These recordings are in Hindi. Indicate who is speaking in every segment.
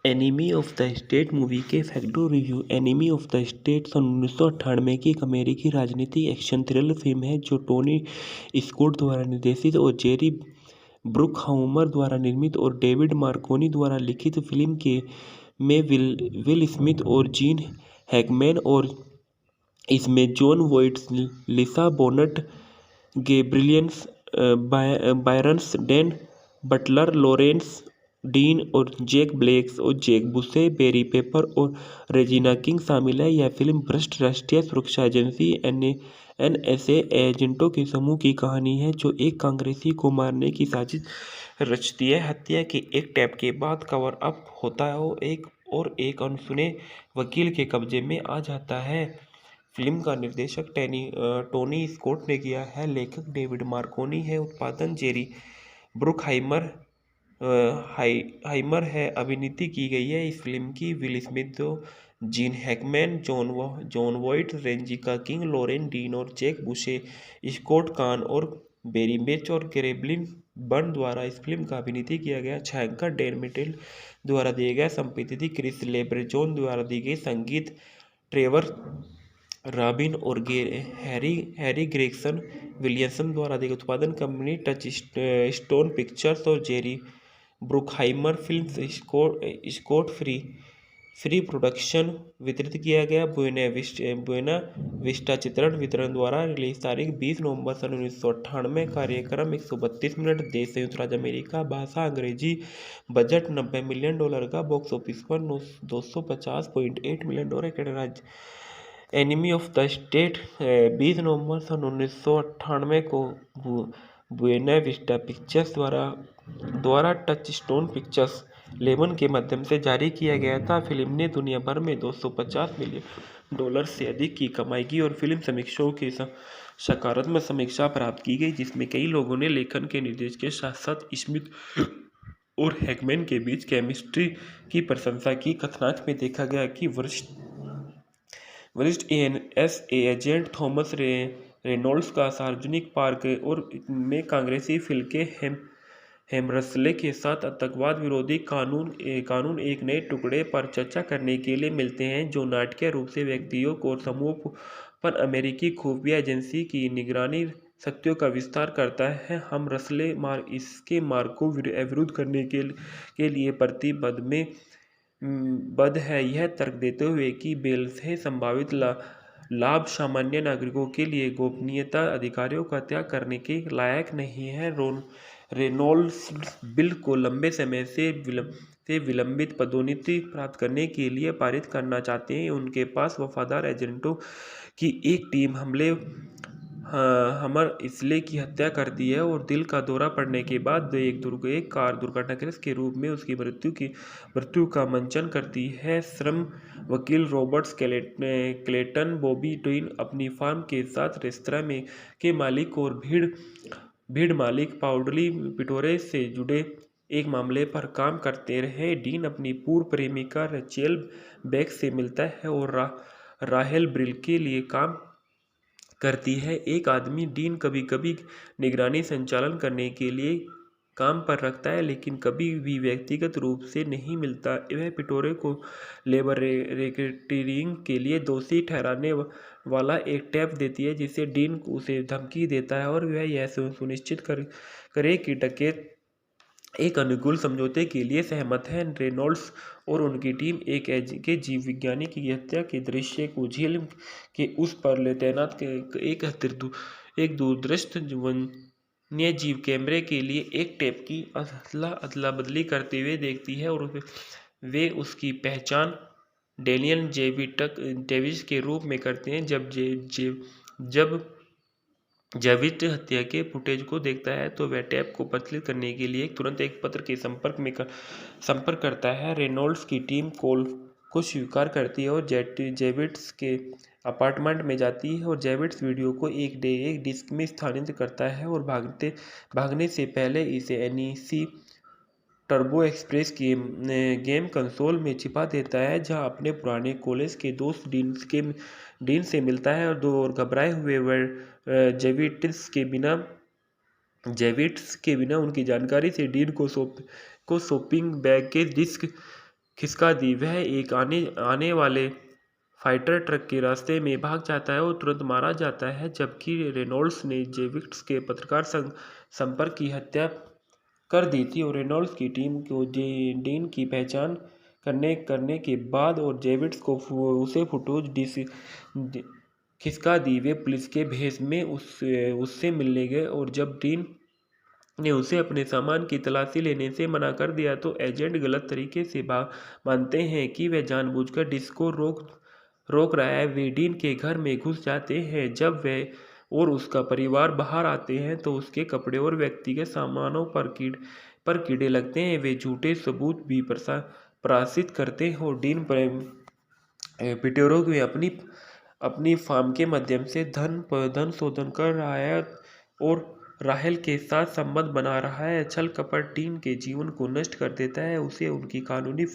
Speaker 1: Enemy of the State movie के फैक्टो review. Enemy of the State सन 1998 की एक अमेरिकी राजनीति एक्शन थ्रिलर फिल्म है जो टोनी स्कॉट द्वारा निर्देशित और जेरी ब्रुकहाउमर द्वारा निर्मित और डेविड मार्कोनी द्वारा लिखित फिल्म के में विल स्मिथ और जीन हैकमैन और इसमें Jon Voight, Lisa Bonet, Gabriels Byrnes, Dan Butler, Lawrence Dean और जैक ब्लैक और जैक बुसे, बेरी पेपर और रेजिना किंग शामिल है। यह फिल्म भ्रष्ट राष्ट्रीय सुरक्षा एजेंसी एनएसए एजेंटों के समूह की कहानी है जो एक कांग्रेसी को मारने की साजिश रचती है। हत्या के एक टैप के बाद कवर अप होता है और एक अनसुने वकील के कब्जे में आ जाता है। फिल्म का निर्देशक टोनी स्कॉट ने किया है, लेखक डेविड मार्कोनी है, उत्पादन जेरी ब्रुकहाइमर हाइमर है, अभिनीति की गई है इस फिल्म की Will Smith, Gene Hackman, Jon Voight, Regina King, Loren Dean और जैक बुशे, स्कॉट कान और बेरी बेच और गैब्रियल बर्न द्वारा इस फिल्म का अभिनीति किया गया। छायांकन डैन मिटेल द्वारा दिए गए, संपत्ति क्रिस लेब्रेजोन द्वारा दी गई, संगीत ट्रेवर रॉबिन और हैरी ग्रेगसन विलियमसन द्वारा दी गई, उत्पादन कंपनी टच स्टोन पिक्चर्स और Jerry Bruckheimer Films, Scott Free production वितरित किया गया। बुएना विस्टा चित्रण वितरण द्वारा रिलीज तारीख 20 नवंबर सन 1998। कार्यक्रम 132 मिनट। देश संयुक्त राज्य अमेरिका। भाषा अंग्रेजी। बजट $90 मिलियन का। बॉक्स ऑफिस पर $250.8 मिलियन। राज्य एनिमी ऑफ द स्टेट 20 नवंबर सन 1998 को बुएना विस्टा पिक्चर्स द्वारा टच स्टोन पिक्चर्स लेबल के माध्यम से जारी किया गया था। फिल्म ने दुनिया भर में $250 मिलियन से अधिक की कमाई की और फिल्म समीक्षकों की सकारात्मक समीक्षा प्राप्त की गई, जिसमें कई लोगों ने लेखन के निर्देश के साथ साथ स्मिथ और हैकमैन के बीच केमिस्ट्री की प्रशंसा की। कथानक में देखा गया कि वरिष्ठ एनएसए एजेंट थॉमस रेनॉल्ड्स का सार्वजनिक पार्क और में कांग्रेसी फिल्के हेमरसले के साथ आतंकवाद विरोधी कानून एक नए टुकड़े पर चर्चा करने के लिए मिलते हैं जो नाटकीय रूप से व्यक्तियों और समूहों पर अमेरिकी खुफिया एजेंसी की निगरानी शक्तियों का विस्तार करता है। हम रसले इसके मार्ग को विरोध करने के लिए प्रतिबद्ध है, यह तर्क देते हुए कि बेल से संभावित लाभ सामान्य नागरिकों के लिए गोपनीयता अधिकारों का त्याग करने के लायक नहीं है। रेनॉल्ड्स बिल को लंबे समय से विलंबित पदोन्नति प्राप्त करने के लिए पारित करना चाहते हैं। उनके पास वफादार एजेंटों की एक टीम हमर इसले की हत्या करती है और दिल का दौरा पड़ने के बाद एक कार दुर्घटनाग्रस्त के रूप में उसकी मृत्यु का मंचन करती है। श्रम वकील रॉबर्ट क्लेटन बॉबी डीन अपनी फार्म के साथ रेस्तरां के मालिक और भीड़ मालिक पाउडली पिटोरे से जुड़े एक मामले पर काम करते रहे। डीन अपनी पूर्व प्रेमिका रेचेल बेक से मिलता है और राहेल ब्रिल के लिए काम करती है। एक आदमी डीन कभी कभी निगरानी संचालन करने के लिए काम पर रखता है, लेकिन कभी भी व्यक्तिगत रूप से नहीं मिलता। वह पिटोरे को लेबर रेकेटिंग के लिए दोषी ठहराने वाला एक टैप देती है, जिसे डीन उसे धमकी देता है और वह यह सुनिश्चित करे कि डकैत एक अनुकूल समझौते के लिए सहमत है। रेनॉल्ड्स और उनकी टीम के जीव विज्ञानी की हत्या के दृश्य को झील के उस पर तैनात एक दूरदृष्ट वन्य जीव कैमरे के लिए एक टेप की अदला बदली करते हुए देखती है और वे उसकी पहचान डेनियल डेविस के रूप में करते हैं। जब जेविट हत्या के फुटेज को देखता है तो वह टैप को प्रचलित करने के लिए तुरंत एक पत्र के संपर्क करता है। रेनॉल्ड्स की टीम कॉल को स्वीकार करती है और जेविट्स के अपार्टमेंट में जाती है और जेविट्स वीडियो को एक डिस्क में स्थानांतरित करता है और भागने से पहले इसे NEC turbo express game console में छिपा देता है, जहां अपने पुराने कॉलेज के दोस्त डीन से मिलता है और घबराए हुए वह जेविट्स के बिना उनकी जानकारी से डीन को शॉपिंग बैग के डिस्क खिसका दी। वह एक आने आने वाले फाइटर ट्रक के रास्ते में भाग जाता है और तुरंत मारा जाता है, जबकि रेनॉल्ड्स ने जेविट्स के पत्रकार संपर्क की हत्या कर दी थी। और रेनॉल्ड्स की टीम को डीन की पहचान करने करने के बाद और जेविट्स को उसे खिसका दी। वे पुलिस के भेष में उससे मिलने गए और जब डीन ने उसे अपने सामान की तलाशी लेने से मना कर दिया तो एजेंट गलत तरीके से मानते हैं कि वह जानबूझकर डिस्क को रोक रहा है। वे डीन के घर में घुस जाते हैं। जब वह और उसका परिवार बाहर आते हैं तो उसके कपड़े और व्यक्तिगत सामानों पर कीड़े लगते हैं। वे झूठे सबूत भी प्रकाशित करते हैं और डीन पिटोरो में अपनी फार्म के माध्यम से धन शोधन कर रहा है और राहेल के साथ संबंध बना रहा है। छल कपट डीन के जीवन को नष्ट कर देता है। उसे उनकी कानूनी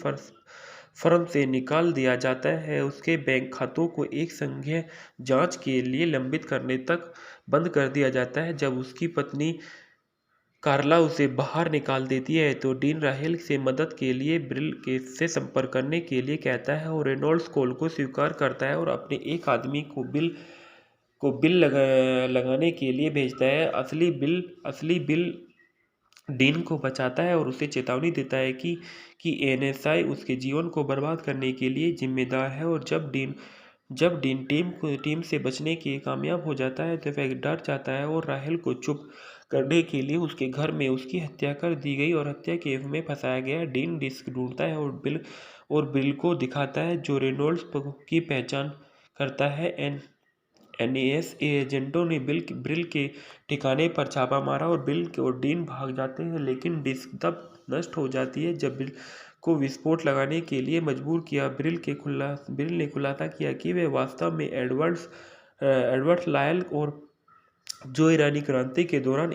Speaker 1: फर्म से निकाल दिया जाता है। उसके बैंक खातों को एक संघीय जांच के लिए लंबित करने तक बंद कर दिया जाता है। जब उसकी पत्नी कार्ला उसे बाहर निकाल देती है तो डीन राहेल से मदद के लिए ब्रिल से संपर्क करने के लिए कहता है और रेनॉल्ड्स कॉल को स्वीकार करता है और अपने एक आदमी को बिल लगाने के लिए भेजता है। असली बिल डीन को बचाता है और उसे चेतावनी देता है कि एनएसआई उसके जीवन को बर्बाद करने के लिए जिम्मेदार है। और जब डीन टीम से बचने के कामयाब हो जाता है तो वह डर जाता है और राहेल को चुप करने के लिए उसके घर में उसकी हत्या कर दी गई और हत्या के में फंसाया गया। डीन डिस्क ढूंढता है और बिल को दिखाता है जो रेनॉल्ड्स की पहचान करता है। एनएसए एजेंटों ने ब्रिल के ठिकाने पर छापा मारा और बिल और डीन भाग जाते हैं, लेकिन डिस्क तब नष्ट हो जाती है जब बिल को विस्फोट लगाने के लिए मजबूर किया। ब्रिल ने खुलासा किया कि वह वास्तव में एडवर्ड लायल और जो ईरानी क्रांति के दौरान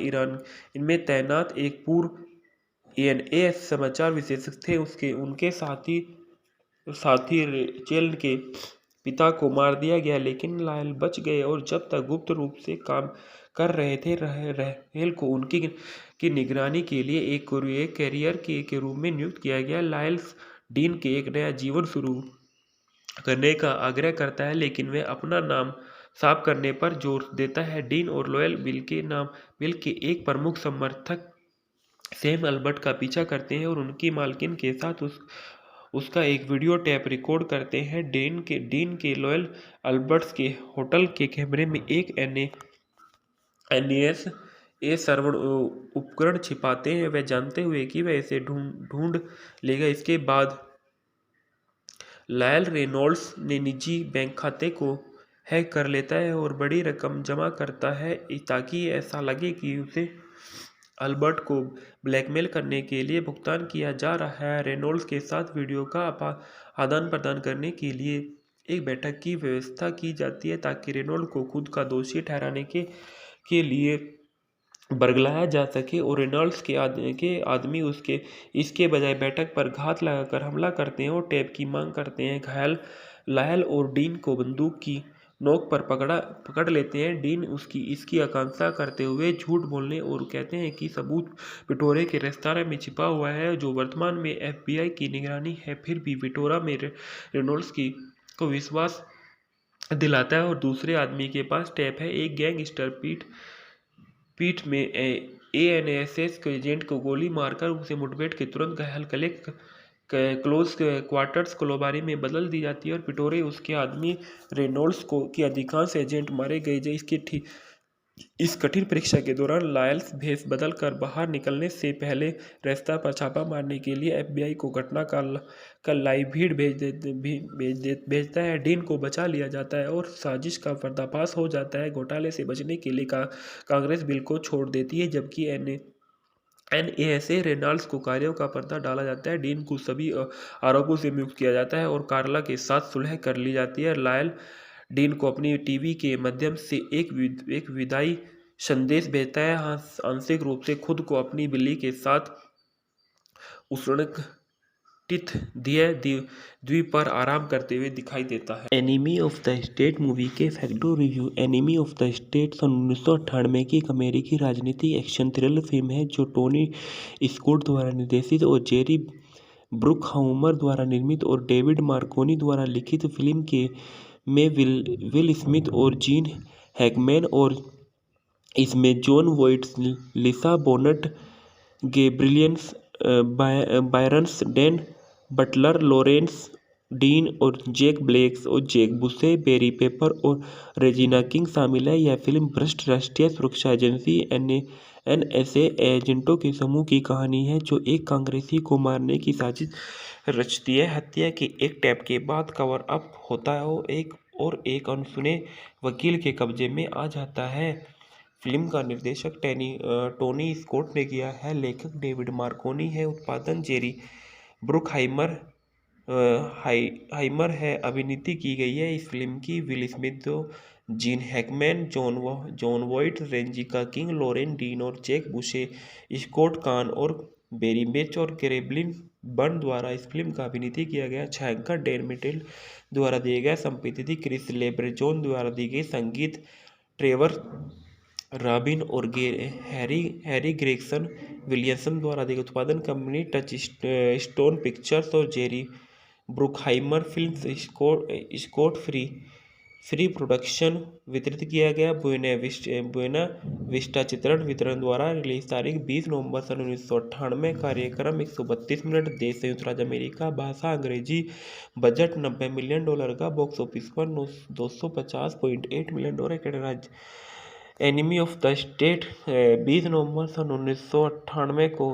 Speaker 1: इनमें तैनात एक पूर्व एनएस समाचार विशेषज्ञ थे। उनके साथी रेचेल के पिता को मार दिया गया, लेकिन लायल बच गए और जब तक गुप्त रूप से काम कर रहे थे। राहेल को उनकी निगरानी के लिए एक कैरियर के रूप में नियुक्त किया गया। लायल डीन के एक नया जीवन शुरू करने का आग्रह करता है, लेकिन वह अपना नाम साफ करने पर जोर देता है। डीन और लॉयल बिल के एक प्रमुख समर्थक सैम अल्बर्ट का पीछा करते हैं और उनकी मालकिन के साथ उसका एक वीडियो टेप रिकॉर्ड करते हैं। डीन के लॉयल अल्बर्ट्स के होटल के कैमरे में एक एनएस श्रवण उपकरण छिपाते हैं, वह जानते हुए कि वह इसे ढूंढ लेगा। इसके बाद लायल रेनॉल्ड्स ने निजी बैंक खाते को हैक कर लेता है और बड़ी रकम जमा करता है ताकि ऐसा लगे कि उसे अल्बर्ट को ब्लैकमेल करने के लिए भुगतान किया जा रहा है। रेनॉल्ड्स के साथ वीडियो का आदान प्रदान करने के लिए एक बैठक की व्यवस्था की जाती है ताकि रेनॉल्ड को खुद का दोषी ठहराने के लिए बरगलाया जा सके और रेनॉल्ड्स के आदमी इसके बजाय बैठक पर घात लगाकर हमला करते हैं और टेप की मांग करते हैं। घायल लायल और डीन को बंदूक की नोक पर पकड़ लेते हैं। डीन इसकी आकांक्षा करते हुए झूठ बोलने और कहते हैं कि सबूत विटोरे के रेस्तरां में छिपा हुआ है जो वर्तमान में एफबीआई की निगरानी है। फिर भी विटोरा में रेनॉल्ड्स को विश्वास दिलाता है और दूसरे आदमी के पास टेप है। एक गैंगस्टर पीठ में एएनएसएस के एजेंट को गोली मारकर उसे मुठभेड़ के तुरंत घायल क्लोज क्वार्टर्स कोलोबारी में बदल दी जाती है और पिटोरे उसके आदमी रेनॉल्ड्स की अधिकांश एजेंट मारे गए। इस कठिन परीक्षा के दौरान लायल्स भेष बदल कर बाहर निकलने से पहले रास्ता पर छापा मारने के लिए एफबीआई को घटना का लाइव भीड़ भेजता है। डीन को बचा लिया जाता है और साजिश का पर्दाफाश हो जाता है। घोटाले से बचने के लिए कांग्रेस बिल को छोड़ देती है, जबकि एनएसए रेनॉल्ड्स को कार्यों का पर्दा डाला जाता है। डीन को सभी आरोपों से मुक्त किया जाता है और कार्ला के साथ सुलह कर ली जाती है। लायल डीन को अपनी टीवी के माध्यम से एक विदाई संदेश भेजता है, आंशिक रूप से खुद को अपनी बिल्ली के साथ उष्णकटिबंधीय द्वीप पर आराम करते हुए दिखाई देता है। Enemy of the State movie के फैक्टो review. Enemy of the State सन 1998 की एक अमेरिकी राजनीतिक एक्शन थ्रिलर फिल्म है जो टोनी स्कॉट द्वारा निर्देशित और जेरी ब्रुकहाउमर द्वारा निर्मित और डेविड मार्कोनी द्वारा लिखित फिल्म के में विल स्मिथ और जीन हैकमैन और इसमें Jon Voight, Lisa Bonet, Gabriels Byrnes, Dan Butler, Lawrence Dean और जैक ब्लैक और जैक बुसे, बेरी पेपर और रेजिना किंग शामिल है। यह फिल्म भ्रष्ट राष्ट्रीय सुरक्षा एजेंसी एनएसए एजेंटों के समूह की कहानी है जो एक कांग्रेसी को मारने की साजिश रचती है। हत्या के एक टैप के बाद कवर अप होता है और एक अनसुने वकील के कब्जे में आ जाता है। फिल्म का निर्देशक टोनी स्कॉट ने किया है, लेखक डेविड मार्कोनी है, उत्पादन जेरी ब्रुकहाइमर हाइमर है। अभिनीति की गई है इस फिल्म की Will Smith, Gene Hackman, Jon Voight, Regina King, Loren Dean और जैक बुशे, स्कॉट कान और बेरी बेच और कैरेब्लिन बर्न द्वारा इस फिल्म का अभिनीति किया गया। छायांकन डैन मिटेल द्वारा दिए गए, संपादित क्रिस लेब्रेजोन द्वारा दी गई, संगीत ट्रेवर रॉबिन और हैरी ग्रेगसन विलियमसन द्वारा दी गई, उत्पादन कंपनी टच स्टोन पिक्चर्स और Jerry Bruckheimer Films, Scott Free production वितरित किया गया। बुएना विस्टा चित्रण वितरण द्वारा रिलीज तारीख 20 नवंबर सन 1998, कार्यक्रम 132 मिनट, देश संयुक्त राज्य अमेरिका, भाषा अंग्रेजी, बजट $90 मिलियन का, बॉक्स ऑफिस पर $950.8 मिलियन, कनाडा राज्य एनिमी ऑफ द स्टेट 20 नवंबर सन 1998 को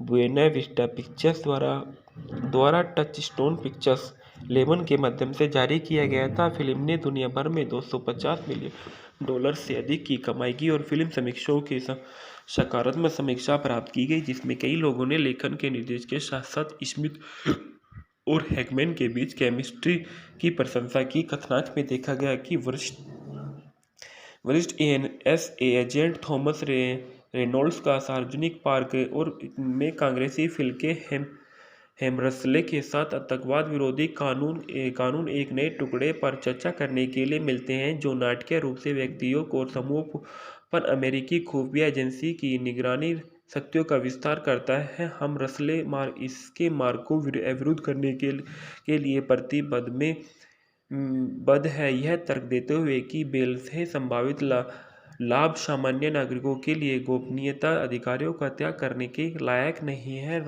Speaker 1: बुएना विस्टा पिक्चर्स द्वारा टच स्टोन पिक्चर्स लेबल के माध्यम से जारी किया गया था। फिल्म ने दुनिया भर में $250 मिलियन से अधिक की कमाई की और फिल्म समीक्षकों की सकारात्मक समीक्षा प्राप्त की गई, जिसमें कई लोगों ने लेखन के निर्देश के साथ साथ स्मिथ और हैकमैन के बीच केमिस्ट्री की प्रशंसा की। कथानक में देखा गया कि वरिष्ठ एनएसए एजेंट थॉमस रेनॉल्ड्स का सार्वजनिक पार्क और में कांग्रेसी फिल के हेमरस्ले के साथ आतंकवाद विरोधी कानून एक नए टुकड़े पर चर्चा करने के लिए मिलते हैं, जो नाटकीय रूप से व्यक्तियों और समूहों पर अमेरिकी खुफिया एजेंसी की निगरानी शक्तियों का विस्तार करता है। हम रसले इसके मार्ग को अवरुद्ध करने के लिए प्रतिबद्ध है, यह तर्क देते हुए कि बेल से संभावित लाभ सामान्य नागरिकों के लिए गोपनीयता अधिकारों का त्याग करने के लायक नहीं है।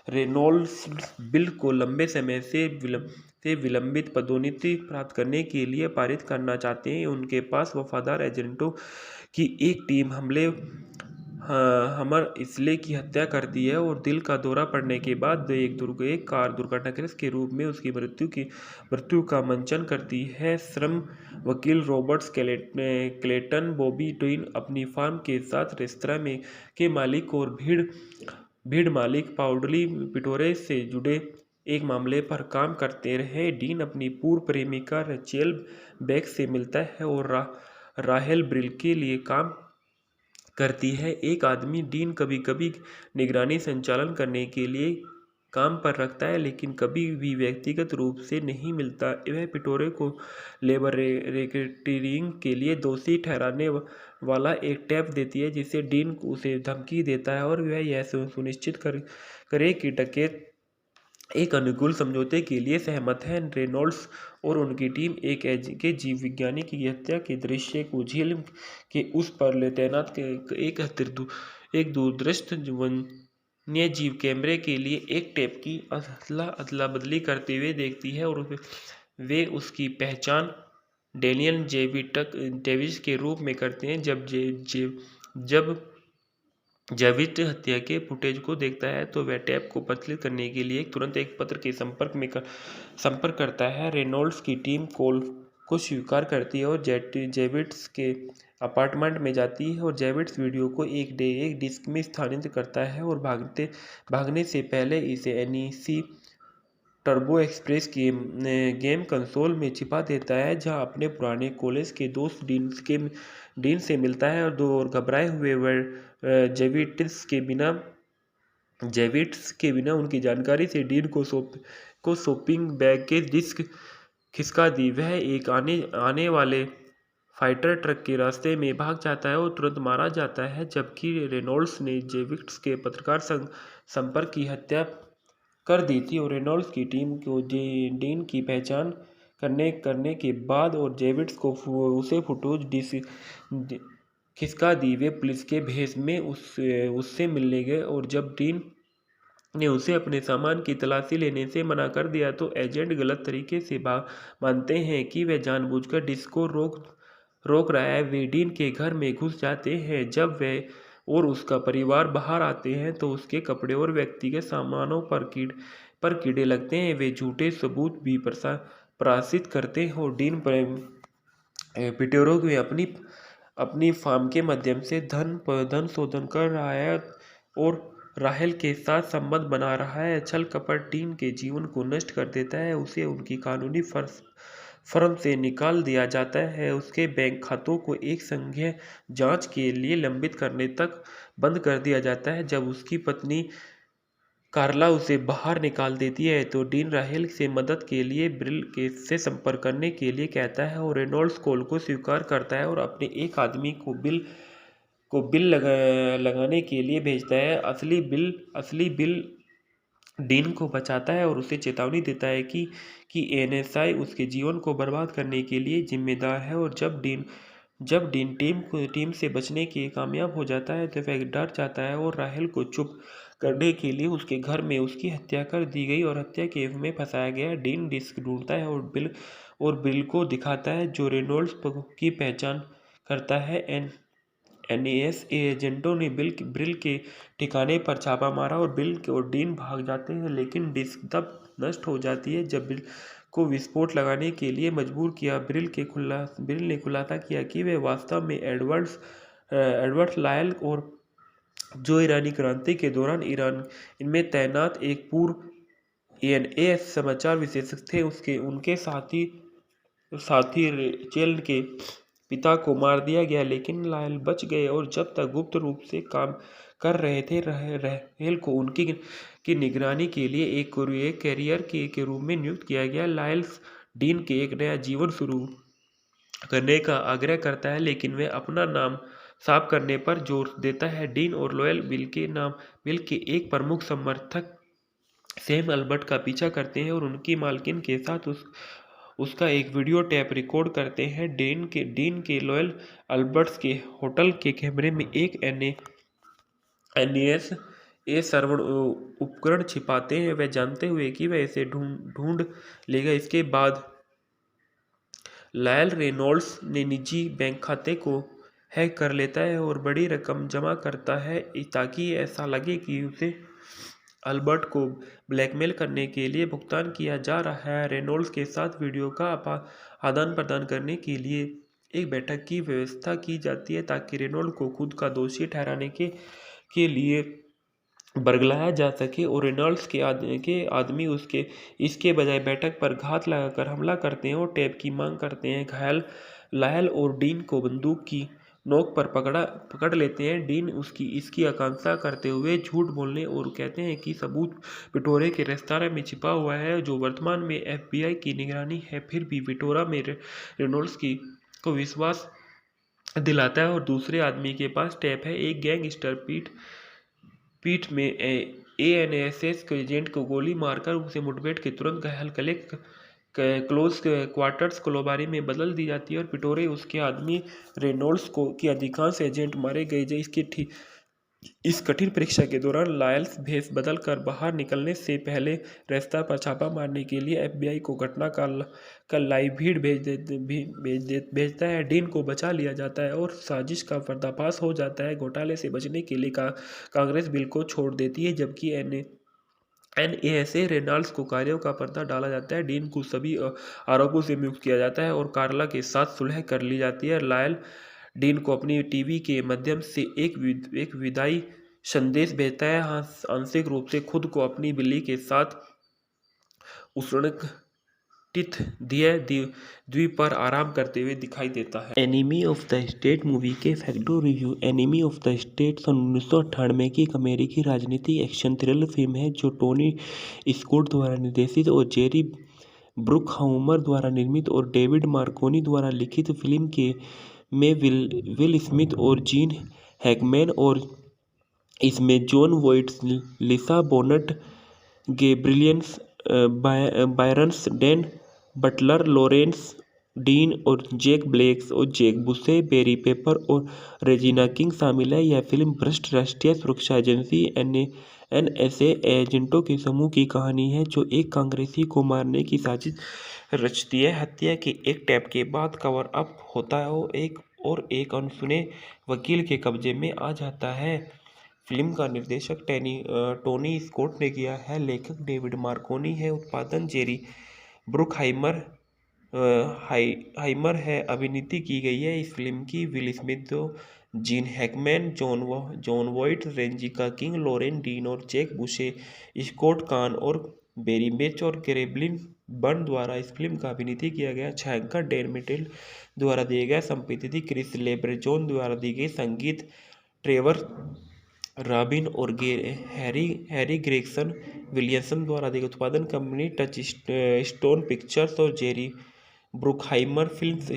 Speaker 1: रेनॉल्ड्स बिल को लंबे समय से विलंबित पदोन्नति प्राप्त करने के लिए पारित करना चाहते हैं। उनके पास वफादार एजेंटों की एक टीम हमर इसले की हत्या कर दी है और दिल का दौरा पड़ने के बाद एक कार दुर्घटनाग्रस्त के रूप में उसकी मृत्यु का मंचन करती है। श्रम वकील रॉबर्ट क्लेटन बॉबी डीन अपनी फार्म के साथ रेस्तरां के मालिक और भीड़ मालिक पाउडली पिटोरे से जुड़े एक मामले पर काम करते रहे। डीन अपनी पूर्व प्रेमिका रेचेल बेक से मिलता है और राहेल ब्रिल के लिए काम करती है। एक आदमी डीन कभी कभी निगरानी संचालन करने के लिए काम पर रखता है, लेकिन कभी भी व्यक्तिगत रूप से नहीं मिलता। वह पिटोरे को लेबर रेकेटिंग के लिए दोषी ठहराने वाला एक टैप देती है, जिसे डीन उसे धमकी देता है और वह यह सुनिश्चित करे कि डकैत एक अनुकूल समझौते के लिए सहमत है। रेनॉल्ड्स और उनकी टीम के जीव विज्ञानी की हत्या के दृश्य को झील के उस पर तैनात एक दूरदृष्ट वन्यजीव कैमरे के लिए एक टेप की अदला बदली करते हुए देखती है और वे उसकी पहचान डेनियल डेविस के रूप में करते हैं। जब जेविट हत्या के फुटेज को देखता है तो वह टैप को प्रचलित करने के लिए तुरंत एक पत्र के संपर्क करता है। रेनॉल्ड्स की टीम कॉल को स्वीकार करती है और जेविट्स के अपार्टमेंट में जाती है और जेविट्स वीडियो को एक डिस्क में स्थानांतरित करता है और भागने से पहले इसे एनईसी टर्बो एक्सप्रेस की गेम कंसोल में छिपा देता है, जहां अपने पुराने कॉलेज के दोस्त डीन से मिलता है और घबराए हुए जेविट्स के बिना उनकी जानकारी से डीन को शॉपिंग बैग के डिस्क खिसका दी। वह एक आने वाले फाइटर ट्रक के रास्ते में भाग जाता है और तुरंत मारा जाता है, जबकि रेनॉल्ड्स ने जेविट्स के पत्रकार संपर्क की हत्या कर दी थी और रेनॉल्ड्स की टीम को डीन की पहचान करने के बाद और जेविट्स को उसे फुटेज खिसका दी। वे पुलिस के भेष में उससे मिलने गए और जब डीन ने उसे अपने सामान की तलाशी लेने से मना कर दिया तो एजेंट गलत तरीके से मानते हैं कि वह जानबूझकर डिस्को रोक रहा है। वे डीन के घर में घुस जाते हैं। जब वह और उसका परिवार बाहर आते हैं तो उसके कपड़े और व्यक्तिगत सामानों पर कीड़े लगते हैं। वे झूठे सबूत भी प्रकाशित करते हैं और डीन पिटेरो में अपनी फार्म के माध्यम से धन शोधन कर रहा है और राहेल के साथ संबंध बना रहा है। छल कपट डीन के जीवन को नष्ट कर देता है। उसे उनकी कानूनी फर्म से निकाल दिया जाता है। उसके बैंक खातों को एक संघीय जांच के लिए लंबित करने तक बंद कर दिया जाता है। जब उसकी पत्नी कार्ला उसे बाहर निकाल देती है तो डीन राहेल से मदद के लिए ब्रिल से संपर्क करने के लिए कहता है और रेनॉल्ड्स कॉल को स्वीकार करता है और अपने एक आदमी को बिल लगाने के लिए भेजता है। असली बिल डीन को बचाता है और उसे चेतावनी देता है कि एनएसआई उसके जीवन को बर्बाद करने के लिए जिम्मेदार है। और जब डीन टीम से बचने के कामयाब हो जाता है तो वह डर जाता है और राहेल को चुप करने के लिए उसके घर में उसकी हत्या कर दी गई और हत्या केस में फंसाया गया। डीन डिस्क ढूंढता है और बिल को दिखाता है जो रेनॉल्ड्स की पहचान करता है। एनएस एजेंटों ने ब्रिल के ठिकाने पर छापा मारा और बिल और डीन भाग जाते हैं, लेकिन डिस्क तब नष्ट हो जाती है जब बिल को विस्फोट लगाने के लिए मजबूर किया। ब्रिल ने खुलासा किया कि वह वास्तव में एडवर्ड लायल और जो ईरानी क्रांति के दौरान इनमें तैनात एक पूर्व एएनए समाचार विशेषज्ञ थे। उनके साथी रेचेल के पिता को मार दिया गया, लेकिन लायल बच गए और जब तक गुप्त रूप से काम कर रहे थे। राहेल को उनकी निगरानी के लिए एक कैरियर के रूप में नियुक्त किया गया। लायल डीन के एक नया जीवन शुरू करने का आग्रह करता है, लेकिन वह अपना नाम साफ करने पर जोर देता है। डीन और लॉयल बिल के एक प्रमुख समर्थक सैम अल्बर्ट का पीछा करते हैं और उनकी मालकिन के साथ उसका एक वीडियो टेप रिकॉर्ड करते हैं। डीन के लॉयल अल्बर्ट्स के होटल के कैमरे में एक एनएस सर्वण उपकरण छिपाते हैं, वह जानते हुए कि वह इसे ढूंढ लेगा। इसके बाद लायल रेनॉल्ड्स ने निजी बैंक खाते को हैक कर लेता है और बड़ी रकम जमा करता है ताकि ऐसा लगे कि उसे अल्बर्ट को ब्लैकमेल करने के लिए भुगतान किया जा रहा है। रेनॉल्ड्स के साथ वीडियो का आदान प्रदान करने के लिए एक बैठक की व्यवस्था की जाती है ताकि रेनॉल्ड को खुद का दोषी ठहराने के लिए बरगलाया जा सके और रेनॉल्ड्स के आदमी इसके बजाय बैठक पर घात लगाकर हमला करते हैं और टेप की मांग करते हैं। घायल लायल और डीन को बंदूक की नोक पर पकड़ लेते हैं। डीन इसकी आकांक्षा करते हुए झूठ बोलने और कहते हैं कि सबूत विटोरे के रेस्तरां में छिपा हुआ है जो वर्तमान में एफबीआई की निगरानी है। फिर भी विटोरा में रेनॉल्ड्स को विश्वास दिलाता है और दूसरे आदमी के पास टेप है। एक गैंगस्टर पीठ में एएनएस के एजेंट को गोली मारकर उसे मुठभेड़ के तुरंत घायल क्लोज क्वार्टर्स कोलोबारी में बदल दी जाती है और पिटोरे उसके आदमी रेनॉल्ड्स की अधिकांश एजेंट मारे गए। इस कठिन परीक्षा के दौरान लायल्स भेष बदल कर बाहर निकलने से पहले रेस्ता पर छापा मारने के लिए एफबीआई को घटना का लाइव भीड़ भेजता है। डीन को बचा लिया जाता है और साजिश का पर्दाफाश हो जाता है। घोटाले से बचने के लिए कांग्रेस बिल को छोड़ देती है, जबकि एनएसए रेनॉल्ड्स को कार्यों का पर्दा डाला जाता है। डीन को सभी आरोपों से मुक्त किया जाता है और कार्ला के साथ सुलह कर ली जाती है। लायल डीन को अपनी टीवी के माध्यम से एक विदाई संदेश भेजता है, आंशिक रूप से खुद को अपनी बिल्ली के साथ उष्णकटिबंधीय द्वीप पर आराम करते हुए दिखाई देता है। Enemy of the State movie के फैक्टो review. Enemy of the State सन 1998 की एक अमेरिकी राजनीति एक्शन थ्रिलर फिल्म है जो टोनी स्कॉट द्वारा निर्देशित और जेरी ब्रुकहाउमर द्वारा निर्मित और डेविड मार्कोनी द्वारा लिखित फिल्म में विल स्मिथ और जीन हैकमैन और इसमें Jon Voight, Lisa Bonet, Gabriels, Byrnes Dan, Butler, Lawrence Dean और जैक ब्लेक और जैक बुसे, बेरी पेपर और रेजिना किंग शामिल है। यह फिल्म भ्रष्ट राष्ट्रीय सुरक्षा एजेंसी एनएसए एजेंटों के समूह की कहानी है जो एक कांग्रेसी को मारने की साजिश रचती है। हत्या के एक टैप के बाद कवर अप होता है और एक अनसुने वकील के कब्जे में आ जाता है। फिल्म का निर्देशक टोनी स्कॉट ने किया है, लेखक डेविड मार्कोनी है, उत्पादन जेरी ब्रुकहाइमर हाइमर है, अभिनीति की गई है इस फिल्म की Will Smith, Gene Hackman, Jon Voight, Regina King, Loren Dean और जैक बुशे, स्कॉट कान और बेरी बेच और ग्रेबलिन बर्न द्वारा इस फिल्म का अभिनीति किया गया। छायांकन डैन मिटेल द्वारा दिए गए, संगीत क्रिस लेब्रेजोन द्वारा दी गई, संगीत ट्रेवर रॉबिन और हैरी ग्रेगसन विलियमसन द्वारा दी गई, उत्पादन कंपनी टच स्टोन पिक्चर्स और Jerry Bruckheimer Films,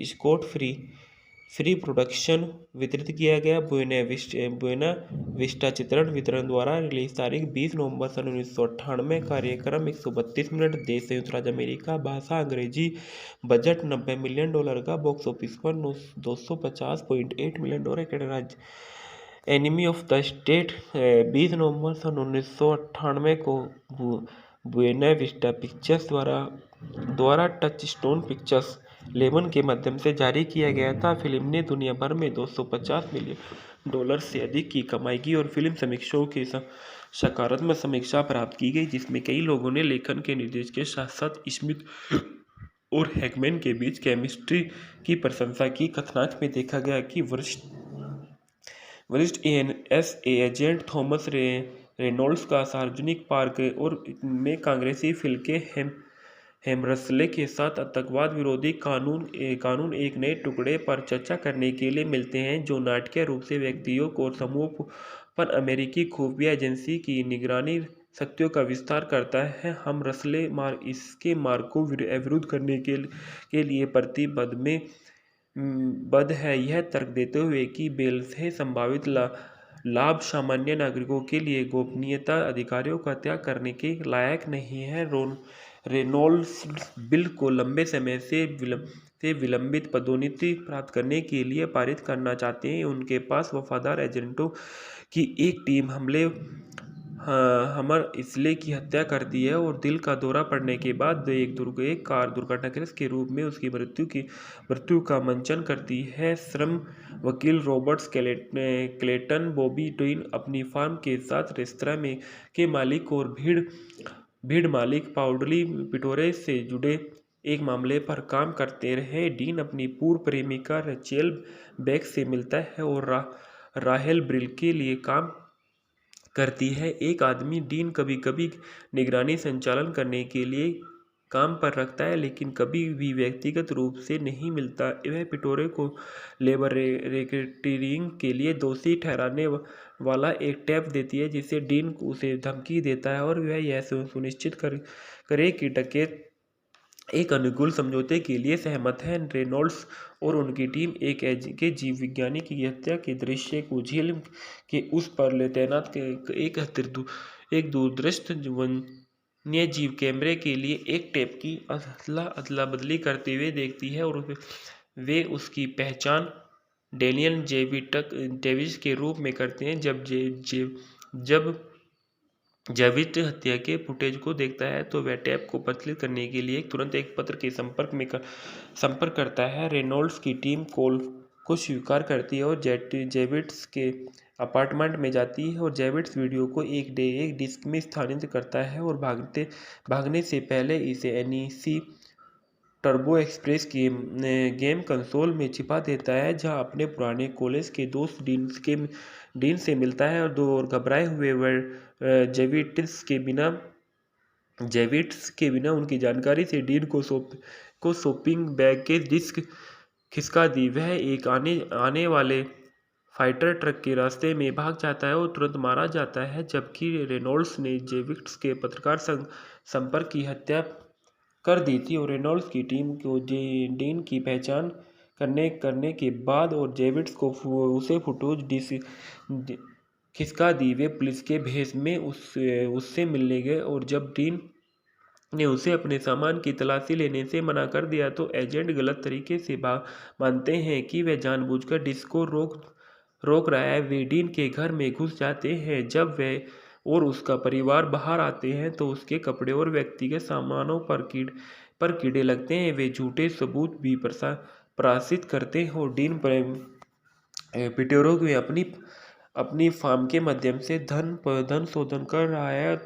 Speaker 1: Scott Free production वितरित किया गया। बुएना विस्टा चित्रण वितरण द्वारा रिलीज तारीख 20 नवंबर सन 1998, कार्यक्रम 132 मिनट, देश संयुक्त राज्य अमेरिका, भाषा अंग्रेजी, बजट $90 मिलियन का, बॉक्स ऑफिस पर $250.8 मिलियन। कनाडा राज्य एनिमी ऑफ द स्टेट 20 नवंबर सन 1998 को बुएना विस्टा पिक्चर्स द्वारा टच स्टोन पिक्चर्स लेबन के माध्यम से जारी किया गया था। फिल्म ने दुनिया भर में $250 मिलियन से अधिक की कमाई की और फिल्म समीक्षकों की सकारात्मक समीक्षा प्राप्त की गई, जिसमें कई लोगों ने लेखन के निर्देश के साथ साथ स्मिथ और हैकमैन के बीच केमिस्ट्री की प्रशंसा की। कथानक में देखा गया कि वरिष्ठ एनएसए एजेंट थॉमस रेनॉल्ड्स का सार्वजनिक पार्क और में कांग्रेसी फिल के हेमरसले के साथ आतंकवाद विरोधी कानून एक नए टुकड़े पर चर्चा करने के लिए मिलते हैं, जो नाटकीय रूप से व्यक्तियों और समूहों पर अमेरिकी खुफिया एजेंसी की निगरानी शक्तियों का विस्तार करता है। हम रसले इसके मार्ग को अवरुद्ध करने के लिए प्रतिबद्ध है, यह तर्क देते हुए कि बेल से संभावित लाभ सामान्य नागरिकों के लिए गोपनीयता अधिकारों का त्याग करने के लायक नहीं है। रेनॉल्ड्स बिल को लंबे समय से विलंबित पदोन्नति प्राप्त करने के लिए पारित करना चाहते हैं। उनके पास वफादार एजेंटों की एक टीम हमर इसले की हत्या करती है और दिल का दौरा पड़ने के बाद एक कार दुर्घटनाग्रस्त के रूप में उसकी मृत्यु का मंचन करती है। श्रम वकील रॉबर्ट क्लेटन बॉबी डीन अपनी फार्म के साथ रेस्तरां के मालिक और भीड़ मालिक पाउडली पिटोरे से जुड़े एक मामले पर काम करते रहे। डीन अपनी पूर्व प्रेमिका रेचेल बेक से मिलता है और राहेल ब्रिल के लिए काम करती है। एक आदमी डीन कभी कभी निगरानी संचालन करने के लिए काम पर रखता है, लेकिन कभी भी व्यक्तिगत रूप से नहीं मिलता। वह पिटोरे को लेबर रेकेटिंग के लिए दोषी ठहराने वाला एक टैप देती है, जिससे डीन उसे धमकी देता है और वह यह सुनिश्चित करे कि डकैत एक अनुकूल समझौते के लिए सहमत है। रेनॉल्ड्स और उनकी टीम के जीव विज्ञानी की हत्या के दृश्य को झील के उस पर तैनात एक दूरदृष्ट वन्यजीव कैमरे के लिए एक टेप की अदला बदली करते हुए देखती है और वे उसकी पहचान डेनियल डेविस के रूप में करते हैं। जब जेविट हत्या के फुटेज को देखता है तो वह टैप को प्रचलित करने के लिए तुरंत एक पत्र के संपर्क करता है। रेनॉल्ड्स की टीम कॉल को स्वीकार करती है और जेविट्स के अपार्टमेंट में जाती है और जेविट्स वीडियो को एक डिस्क में स्थानांतरित करता है और भागने से पहले इसे NEC turbo express game console में छिपा देता है, जहां अपने पुराने कॉलेज के दोस्त डीन से मिलता है और घबराए हुए वह जेविट्स के बिना उनकी जानकारी से डीन को शॉपिंग बैग के डिस्क खिसका दी। वह एक आने वाले फाइटर ट्रक के रास्ते में भाग जाता है और तुरंत मारा जाता है, जबकि रेनॉल्ड्स ने जेविट्स के पत्रकार संपर्क की हत्या कर दी थी। और रेनॉल्ड्स की टीम को डीन की पहचान करने के बाद और जेविट्स को उसे फुटेज खिसका दी। वे पुलिस के भेष में उससे मिलने गए और जब डीन ने उसे अपने सामान की तलाशी लेने से मना कर दिया तो एजेंट गलत तरीके से मानते हैं कि वह जानबूझकर डिस्क को रोक रहा है। वे डीन के घर में घुस जाते हैं। जब वह और उसका परिवार बाहर आते हैं तो उसके कपड़े और व्यक्तिगत सामानों पर कीड़े लगते हैं। वे झूठे सबूत भी प्रसारित करते हैं और डीन पिटोरो में अपनी फार्म के माध्यम से धन शोधन कर रहा है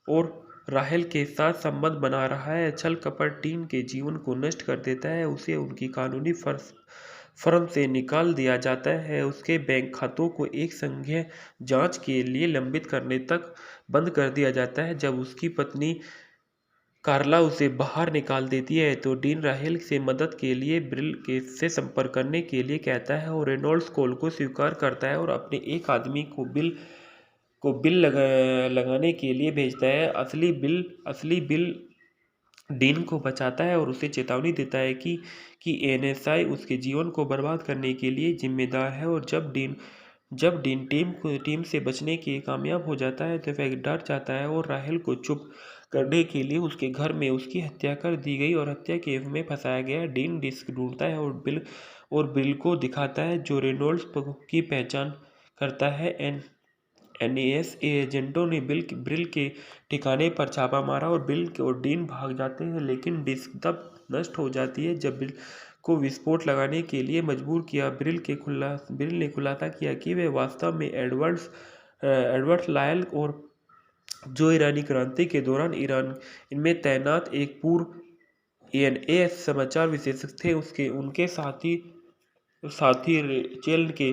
Speaker 1: और राहेल के साथ संबंध बना रहा है। छल कपट डीन के जीवन को नष्ट कर देता है। उसे उनकी कानूनी फर्म से निकाल दिया जाता है। उसके बैंक खातों को एक संघीय जांच के लिए लंबित करने तक बंद कर दिया जाता है। जब उसकी पत्नी कार्ला उसे बाहर निकाल देती है तो डीन राहेल से मदद के लिए ब्रिल से संपर्क करने के लिए कहता है और रेनॉल्ड्स कॉल को स्वीकार करता है और अपने एक आदमी को बिल लगाने के लिए भेजता है। असली बिल डीन को बचाता है और उसे चेतावनी देता है कि एनएसआई उसके जीवन को बर्बाद करने के लिए जिम्मेदार है। और जब डीन टीम से बचने के कामयाब हो जाता है तो वह डर जाता है और राहेल को चुप करने के लिए उसके घर में उसकी हत्या कर दी गई और हत्या केस में फंसाया गया। डीन डिस्क ढूंढता है और बिल को दिखाता है जो रेनॉल्ड्स की पहचान करता है। एनएस एजेंटों ने ब्रिल के ठिकाने पर छापा मारा और बिल और डीन भाग जाते हैं, लेकिन डिस्क तब नष्ट हो जाती है जब बिल को विस्फोट लगाने के लिए मजबूर किया। ब्रिल ने खुलासा किया कि वे वास्तव में एडवर्ड लायल और जो ईरानी क्रांति के दौरान ईरान इनमें तैनात एक पूर्व एएनए समाचार विशेषज्ञ थे। उनके साथी रेचेल के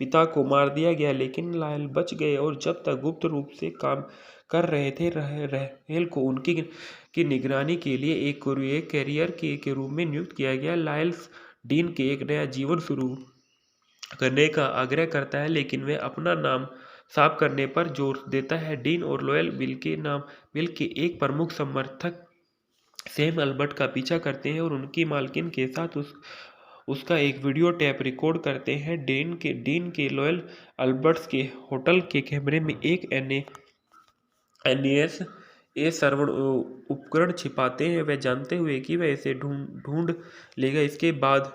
Speaker 1: पिता को मार दिया गया, लेकिन लायल बच गए और जब तक गुप्त रूप से काम कर रहे थे। राहेल को उनकी निगरानी के लिए एक कैरियर के रूप में नियुक्त किया गया। लायल डीन के एक नया जीवन शुरू करने का आग्रह करता है, लेकिन वह अपना नाम साफ करने पर जोर देता है। डीन और लॉयल बिल के एक प्रमुख समर्थक सैम अल्बर्ट का पीछा करते हैं और उनकी मालकिन के साथ उसका एक वीडियो टेप रिकॉर्ड करते हैं। डीन के लॉयल अल्बर्ट्स के होटल के कैमरे में एक एनएस श्रवण उपकरण छिपाते हैं, वह जानते हुए कि वह इसे ढूंढ लेगा। इसके बाद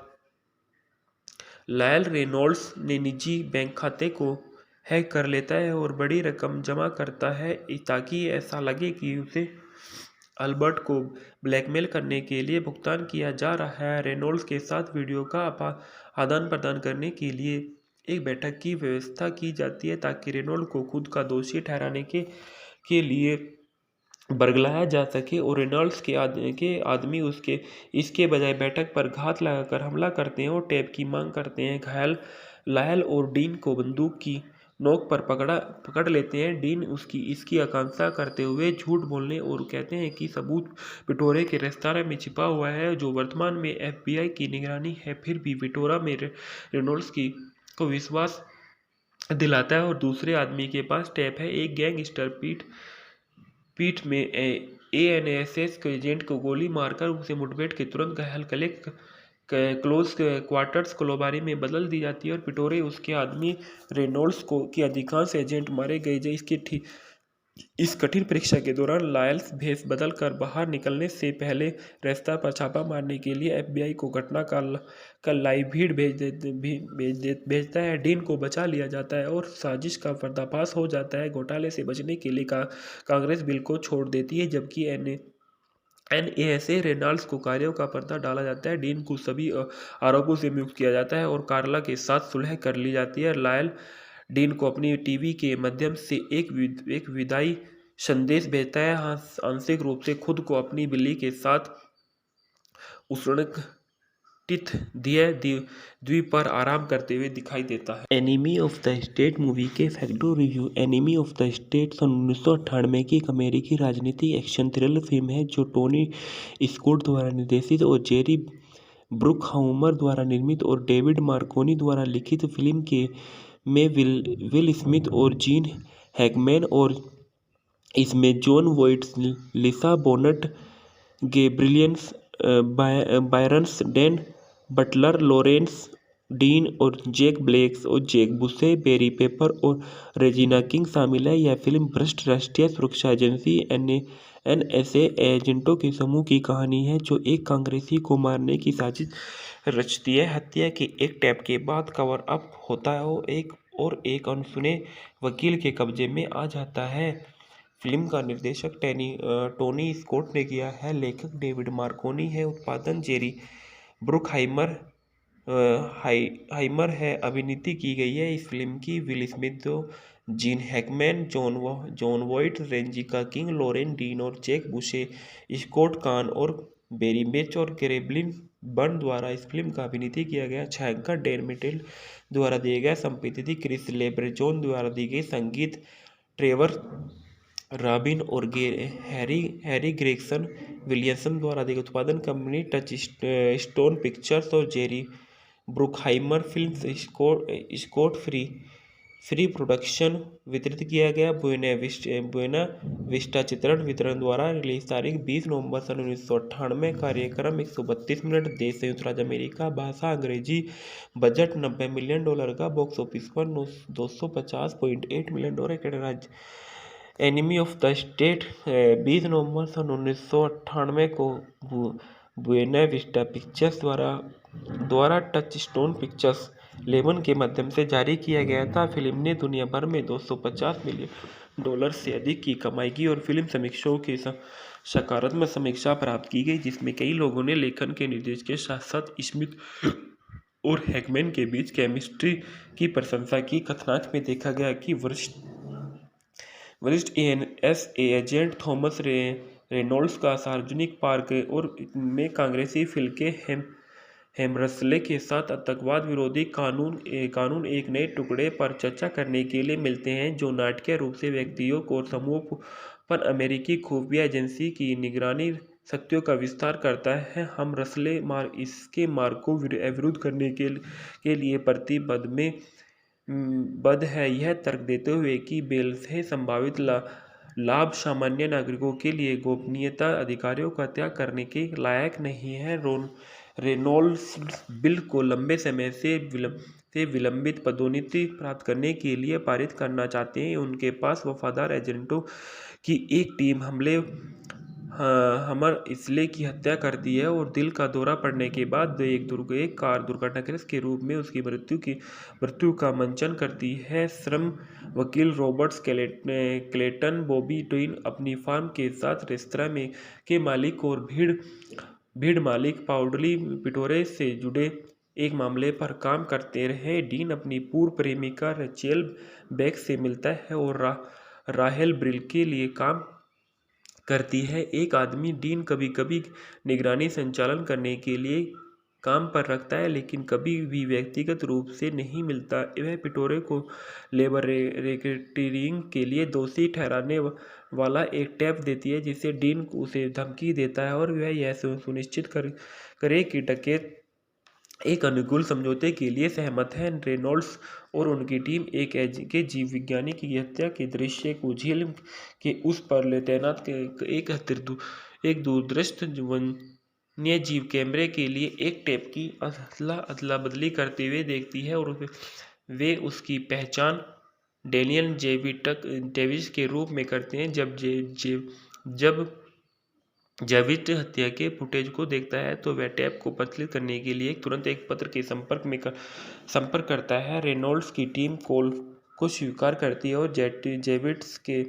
Speaker 1: लायल रेनॉल्ड्स ने निजी बैंक खाते को हैक कर लेता है और बड़ी रकम जमा करता है ताकि ऐसा लगे कि उसे अल्बर्ट को ब्लैकमेल करने के लिए भुगतान किया जा रहा है। रेनॉल्ड्स के साथ वीडियो का आदान प्रदान करने के लिए एक बैठक की व्यवस्था की जाती है ताकि रेनॉल्ड को खुद का दोषी ठहराने के लिए बरगलाया जा सके और रेनॉल्ड्स के आदमी इसके बजाय बैठक पर घात लगाकर हमला करते हैं और टेप की मांग करते हैं। घायल लायल और डीन को बंदूक की नोक पर पकड़ लेते हैं। डीन इसकी आकांक्षा करते हुए झूठ बोलने और कहते हैं कि सबूत पिटोरे के रेस्तरां में छिपा हुआ है जो वर्तमान में एफबीआई की निगरानी है। फिर भी पिटोरा में रेनॉल्ड्स को विश्वास दिलाता है और दूसरे आदमी के पास टेप है। एक गैंगस्टर पीठ में एएनएस के एजेंट को गोली मारकर उसे मुठभेड़ के तुरंत घायल क्लोज क्वार्टर्स कोलोबारी में बदल दी जाती है और पिटोरे उसके आदमी रेनॉल्ड्स के अधिकांश एजेंट मारे गए। इस कठिन परीक्षा के दौरान लायल्स भेष बदल कर बाहर निकलने से पहले रास्ता पर छापा मारने के लिए एफबीआई को घटना का लाइव भीड़ भेजता है। डीन को बचा लिया जाता है और साजिश का पर्दाफाश हो जाता है। घोटाले से बचने के लिए कांग्रेस बिल को छोड़ देती है, जबकि एनएसए रेनॉल्ड्स को कार्यों का पर्दा डाला जाता है। डीन को सभी आरोपों से मुक्त किया जाता है और कार्ला के साथ सुलह कर ली जाती है। लायल डीन को अपनी टीवी के माध्यम से एक विदाई संदेश भेजता है, आंशिक रूप से खुद को अपनी बिल्ली के साथ उष्णकटिबंधीय द्वीप पर आराम करते हुए दिखाई देता है। Enemy of the State movie के फैक्टो review. Enemy of the State सन 1998 की एक अमेरिकी राजनीतिक एक्शन थ्रिलर फिल्म है जो टोनी स्कॉट द्वारा निर्देशित और जेरी ब्रुकहाउमर द्वारा निर्मित और डेविड मार्कोनी द्वारा लिखित फिल्म में विल स्मिथ और जीन हैकमैन और इसमें Jon Voight, Lisa Bonet, Gabriel Byrnes, Dan Butler, Lawrence Dean और जैक ब्लैक और जैक बुशे, बेरी पेपर और रेजिना किंग शामिल है। यह फिल्म भ्रष्ट राष्ट्रीय सुरक्षा एजेंसी एनएसए एजेंटों के समूह की कहानी है जो एक कांग्रेसी को मारने की साजिश रचती है। हत्या के एक टैप के बाद कवर अप होता है और एक अनसुने वकील के कब्जे में आ जाता है। फिल्म का निर्देशक टोनी स्कॉट ने किया है, लेखक डेविड मार्कोनी है, उत्पादन जेरी ब्रुकहाइमर हाइमर है, अभिनीति की गई है इस फिल्म की Will Smith, Gene Hackman, Jon Voight, Regina King, Loren Dean और जैक बुशे, स्कॉट कान और बेरी बेच और कैरेब्लिन बर्न द्वारा इस फिल्म का अभिनीति किया गया। छायांकन डैन मिटेल द्वारा दिए गए, संपीड़ित क्रिस लेब्रेजोन द्वारा दी गई, संगीत ट्रेवर रॉबिन और हैरी ग्रेगसन विलियमसन द्वारा दी गई, उत्पादन कंपनी टच स्टोन पिक्चर्स और Jerry Bruckheimer Films, Scott Free production वितरित किया गया। बुएना विस्टा चित्रण वितरण द्वारा रिलीज तारीख 20 नवंबर सन 1998, कार्यक्रम 132 मिनट, देश संयुक्त राज्य अमेरिका, भाषा अंग्रेजी, बजट $90 मिलियन का, बॉक्स ऑफिस पर $250.8 मिलियन। राज्य एनिमी ऑफ द स्टेट 20 नवंबर सन 1998 को बुएना विस्टा पिक्चर्स द्वारा टच स्टोन पिक्चर्स लेबल के माध्यम से जारी किया गया था। फिल्म ने दुनिया भर में $250 मिलियन से अधिक की कमाई की और फिल्म समीक्षकों के सकारात्मक समीक्षा प्राप्त की गई, जिसमें कई लोगों ने लेखन के निर्देश के साथ साथ स्मिथ और हैकमैन के बीच केमिस्ट्री की प्रशंसा की। कथानक में देखा गया कि वरिष्ठ एनएसए एजेंट थॉमस रेनॉल्ड्स का सार्वजनिक पार्क और में कांग्रेसी फिल्के हेमरसले के साथ आतंकवाद विरोधी कानून एक नए टुकड़े पर चर्चा करने के लिए मिलते हैं, जो नाटकीय रूप से व्यक्तियों और समूहों पर अमेरिकी खुफिया एजेंसी की निगरानी शक्तियों का विस्तार करता है। हम रसले इसके मार्ग को विरुद्ध करने के लिए बद है, यह तर्क देते हुए कि बेल से संभावित लाभ सामान्य नागरिकों के लिए गोपनीयता अधिकारों का त्याग करने के लायक नहीं है। रेनॉल्ड्स बिल को लंबे समय से विलंबित पदोन्नति प्राप्त करने के लिए पारित करना चाहते हैं। उनके पास वफादार एजेंटों की एक टीम हमर इसलिए की हत्या करती है और दिल का दौरा पड़ने के बाद एक कार दुर्घटनाग्रस्त के रूप में उसकी मृत्यु का मंचन करती है। श्रम वकील रॉबर्ट क्लेटन बॉबी डीन अपनी फार्म के साथ रेस्तरां के मालिक और भीड़ मालिक पाउडली पिटोरे से जुड़े एक मामले पर काम करते रहे। डीन अपनी पूर्व प्रेमिका रेचेल बेक से मिलता है और राहेल ब्रिल के लिए काम करती है। एक आदमी डीन कभी कभी निगरानी संचालन करने के लिए काम पर रखता है, लेकिन कभी भी व्यक्तिगत रूप से नहीं मिलता। वह पिटोरे को लेबर रेकेटिंग के लिए दोषी ठहराने वाला एक टैप देती है, जिससे डीन उसे धमकी देता है और वह यह सुनिश्चित करे कि डकैत एक अनुकूल समझौते के लिए सहमत है। रेनॉल्ड्स और उनकी टीम के जीव विज्ञानी की हत्या के दृश्य को झील के उस पर तैनात एक दूरदृष्ट वन्य जीव कैमरे के लिए एक टेप की अदला बदली करते हुए देखती है और वे उसकी पहचान डेनियल डेविस के रूप में करते हैं। जब जेविट हत्या के फुटेज को देखता है तो वह टैप को प्रचलित करने के लिए तुरंत एक पत्र के संपर्क करता है। रेनॉल्ड्स की टीम कॉल को स्वीकार करती है और जेविट्स के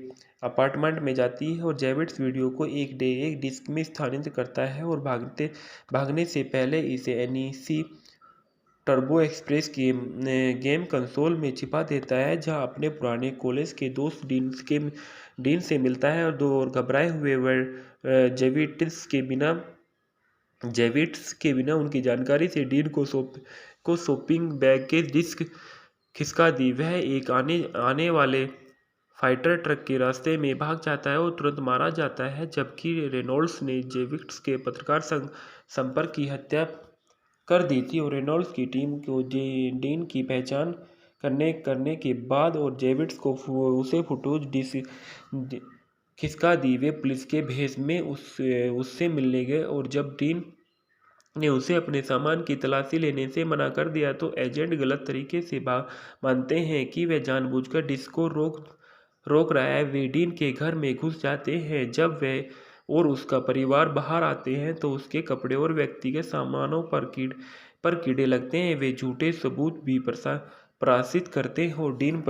Speaker 1: अपार्टमेंट में जाती है और जेविट्स वीडियो को एक डिस्क में स्थानांतरित करता है और भागने से पहले इसे NEC turbo express game console में छिपा देता है, जहां अपने पुराने कॉलेज के दोस्त डीन से मिलता है और घबराए हुए वह जेविट्स के बिना उनकी जानकारी से डीन को शॉपिंग बैग के डिस्क खिसका दी। वह एक आने वाले फाइटर ट्रक के रास्ते में भाग जाता है और तुरंत मारा जाता है, जबकि रेनॉल्ड्स ने जेविट्स के पत्रकार संपर्क की हत्या कर दी थी और रेनॉल्ड्स की टीम को डीन की पहचान करने के बाद और जेविट्स को उसे फुटेज खिसका दी। वे पुलिस के भेष में उससे मिलने गए और जब डीन ने उसे अपने सामान की तलाशी लेने से मना कर दिया तो एजेंट गलत तरीके से मानते हैं कि वह जानबूझकर डिस्क को रोक रहा है। वे डीन के घर में घुस जाते हैं। जब वह और उसका परिवार बाहर आते हैं तो उसके कपड़े और व्यक्तिगत सामानों पर कीड़े लगते हैं। वे झूठे सबूत भी प्रसारित करते हैं और डीन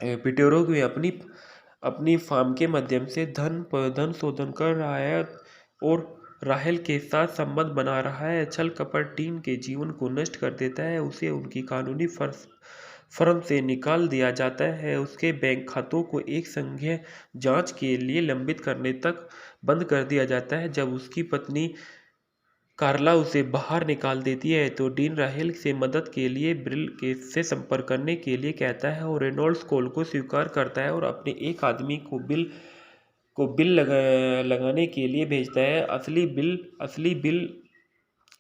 Speaker 1: पिटोरो में अपनी फार्म के माध्यम से धन शोधन कर रहा है और राहेल के साथ संबंध बना रहा है। छल कपट डीन के जीवन को नष्ट कर देता है। उसे उनकी कानूनी फर्म से निकाल दिया जाता है। उसके बैंक खातों को एक संघीय जांच के लिए लंबित करने तक बंद कर दिया जाता है। जब उसकी पत्नी कार्ला उसे बाहर निकाल देती है तो डीन राहेल से मदद के लिए ब्रिल से संपर्क करने के लिए कहता है और रेनॉल्ड्स कॉल को स्वीकार करता है और अपने एक आदमी को बिल लगाने के लिए भेजता है। असली बिल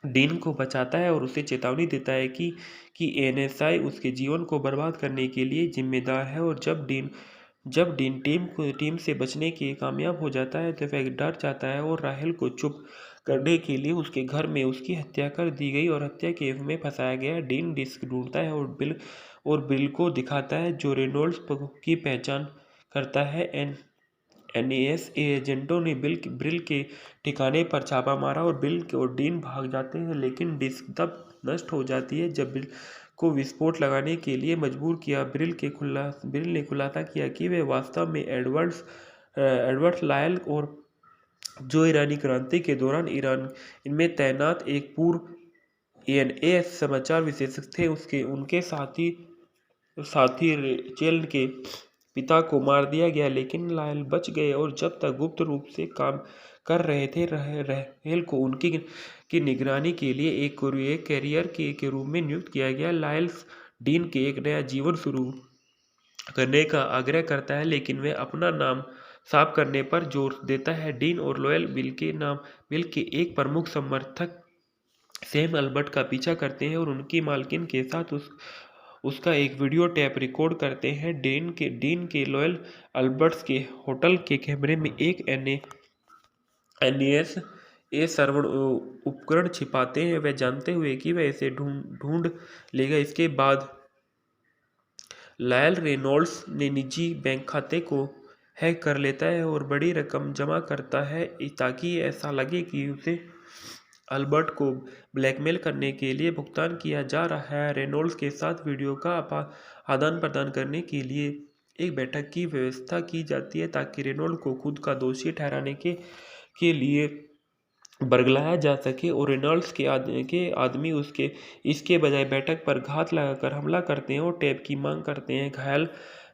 Speaker 1: डीन को बचाता है और उसे चेतावनी देता है कि एनएसआई उसके जीवन को बर्बाद करने के लिए जिम्मेदार है। और जब डीन टीम से बचने के कामयाब हो जाता है तो वह डर जाता है और राहेल को चुप करने के लिए उसके घर में उसकी हत्या कर दी गई और हत्या के में फंसाया गया। डीन डिस्क ढूंढता है और बिल को दिखाता है जो रेनॉल्ड्स की पहचान करता है। एनएसए एजेंटों ने ब्रिल के ठिकाने पर छापा मारा और बिल और डीन भाग जाते हैं, लेकिन डिस्क तब नष्ट हो जाती है जब बिल को विस्फोट लगाने के लिए मजबूर किया। ब्रिल ने खुलासा किया कि वह वास्तव में एडवर्ड लायल और जो ईरानी क्रांति के दौरान ईरान इनमें तैनात एक पूर्व एनए समाचार विशेषज्ञ थे। उनके साथी रेचेल के पिता को मार दिया गया, लेकिन लायल बच गए और जब तक गुप्त रूप से काम कर रहे थे। राहेल को उनकी निगरानी के लिए एक कैरियर के रूप में नियुक्त किया गया। लायल डीन के एक नया जीवन शुरू करने का आग्रह करता है, लेकिन वह अपना नाम साफ करने पर जोर देता है। डीन और लॉयल बिल के एक प्रमुख समर्थक सैम अल्बर्ट का पीछा करते हैं और उनकी मालकिन के साथ उसका एक वीडियो टेप रिकॉर्ड करते हैं। डीन के लॉयल अल्बर्ट्स के होटल के कैमरे में एक एनएस सर्वण उपकरण छिपाते हैं, वह जानते हुए कि वह इसे ढूंढ लेगा। इसके बाद लायल रेनॉल्ड्स ने निजी बैंक खाते को हैक कर लेता है और बड़ी रकम जमा करता है ताकि ऐसा लगे कि उसे अल्बर्ट को ब्लैकमेल करने के लिए भुगतान किया जा रहा है। रेनॉल्ड्स के साथ वीडियो का आदान प्रदान करने के लिए एक बैठक की व्यवस्था की जाती है ताकि रेनॉल्ड को खुद का दोषी ठहराने के लिए बरगलाया जा सके और रेनॉल्ड्स के आदमी इसके बजाय बैठक पर घात लगाकर हमला करते हैं और टेप की मांग करते हैं। घायल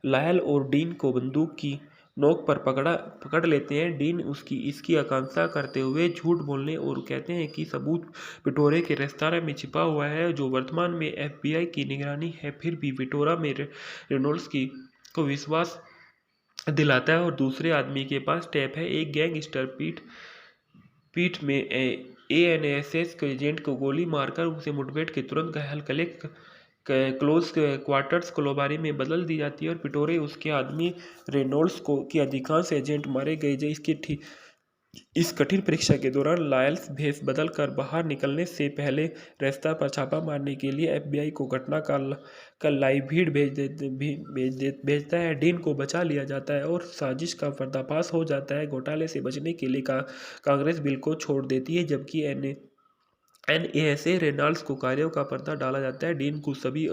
Speaker 1: लायल और डीन को बंदूक की नोक पर पकड़ लेते हैं। डीन इसकी आकांक्षा करते हुए झूठ बोलने और कहते हैं कि सबूत विटोरे के रेस्तरां में छिपा हुआ है जो वर्तमान में एफबीआई की निगरानी है। फिर भी विटोरा में रेनॉल्ड्स को विश्वास दिलाता है और दूसरे आदमी के पास टेप है। एक गैंगस्टर पीठ में एएनएसएस के एजेंट को गोली मारकर उसे मुठभेड़ के तुरंत घायल क्लोज क्वार्टर्स कोलोबारी में बदल दी जाती है और पिटोरे उसके आदमी रेनॉल्ड्स की अधिकांश एजेंट मारे गए। इस कठिन परीक्षा के दौरान लायल्स भेष बदल कर बाहर निकलने से पहले रेस्तरां पर छापा मारने के लिए एफबीआई को घटना का लाइव भीड़ भेजता है। डीन को बचा लिया जाता है और साजिश का पर्दाफाश हो जाता है। घोटाले से बचने के लिए कांग्रेस बिल को छोड़ देती है, जबकि एनएसए रेनॉल्ड्स को कार्यों का पर्दा डाला जाता है। डीन को सभी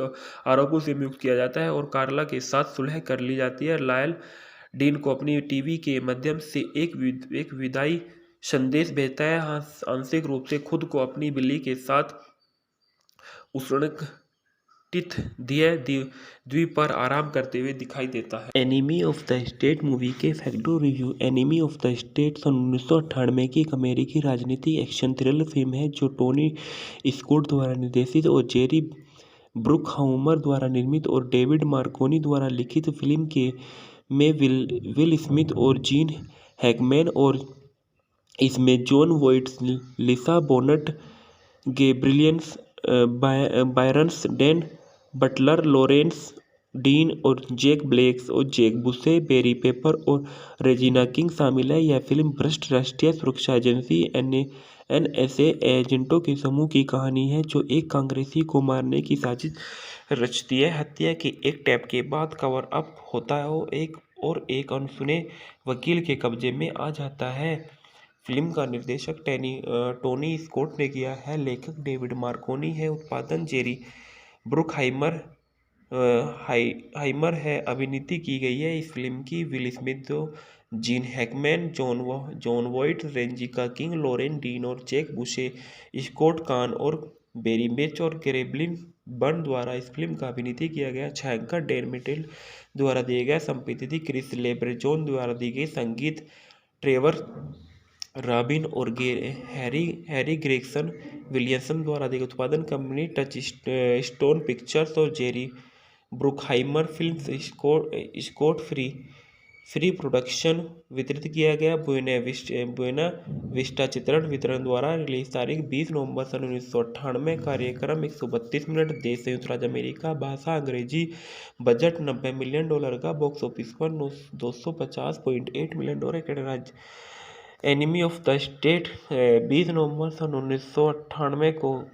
Speaker 1: आरोपों से मुक्त किया जाता है और कार्ला के साथ सुलह कर ली जाती है। लायल डीन को अपनी टीवी के माध्यम से एक विदाई संदेश भेजता है, आंशिक रूप से खुद को अपनी बिल्ली के साथ द्वीप पर आराम करते हुए दिखाई देता है। Enemy of the State movie के फैक्टो review. Enemy of the State सन 1998 की एक अमेरिकी राजनीति एक्शन थ्रिलर फिल्म है जो टोनी स्कॉट द्वारा निर्देशित और जेरी ब्रुकहाउमर द्वारा निर्मित और डेविड मार्कोनी द्वारा लिखित फिल्म में विल स्मिथ और जीन हैकमैन और इसमें Jon Voight, Lisa Bonet, Gabriel Byrnes, Dan Butler, Lawrence Dean और जैक ब्लैक और जैक बुशे, बेरी पेपर और रेजिना किंग शामिल है। यह फिल्म भ्रष्ट राष्ट्रीय सुरक्षा एजेंसी एनएसए एजेंटों के समूह की कहानी है जो एक कांग्रेसी को मारने की साजिश रचती है। हत्या के एक टेप के बाद कवर अप होता है और एक अनसुने वकील के कब्जे में आ जाता है। फिल्म का निर्देशक टोनी स्कॉट ने किया है, लेखक डेविड मार्कोनी है, उत्पादन जेरी ब्रुकहाइमर हाइमर है। अभिनीति की गई है इस फिल्म की Will Smith, Gene Hackman, Jon Voight, Regina King, Loren Dean और जैक बुशे, स्कॉट कान और बेरी मिर्च और ग्रेबलिन बर्न द्वारा इस फिल्म का अभिनीति किया गया। छायांकन डैन मिटेल द्वारा दिए गए, संपादित क्रिस लेब्रेजोन द्वारा दी गई, संगीत ट्रेवर रॉबिन और हैरी ग्रेगसन विलियमसन द्वारा दी गई, उत्पादन कंपनी टच स्टोन पिक्चर्स और Jerry Bruckheimer Films, Scott Free production वितरित किया गया। बुएना विस्टा चित्रण वितरण द्वारा रिलीज तारीख 20 नवंबर सन 1998, कार्यक्रम 132 मिनट, देश संयुक्त राज्य अमेरिका, भाषा अंग्रेजी, बजट $90 मिलियन का, बॉक्स ऑफिस पर $250.8 मिलियन, राज्य एनिमी ऑफ द स्टेट 20 नवंबर सन 1998 को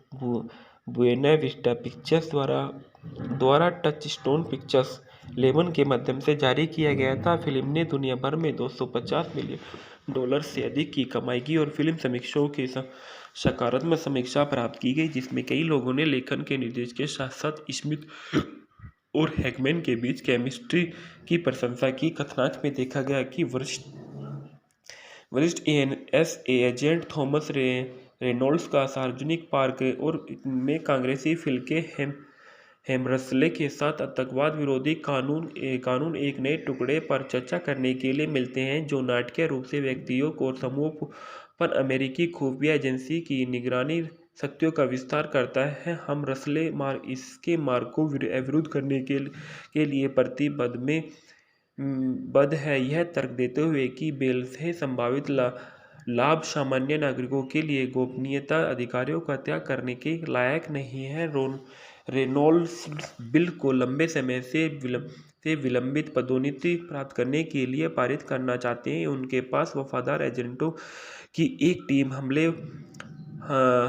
Speaker 1: बुएना विस्टा पिक्चर्स द्वारा टच स्टोन पिक्चर्स लेबन के माध्यम से जारी किया गया था। फिल्म ने दुनिया भर में $250 मिलियन से अधिक की कमाई की और फिल्म समीक्षकों की सकारात्मक समीक्षा प्राप्त की गई, जिसमें कई लोगों ने लेखन के निर्देश के साथ साथ स्मिथ और हैकमैन के बीच केमिस्ट्री की प्रशंसा की। कथानक में देखा गया कि वरिष्ठ एनएसए एजेंट थॉमस रेनॉल्ड्स का सार्वजनिक पार्क और में कांग्रेसी फिल के हेमरसले के साथ आतंकवाद विरोधी कानून एक नए टुकड़े पर चर्चा करने के लिए मिलते हैं, जो नाटकीय रूप से व्यक्तियों और समूहों पर अमेरिकी खुफिया एजेंसी की निगरानी शक्तियों का विस्तार करता है। हम रसले इसके मार्ग को अवरुद्ध करने के लिए प्रतिबद्ध है, यह तर्क देते हुए कि बेल से संभावित लाभ सामान्य नागरिकों के लिए गोपनीयता अधिकारों का त्याग करने के लायक नहीं है। रेनॉल्ड्स बिल को लंबे समय से विलंबित पदोन्नति प्राप्त करने के लिए पारित करना चाहते हैं। उनके पास वफादार एजेंटों की एक टीम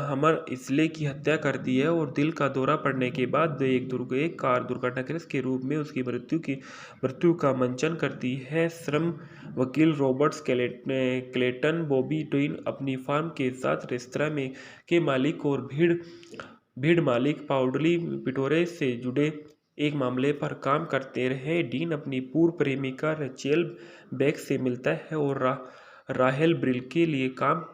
Speaker 1: हमर इसले की हत्या करती है और दिल का दौरा पड़ने के बाद एक कार दुर्घटनाग्रस्त के रूप में उसकी मृत्यु का मंचन करती है। श्रम वकील रॉबर्ट क्लेटन बॉबी डीन अपनी फार्म के साथ रेस्तरां के मालिक और भीड़ मालिक पाउडली पिटोरे से जुड़े एक मामले पर काम करते रहे। डीन अपनी पूर्व प्रेमिका रेचेल बेक से मिलता है और राहेल ब्रिल के लिए काम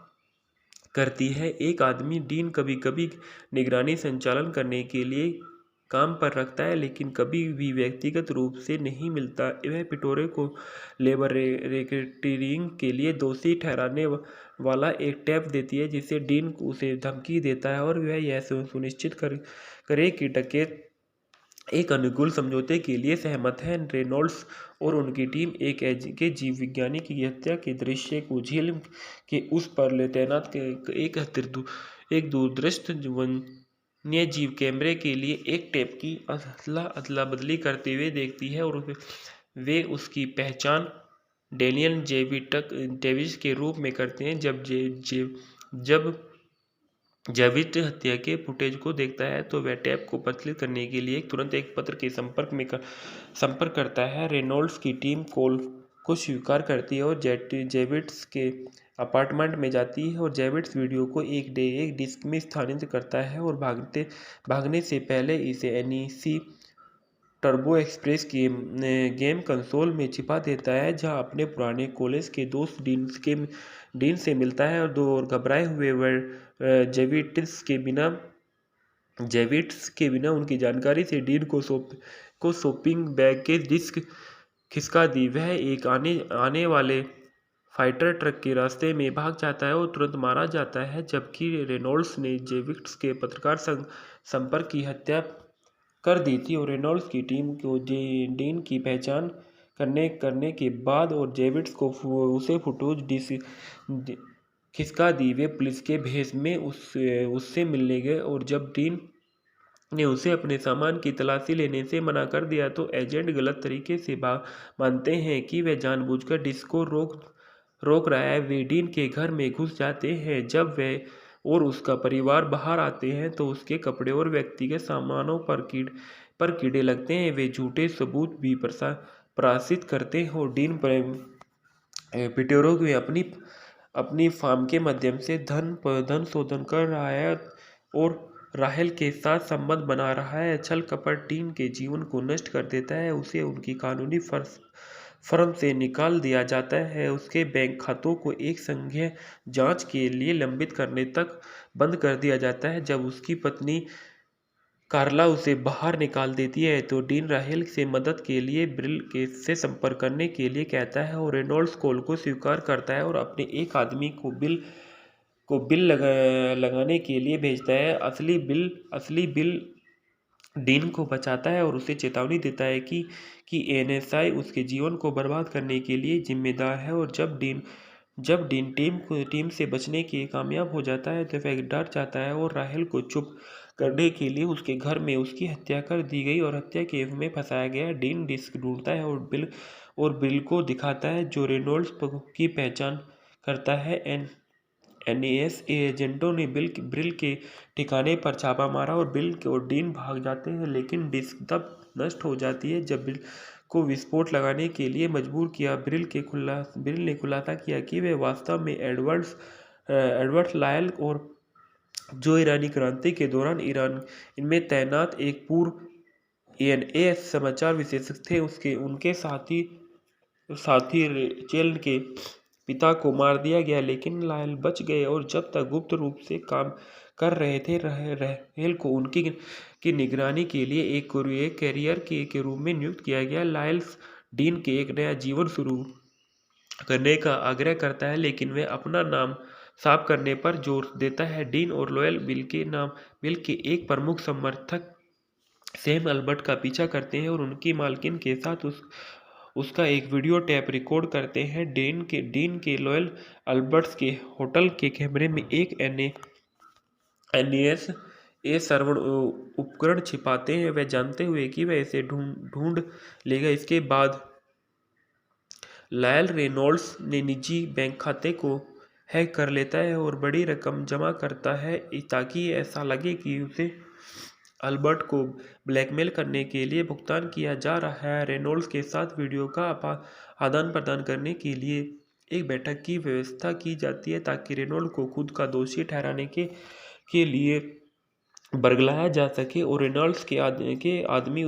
Speaker 1: करती है। एक आदमी डीन कभी कभी निगरानी संचालन करने के लिए काम पर रखता है, लेकिन कभी भी व्यक्तिगत रूप से नहीं मिलता। वह पिटोरे को लेबर रेकेटिंग के लिए दोषी ठहराने वाला एक टेप देती है, जिसे डीन उसे धमकी देता है और वह यह सुनिश्चित करे कि डकैत एक अनुकूल समझौते के लिए सहमत है। रेनॉल्ड्स और उनकी टीम के जीव विज्ञानी की हत्या के दृश्य को झील के उस पर तैनात एक दूरदृष्ट वन्यजीव कैमरे के लिए एक टेप की अदला बदली करते हुए देखती है और वे उसकी पहचान डेनियल डेविस के रूप में करते हैं। जब जेविट हत्या के फुटेज को देखता है तो वह टैप को प्रचलित करने के लिए तुरंत एक पत्र के संपर्क करता है। रेनॉल्ड्स की टीम कॉल को स्वीकार करती है और जेविट्स के अपार्टमेंट में जाती है और जेविट्स वीडियो को एक डिस्क में स्थानांतरित करता है और भागने से पहले इसे NEC turbo express game console में छिपा देता है, जहां अपने पुराने कॉलेज के दोस्त डीन से मिलता है और घबराए हुए वह जेविट्स के बिना उनकी जानकारी से डीन को शॉपिंग बैग के डिस्क खिसका दी। वह एक आने वाले फाइटर ट्रक के रास्ते में भाग जाता है और तुरंत मारा जाता है, जबकि रेनॉल्ड्स ने जेविट्स के पत्रकार संपर्क की हत्या कर दी थी। और रेनॉल्ड्स की टीम को डीन की पहचान करने के बाद और जेविट्स को उसे फुटेज खिसका दी, वे पुलिस के भेष में उससे मिलने गए और जब डीन ने उसे अपने सामान की तलाशी लेने से मना कर दिया तो एजेंट गलत तरीके से मानते हैं कि वह जानबूझकर डिस्क को रोक रोक रहा है। वे डीन के घर में घुस जाते हैं। जब वह और उसका परिवार बाहर आते हैं तो उसके कपड़े और व्यक्तिगत सामानों पर कीड़े लगते हैं। वे झूठे सबूत भी प्रसारित करते हैं और डीन पिटोरो में अपनी अपनी फार्म के माध्यम से धन शोधन कर रहा है और राहेल के साथ संबंध बना रहा है। छल कपट डीन के जीवन को नष्ट कर देता है। उसे उनकी कानूनी फर्म से निकाल दिया जाता है। उसके बैंक खातों को एक संघीय जांच के लिए लंबित करने तक बंद कर दिया जाता है। जब उसकी पत्नी कार्ला उसे बाहर निकाल देती है तो डीन राहेल से मदद के लिए ब्रिल के से संपर्क करने के लिए कहता है और रेनॉल्ड्स कॉल को स्वीकार करता है और अपने एक आदमी को बिल लगाने के लिए भेजता है। असली बिल डीन को बचाता है और उसे चेतावनी देता है कि एनएसआई उसके जीवन को बर्बाद करने के लिए जिम्मेदार है। और जब डीन टीम से बचने के कामयाब हो जाता है तो वह डर जाता है और राहेल को चुप करने के लिए उसके घर में उसकी हत्या कर दी गई और हत्या केस में फंसाया गया। डीन डिस्क ढूंढता है और बिल को दिखाता है जो रेनॉल्ड्स की पहचान करता है। एनएस एजेंटों ने बिल के ठिकाने पर छापा मारा और बिल और डीन भाग जाते हैं, लेकिन डिस्क तब नष्ट हो जाती है जब बिल को विस्फोट लगाने के लिए मजबूर किया। बिल ने खुलासा किया कि वह वास्तव में एडवर्ड लायल और जो ईरानी क्रांति के दौरान ईरान इनमें तैनात एक पूर्व एएनए समाचार विशेषज्ञ थे। उनके साथी रेचेल के पिता को मार दिया गया, लेकिन लायल बच गए और जब तक गुप्त रूप से काम कर रहे थे राहेल को उनकी की निगरानी के लिए एक कैरियर के रूप में नियुक्त किया गया। लायल डीन के एक नया जीवन शुरू करने का आग्रह करता है, लेकिन वह अपना नाम साफ करने पर जोर देता है। डीन और लॉयल बिल के एक प्रमुख समर्थक सैम अल्बर्ट का पीछा करते हैं और उनकी मालकिन के साथ उसका एक वीडियो टेप रिकॉर्ड करते हैं। डीन के लॉयल अल्बर्ट्स के होटल के कैमरे में एक एनएस श्रवण उपकरण छिपाते हैं, वह जानते हुए कि वह इसे ढूंढ लेगा। इसके बाद लायल रेनॉल्ड्स ने निजी बैंक खाते को हैक कर लेता है और बड़ी रकम जमा करता है ताकि ऐसा लगे कि उसे अल्बर्ट को ब्लैकमेल करने के लिए भुगतान किया जा रहा है। रेनॉल्ड्स के साथ वीडियो का आदान प्रदान करने के लिए एक बैठक की व्यवस्था की जाती है ताकि रेनॉल्ड को खुद का दोषी ठहराने के लिए बरगलाया जा सके और रेनॉल्ड्स के आदमी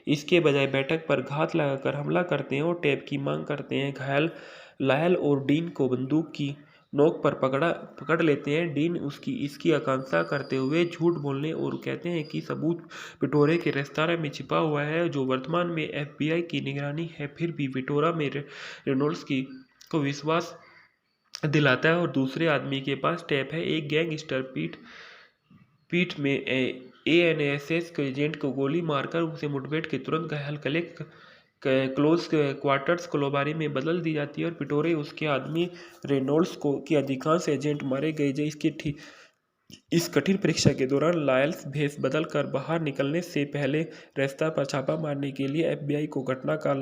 Speaker 1: इसके बजाय बैठक पर घात लगाकर हमला करते हैं और टेप की मांग करते हैं। घायल लायल और डीन को बंदूक की नोक पर पकड़ लेते हैं। डीन इसकी आकांक्षा करते हुए झूठ बोलने और कहते हैं कि सबूत विटोरे के रेस्तरां में छिपा हुआ है जो वर्तमान में एफबीआई की निगरानी है। फिर भी विटोरा में रेनॉल्ड्स को विश्वास दिलाता है और दूसरे आदमी के पास टेप है। एक गैंगस्टर पीठ में एएनएस के एजेंट को गोली मारकर उसे मुठभेड़ के तुरंत घायल क्लोज क्वार्टर्स कोलोबारी में बदल दी जाती है और पिटोरे उसके आदमी रेनॉल्ड्स की अधिकांश एजेंट मारे गए। इस कठिन परीक्षा के दौरान लायल्स भेष बदल कर बाहर निकलने से पहले रास्ता पर छापा मारने के लिए एफबीआई को घटना का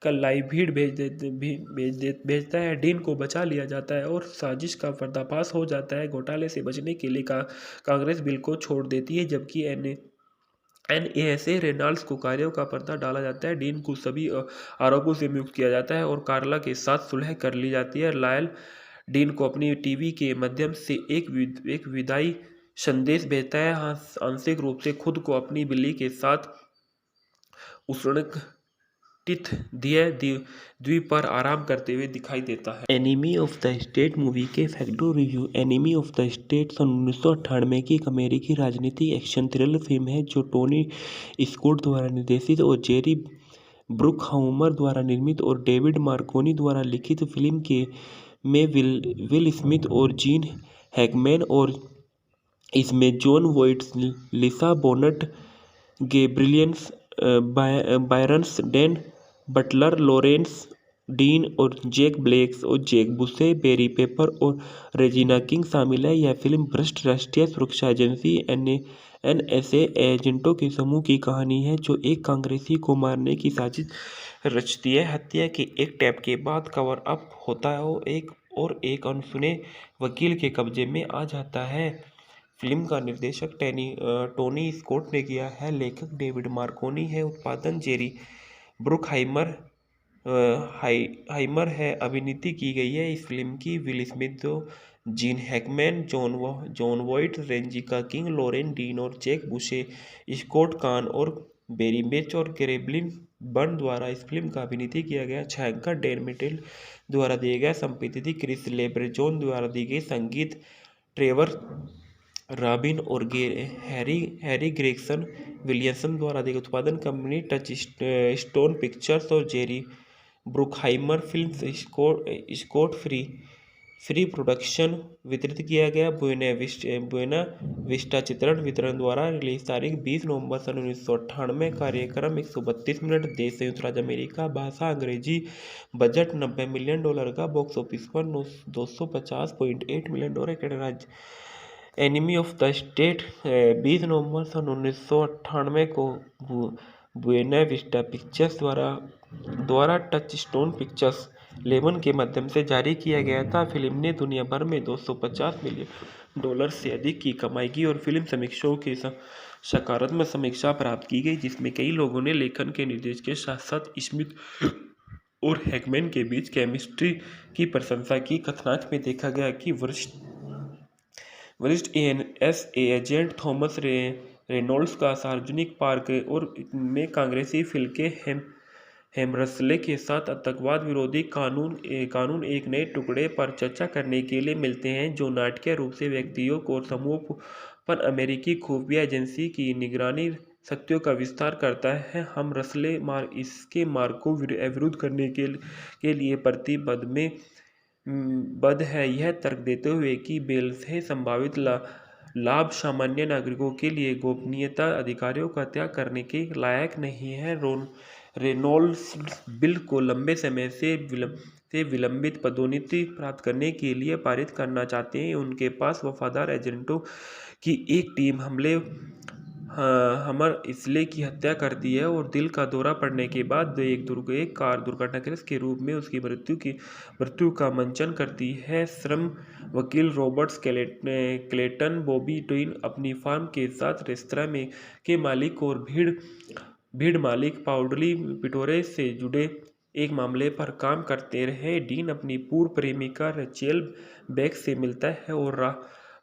Speaker 1: लाइव भीड़ भेजता है। डीन को बचा लिया जाता है और साजिश का पर्दाफाश हो जाता है। घोटाले से बचने के लिए कांग्रेस बिल को छोड़ देती है, जबकि एनएसए रेनॉल्ड्स को कार्यों का पर्दा डाला जाता है। डीन को सभी आरोपों से मुक्त किया जाता है और कार्ला के साथ सुलह कर ली जाती है। लायल डीन को अपनी टीवी के माध्यम से एक विदाई संदेश भेजता है, आंशिक रूप से खुद को अपनी बिल्ली के साथ उष्णकटिबंधीय द्वीप पर आराम करते हुए दिखाई देता है। Enemy of the State movie के factor review. Enemy of the State सन 1998 की एक अमेरिकी राजनीति एक्शन थ्रिलर फिल्म है जो टोनी स्कॉट द्वारा निर्देशित और जेरी ब्रुकहाउमर द्वारा निर्मित और डेविड मार्कोनी द्वारा लिखित फिल्म में विल स्मिथ और जीन हैकमैन और इसमें Jon Voight, Lisa Bonet, Gabriel Byrnes, Dan Butler, Lawrence Dean और जैक ब्लैक और जैक बुशे, बेरी पेपर और रेजिना किंग शामिल है। यह फिल्म भ्रष्ट राष्ट्रीय सुरक्षा एजेंसी एनएसए एजेंटों के समूह की कहानी है जो एक कांग्रेसी को मारने की साजिश रचती है। हत्या के एक टैप के बाद कवर अप होता है और एक अनसुने वकील के कब्जे में आ जाता है। फिल्म का निर्देशक टोनी स्कॉट ने किया है। लेखक डेविड मार्कोनी है। उत्पादन जेरी ब्रुकहाइमर हाइमर है। अभिनीति की गई है इस फिल्म की Will Smith, Gene Hackman, Jon Voight, Regina King, Loren Dean और जैक बुशे, स्कॉट कान और बेरी बेच और कैरेब्लिन बर्न द्वारा इस फिल्म का अभिनीति किया गया। छायांकन डैन मिटेल द्वारा दिए गए, संपीड़ित क्रिस लेब्रेजोन द्वारा दी गई, संगीत ट्रेवर रॉबिन और हैरी ग्रेगसन विलियमसन द्वारा दी गई। उत्पादन कंपनी टच स्टोन पिक्चर्स और Jerry Bruckheimer Films, Scott Free production वितरित किया गया। बुएना विस्टा चित्रण वितरण द्वारा रिलीज तारीख 20 नवंबर सन 1998। कार्यक्रम 132 मिनट। देश संयुक्त राज्य अमेरिका। भाषा अंग्रेजी। बजट $90 मिलियन का। बॉक्स ऑफिस पर $250.8 मिलियन। राज्य एनिमी ऑफ द स्टेट 20 नवंबर सन 1998 को बुएना विस्टा पिक्चर्स द्वारा टच स्टोन पिक्चर्स लेबन के माध्यम से जारी किया गया था। फिल्म ने दुनिया भर में $250 मिलियन से अधिक की कमाई की और फिल्म समीक्षकों के सकारात्मक समीक्षा प्राप्त की गई, जिसमें कई लोगों ने लेखन के निर्देश के साथ साथ स्मिथ और हैकमैन के बीच केमिस्ट्री की प्रशंसा की। कथानक में देखा गया कि वरिष्ठ एनएसए एजेंट थॉमस रेनॉल्ड्स का सार्वजनिक पार्क और में कांग्रेसी फिल्के हेमरसले के साथ आतंकवाद विरोधी कानून एक नए टुकड़े पर चर्चा करने के लिए मिलते हैं जो नाटकीय रूप से व्यक्तियों और समूहों पर अमेरिकी खुफिया एजेंसी की निगरानी शक्तियों का विस्तार करता है। हम रसले इसके मार्ग को विरोध करने के लिए बद है, यह तर्क देते हुए कि बेल से संभावित लाभ सामान्य नागरिकों के लिए गोपनीयता अधिकारों का त्याग करने के लायक नहीं है। रेनॉल्ड्स बिल को लंबे समय से विलंबित पदोन्नति प्राप्त करने के लिए पारित करना चाहते हैं। उनके पास वफादार एजेंटों की एक टीम हमर इसले की हत्या करती है और दिल का दौरा पड़ने के बाद एक कार दुर्घटनाग्रस्त के रूप में उसकी मृत्यु का मंचन करती है। श्रम वकील रॉबर्ट क्लेटन बॉबी डीन अपनी फार्म के साथ रेस्तरां के मालिक और भीड़ मालिक पाउडली पिटोरे से जुड़े एक मामले पर काम करते रहे। डीन अपनी पूर्व प्रेमिका रेचेल बेक से मिलता है और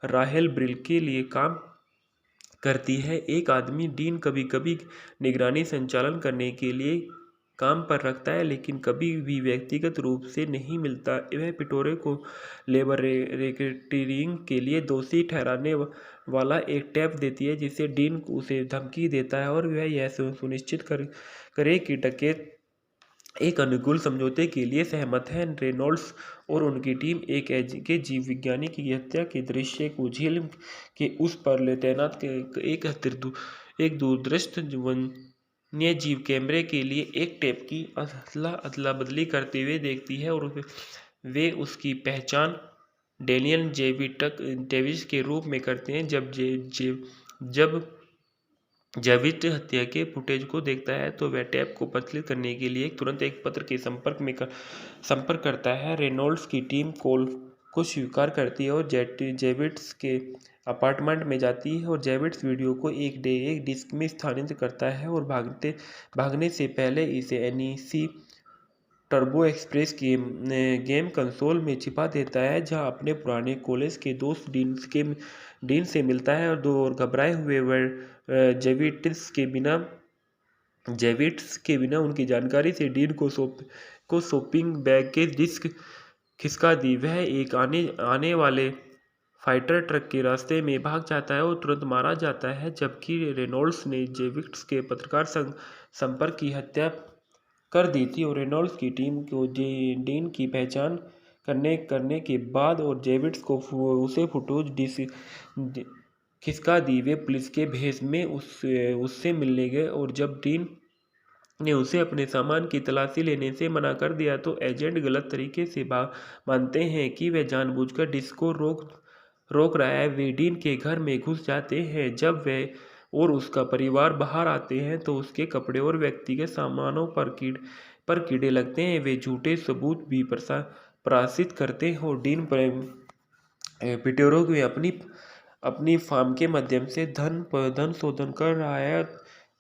Speaker 1: राहेल ब्रिल के लिए काम करती है। एक आदमी डीन कभी कभी निगरानी संचालन करने के लिए काम पर रखता है, लेकिन कभी भी व्यक्तिगत रूप से नहीं मिलता। वह पिटोरे को लेबर रेकेटिंग के लिए दोषी ठहराने वाला एक टैप देती है, जिससे डीन उसे धमकी देता है और वह यह सुनिश्चित करे कि डकैत एक अनुकूल समझौते के लिए सहमत है। रेनॉल्ड्स और उनकी टीम के जीव विज्ञानी की हत्या के दृश्य को झील के उस पर तैनात एक दूरदृष्ट वन्य जीव कैमरे के लिए एक टेप की अदला बदली करते हुए देखती है और वे उसकी पहचान डेनियल डेविस के रूप में करते हैं। जब जेविट हत्या के फुटेज को देखता है तो वह टैप को प्रचलित करने के लिए तुरंत एक पत्र के संपर्क करता है। रेनॉल्ड्स की टीम कॉल को स्वीकार करती है और जेविट्स के अपार्टमेंट में जाती है और जेविट्स वीडियो को एक डिस्क में स्थानांतरित करता है और भागने से पहले इसे NEC turbo express game console में छिपा देता है, जहां अपने पुराने कॉलेज के दोस्त डीन से मिलता है और घबराए हुए वह जेविट्स के बिना उनकी जानकारी से डीन को शॉपिंग बैग के डिस्क खिसका दी। वह एक आने वाले फाइटर ट्रक के रास्ते में भाग जाता है और तुरंत मारा जाता है, जबकि रेनॉल्ड्स ने जेविट्स के पत्रकार संपर्क की हत्या कर दी थी और रेनॉल्ड्स की टीम को डीन की पहचान करने के बाद और जेविट्स को उसे फुटेज खिसका दी। वे पुलिस के भेष में उससे मिलने गए और जब डीन ने उसे अपने सामान की तलाशी लेने से मना कर दिया तो एजेंट गलत तरीके से मानते हैं कि वह जानबूझकर डिस्क को रोक रहा है। वे डीन के घर में घुस जाते हैं। जब वह और उसका परिवार बाहर आते हैं तो उसके कपड़े और व्यक्तिगत सामानों पर कीड़े लगते हैं। वे झूठे सबूत भी प्रसारित करते हैं और डीन पिटोरो में अपनी फार्म के माध्यम से धन शोधन कर रहा है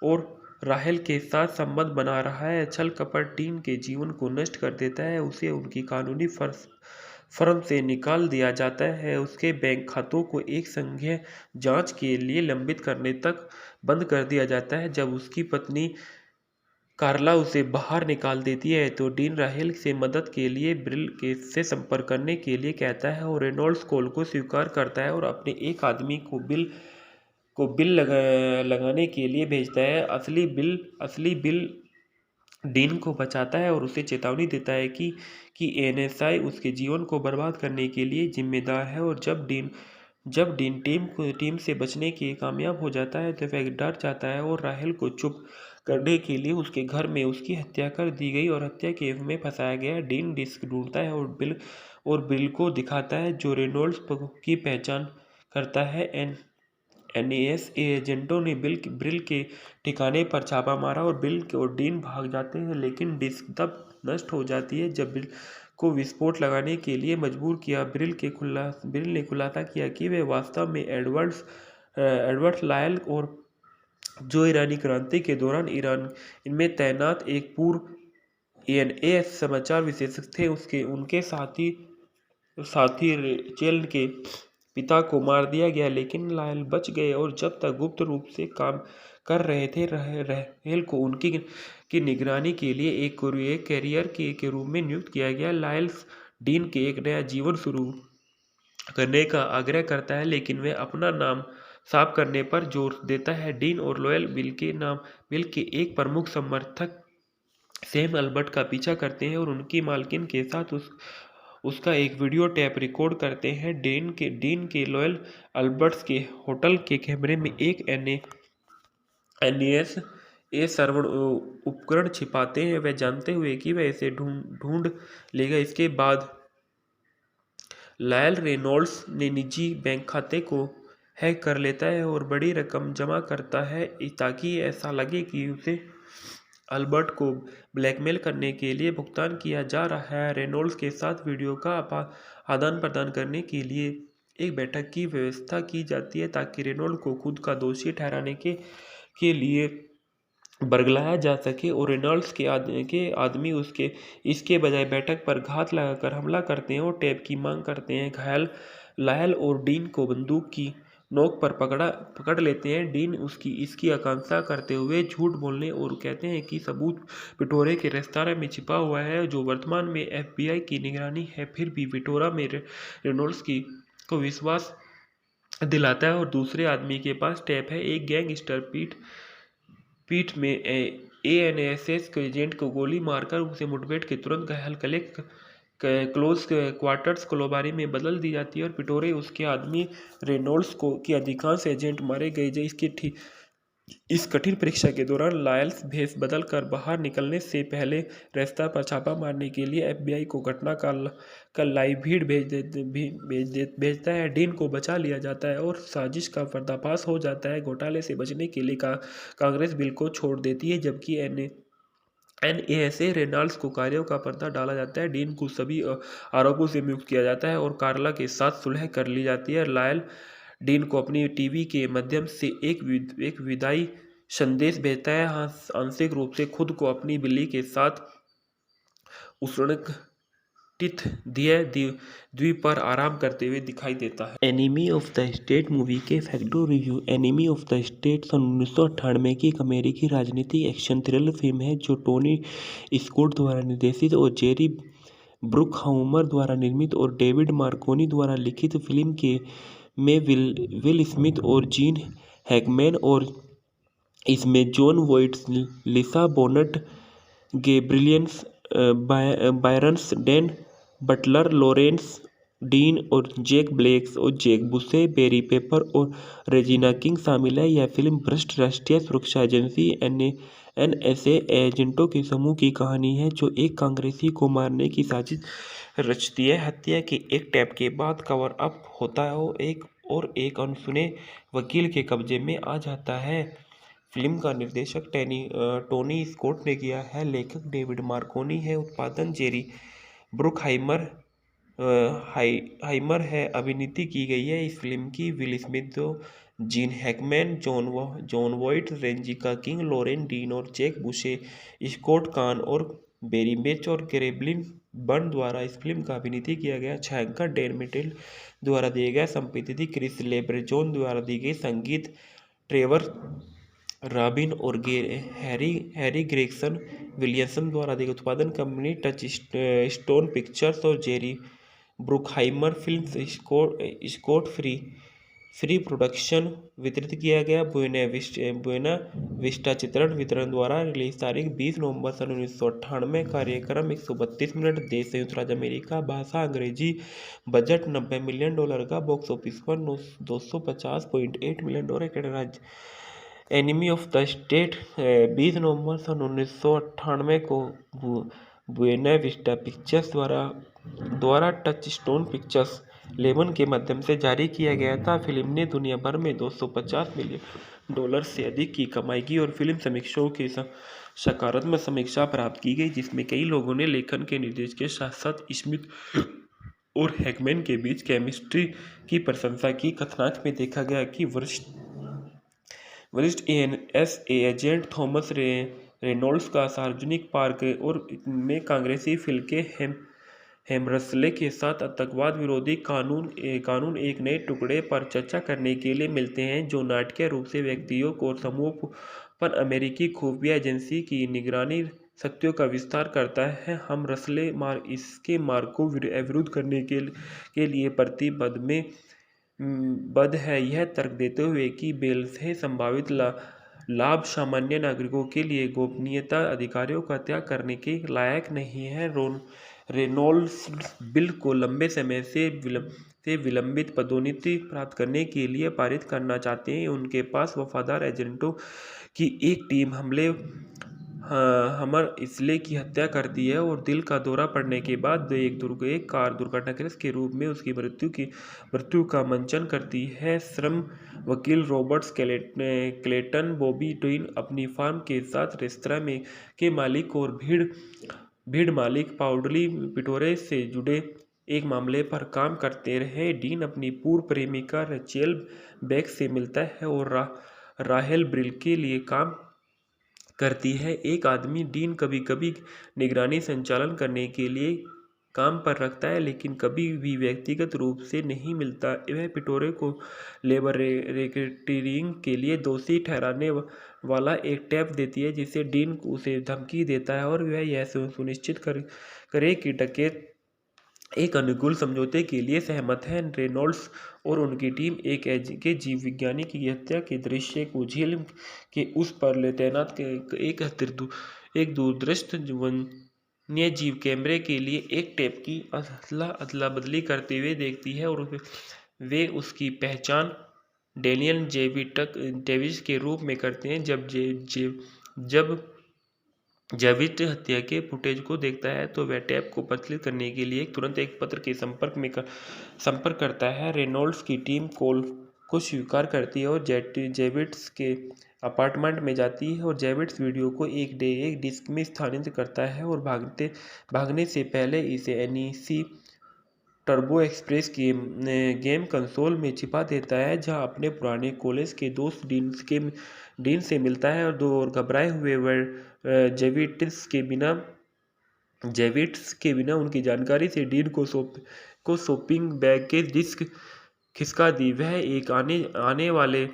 Speaker 1: और राहेल के साथ संबंध बना रहा है। छल कपट डीन के जीवन को नष्ट कर देता है। उसे उनकी कानूनी फर्म से निकाल दिया जाता है। उसके बैंक खातों को एक संघीय जांच के लिए लंबित करने तक बंद कर दिया जाता है। जब उसकी पत्नी कार्ला उसे बाहर निकाल देती है तो डीन राहेल से मदद के लिए ब्रिल से संपर्क करने के लिए कहता है और रेनॉल्ड्स कॉल को स्वीकार करता है और अपने एक आदमी को बिल लगाने के लिए भेजता है। असली बिल डीन को बचाता है और उसे चेतावनी देता है कि एनएसआई उसके जीवन को बर्बाद करने के लिए जिम्मेदार है। और जब डीन टीम से बचने के कामयाब हो जाता है तो वह डर जाता है और राहेल को चुप करने के लिए उसके घर में उसकी हत्या कर दी गई और हत्या के में फंसाया गया। डीन डिस्क ढूंढता है और बिल को दिखाता है जो रेनॉल्ड्स की पहचान करता है। एनएस एजेंटों ने ब्रिल के ठिकाने पर छापा मारा और बिल और डीन भाग जाते हैं, लेकिन डिस्क तब नष्ट हो जाती है जब बिल को विस्फोट लगाने के लिए मजबूर किया। ब्रिल ने खुलासा किया कि वे वास्तव में एडवर्ड लायल और जो ईरानी क्रांति के दौरान इनमें तैनात एक पूर्व एनएस समाचार विशेषज्ञ थे। उनके साथी रेचेल के पिता को मार दिया गया, लेकिन लायल बच गए और जब तक गुप्त रूप से काम कर रहे थे राहेल को उनकी निगरानी के लिए एक कैरियर के रूप में नियुक्त किया गया। लायल डीन के एक नया जीवन शुरू करने का आग्रह करता है, लेकिन वह अपना नाम साफ करने पर जोर देता है। डीन और लॉयल बिल के एक प्रमुख समर्थक सैम अल्बर्ट का पीछा करते हैं और उनकी मालकिन के साथ उसका एक वीडियो टेप रिकॉर्ड करते हैं। डीन के लॉयल अल्बर्ट्स के होटल के कैमरे में एक एनएस श्रवण उपकरण छिपाते हैं, वह जानते हुए कि वह इसे ढूंढ लेगा। इसके बाद लायल रेनॉल्ड्स ने निजी बैंक खाते को हैक कर लेता है और बड़ी रकम जमा करता है ताकि ऐसा लगे कि उसे अल्बर्ट को ब्लैकमेल करने के लिए भुगतान किया जा रहा है। रेनॉल्ड्स के साथ वीडियो का आदान प्रदान करने के लिए एक बैठक की व्यवस्था की जाती है ताकि रेनॉल्ड को खुद का दोषी ठहराने के लिए बरगलाया जा सके और रेनॉल्ड्स के आदमी इसके बजाय बैठक पर घात लगाकर हमला करते हैं और टेप की मांग करते हैं। घायल लायल और डीन को बंदूक की नोक पर पकड़ लेते हैं। डीन इसकी आकांक्षा करते हुए झूठ बोलने और कहते हैं कि सबूत पिटोरे के रेस्तरां में छिपा हुआ है जो वर्तमान में एफबीआई की निगरानी है। फिर भी पिटोरा में रेनॉल्ड्स को विश्वास दिलाता है और दूसरे आदमी के पास टेप है। एक गैंगस्टर पीठ में एएनएसएस के एजेंट को गोली मारकर उसे मुठभेड़ के तुरंत घायल क्लोज क्वार्टर्स कोलोबारी में बदल दी जाती है और पिटोरे उसके आदमी रेनॉल्ड्स की अधिकांश एजेंट मारे गए। इस कठिन परीक्षा के दौरान लायल्स भेष बदल कर बाहर निकलने से पहले रेस्तरां पर छापा मारने के लिए एफबीआई को घटना का लाइव भीड़ भेजता है। डीन को बचा लिया जाता है और साजिश का पर्दाफाश हो जाता है। घोटाले से बचने के लिए कांग्रेस बिल को छोड़ देती है, जबकि एनएसए रेनॉल्ड्स को कार्यों का पर्दा डाला जाता है। डीन को सभी आरोपों से मुक्त किया जाता है और कार्ला के साथ सुलह कर ली जाती है। लायल डीन को अपनी टीवी के माध्यम से एक विदाई संदेश भेजता है, आंशिक रूप से खुद को अपनी बिल्ली के साथ उष्णकटिबंधीय द्वीप पर आराम करते हुए दिखाई देता है। Enemy of the State movie के फैक्टो review. Enemy of the State सन 1998 की एक अमेरिकी राजनीतिक एक्शन थ्रिलर फिल्म है जो टोनी स्कॉट द्वारा निर्देशित और जेरी ब्रुकहाउमर द्वारा निर्मित और डेविड मार्कोनी द्वारा लिखित फिल्म में विल स्मिथ और जीन हैकमैन और इसमें Jon Voight, Lisa Bonet, Gabriel Byrnes, Dan Butler, Lawrence Dean और जैक ब्लेक और जैक बुसे, बेरी पेपर और रेजिना किंग शामिल है। यह फिल्म भ्रष्ट राष्ट्रीय सुरक्षा एजेंसी एनएसए एजेंटों के समूह की कहानी है जो एक कांग्रेसी को मारने की साजिश रचती है। हत्या के एक टैप के बाद कवर अप होता है और एक अनसुने वकील के कब्जे में आ जाता है। फिल्म का निर्देशक टोनी स्कॉट ने किया है, लेखक डेविड मार्कोनी है, उत्पादन जेरी ब्रुकहाइमर हाइमर है, अभिनीति की गई है इस फिल्म की Will Smith, Gene Hackman, Jon Voight, Regina King, Loren Dean और जैक बुशे, स्कॉट कान और बेरी मेच और कैरेब्लिन बर्न द्वारा इस फिल्म का अभिनीति किया गया। छायांकन डैन मिटेल द्वारा दिए गए, संपादित क्रिस लेब्रेजोन द्वारा दी गई, संगीत ट्रेवर रॉबिन और हैरी ग्रेगसन विलियमसन द्वारा दी गई, उत्पादन कंपनी टच स्टोन पिक्चर्स और Jerry Bruckheimer Films, Scott Free production वितरित किया गया। बुएना विस्टा चित्रण वितरण द्वारा रिलीज तारीख 20 नवंबर सन 1998, कार्यक्रम 132 मिनट, देश संयुक्त राज्य अमेरिका, भाषा अंग्रेजी, बजट $90 मिलियन का, बॉक्स ऑफिस पर $250.8 मिलियन राज्य एनिमी ऑफ द स्टेट 20 नवंबर सन 1998 को बुएना विस्टा पिक्चर्स द्वारा टच स्टोन पिक्चर्स लेबन के माध्यम से जारी किया गया था। फिल्म ने दुनिया भर में $250 मिलियन से अधिक की कमाई की और फिल्म समीक्षकों की सकारात्मक समीक्षा प्राप्त की गई, जिसमें कई लोगों ने लेखन के निर्देश के साथ साथ स्मिथ और हैकमैन के बीच केमिस्ट्री की प्रशंसा की। कथानक में देखा गया कि वरिष्ठ एनएसए एजेंट थॉमस रेनॉल्ड्स का सार्वजनिक पार्क और में कांग्रेसी फिल के हेमरसले के साथ आतंकवाद विरोधी कानून एक नए टुकड़े पर चर्चा करने के लिए मिलते हैं, जो नाटकीय रूप से व्यक्तियों और समूहों पर अमेरिकी खुफिया एजेंसी की निगरानी शक्तियों का विस्तार करता है। हम रसले इसके मार्ग को विरुद्ध करने के लिए बद है, यह तर्क देते हुए कि बेल से संभावित लाभ सामान्य नागरिकों के लिए गोपनीयता अधिकारों का त्याग करने के लायक नहीं है। रेनॉल्ड्स बिल को लंबे समय से विलंबित पदोन्नति प्राप्त करने के लिए पारित करना चाहते हैं। उनके पास वफादार एजेंटों की एक टीम हमर इसले की हत्या करती है और दिल का दौरा पड़ने के बाद एक कार दुर्घटनाग्रस्त के रूप में उसकी मृत्यु का मंचन करती है। श्रम वकील रॉबर्ट क्लेटन बॉबी डीन अपनी फार्म के साथ रेस्तरां में के मालिक और भीड़ मालिक पाउडली पिटोरे से जुड़े एक मामले पर काम करते रहे। डीन अपनी पूर्व प्रेमिका रेचेल बेक से मिलता है और राहेल ब्रिल के लिए काम करती है। एक आदमी डीन कभी कभी निगरानी संचालन करने के लिए काम पर रखता है, लेकिन कभी भी व्यक्तिगत रूप से नहीं मिलता। वह पिटोरे को लेबर रेकेटिंग के लिए दोषी ठहराने वाला एक टैप देती है, जिसे डीन उसे धमकी देता है और वह यह सुनिश्चित करे कि डकैत एक अनुकूल समझौते के लिए सहमत है। रेनॉल्ड्स और उनकी टीम के जीव विज्ञानी की हत्या के दृश्य को झील के उस पर तैनात एक दूरदृष्ट वन्यजीव कैमरे के लिए एक टेप की अदला बदली करते हुए देखती है और वे उसकी पहचान डेनियल डेविस के रूप में करते हैं। जब जेविट हत्या के फुटेज को देखता है तो वह टैप को प्रचलित करने के लिए तुरंत एक पत्र के संपर्क करता है। रेनॉल्ड्स की टीम कॉल को स्वीकार करती है और जेविट्स के अपार्टमेंट में जाती है और जेविट्स वीडियो को एक डिस्क में स्थानांतरित करता है और भागने से पहले इसे NEC turbo express game console में छिपा देता है, जहां अपने पुराने कॉलेज के दोस्त डीन से मिलता है और घबराए हुए वह जेविट्स के बिना उनकी जानकारी से डीन को शॉपिंग बैग के डिस्क खिसका दी। वह एक आने वाले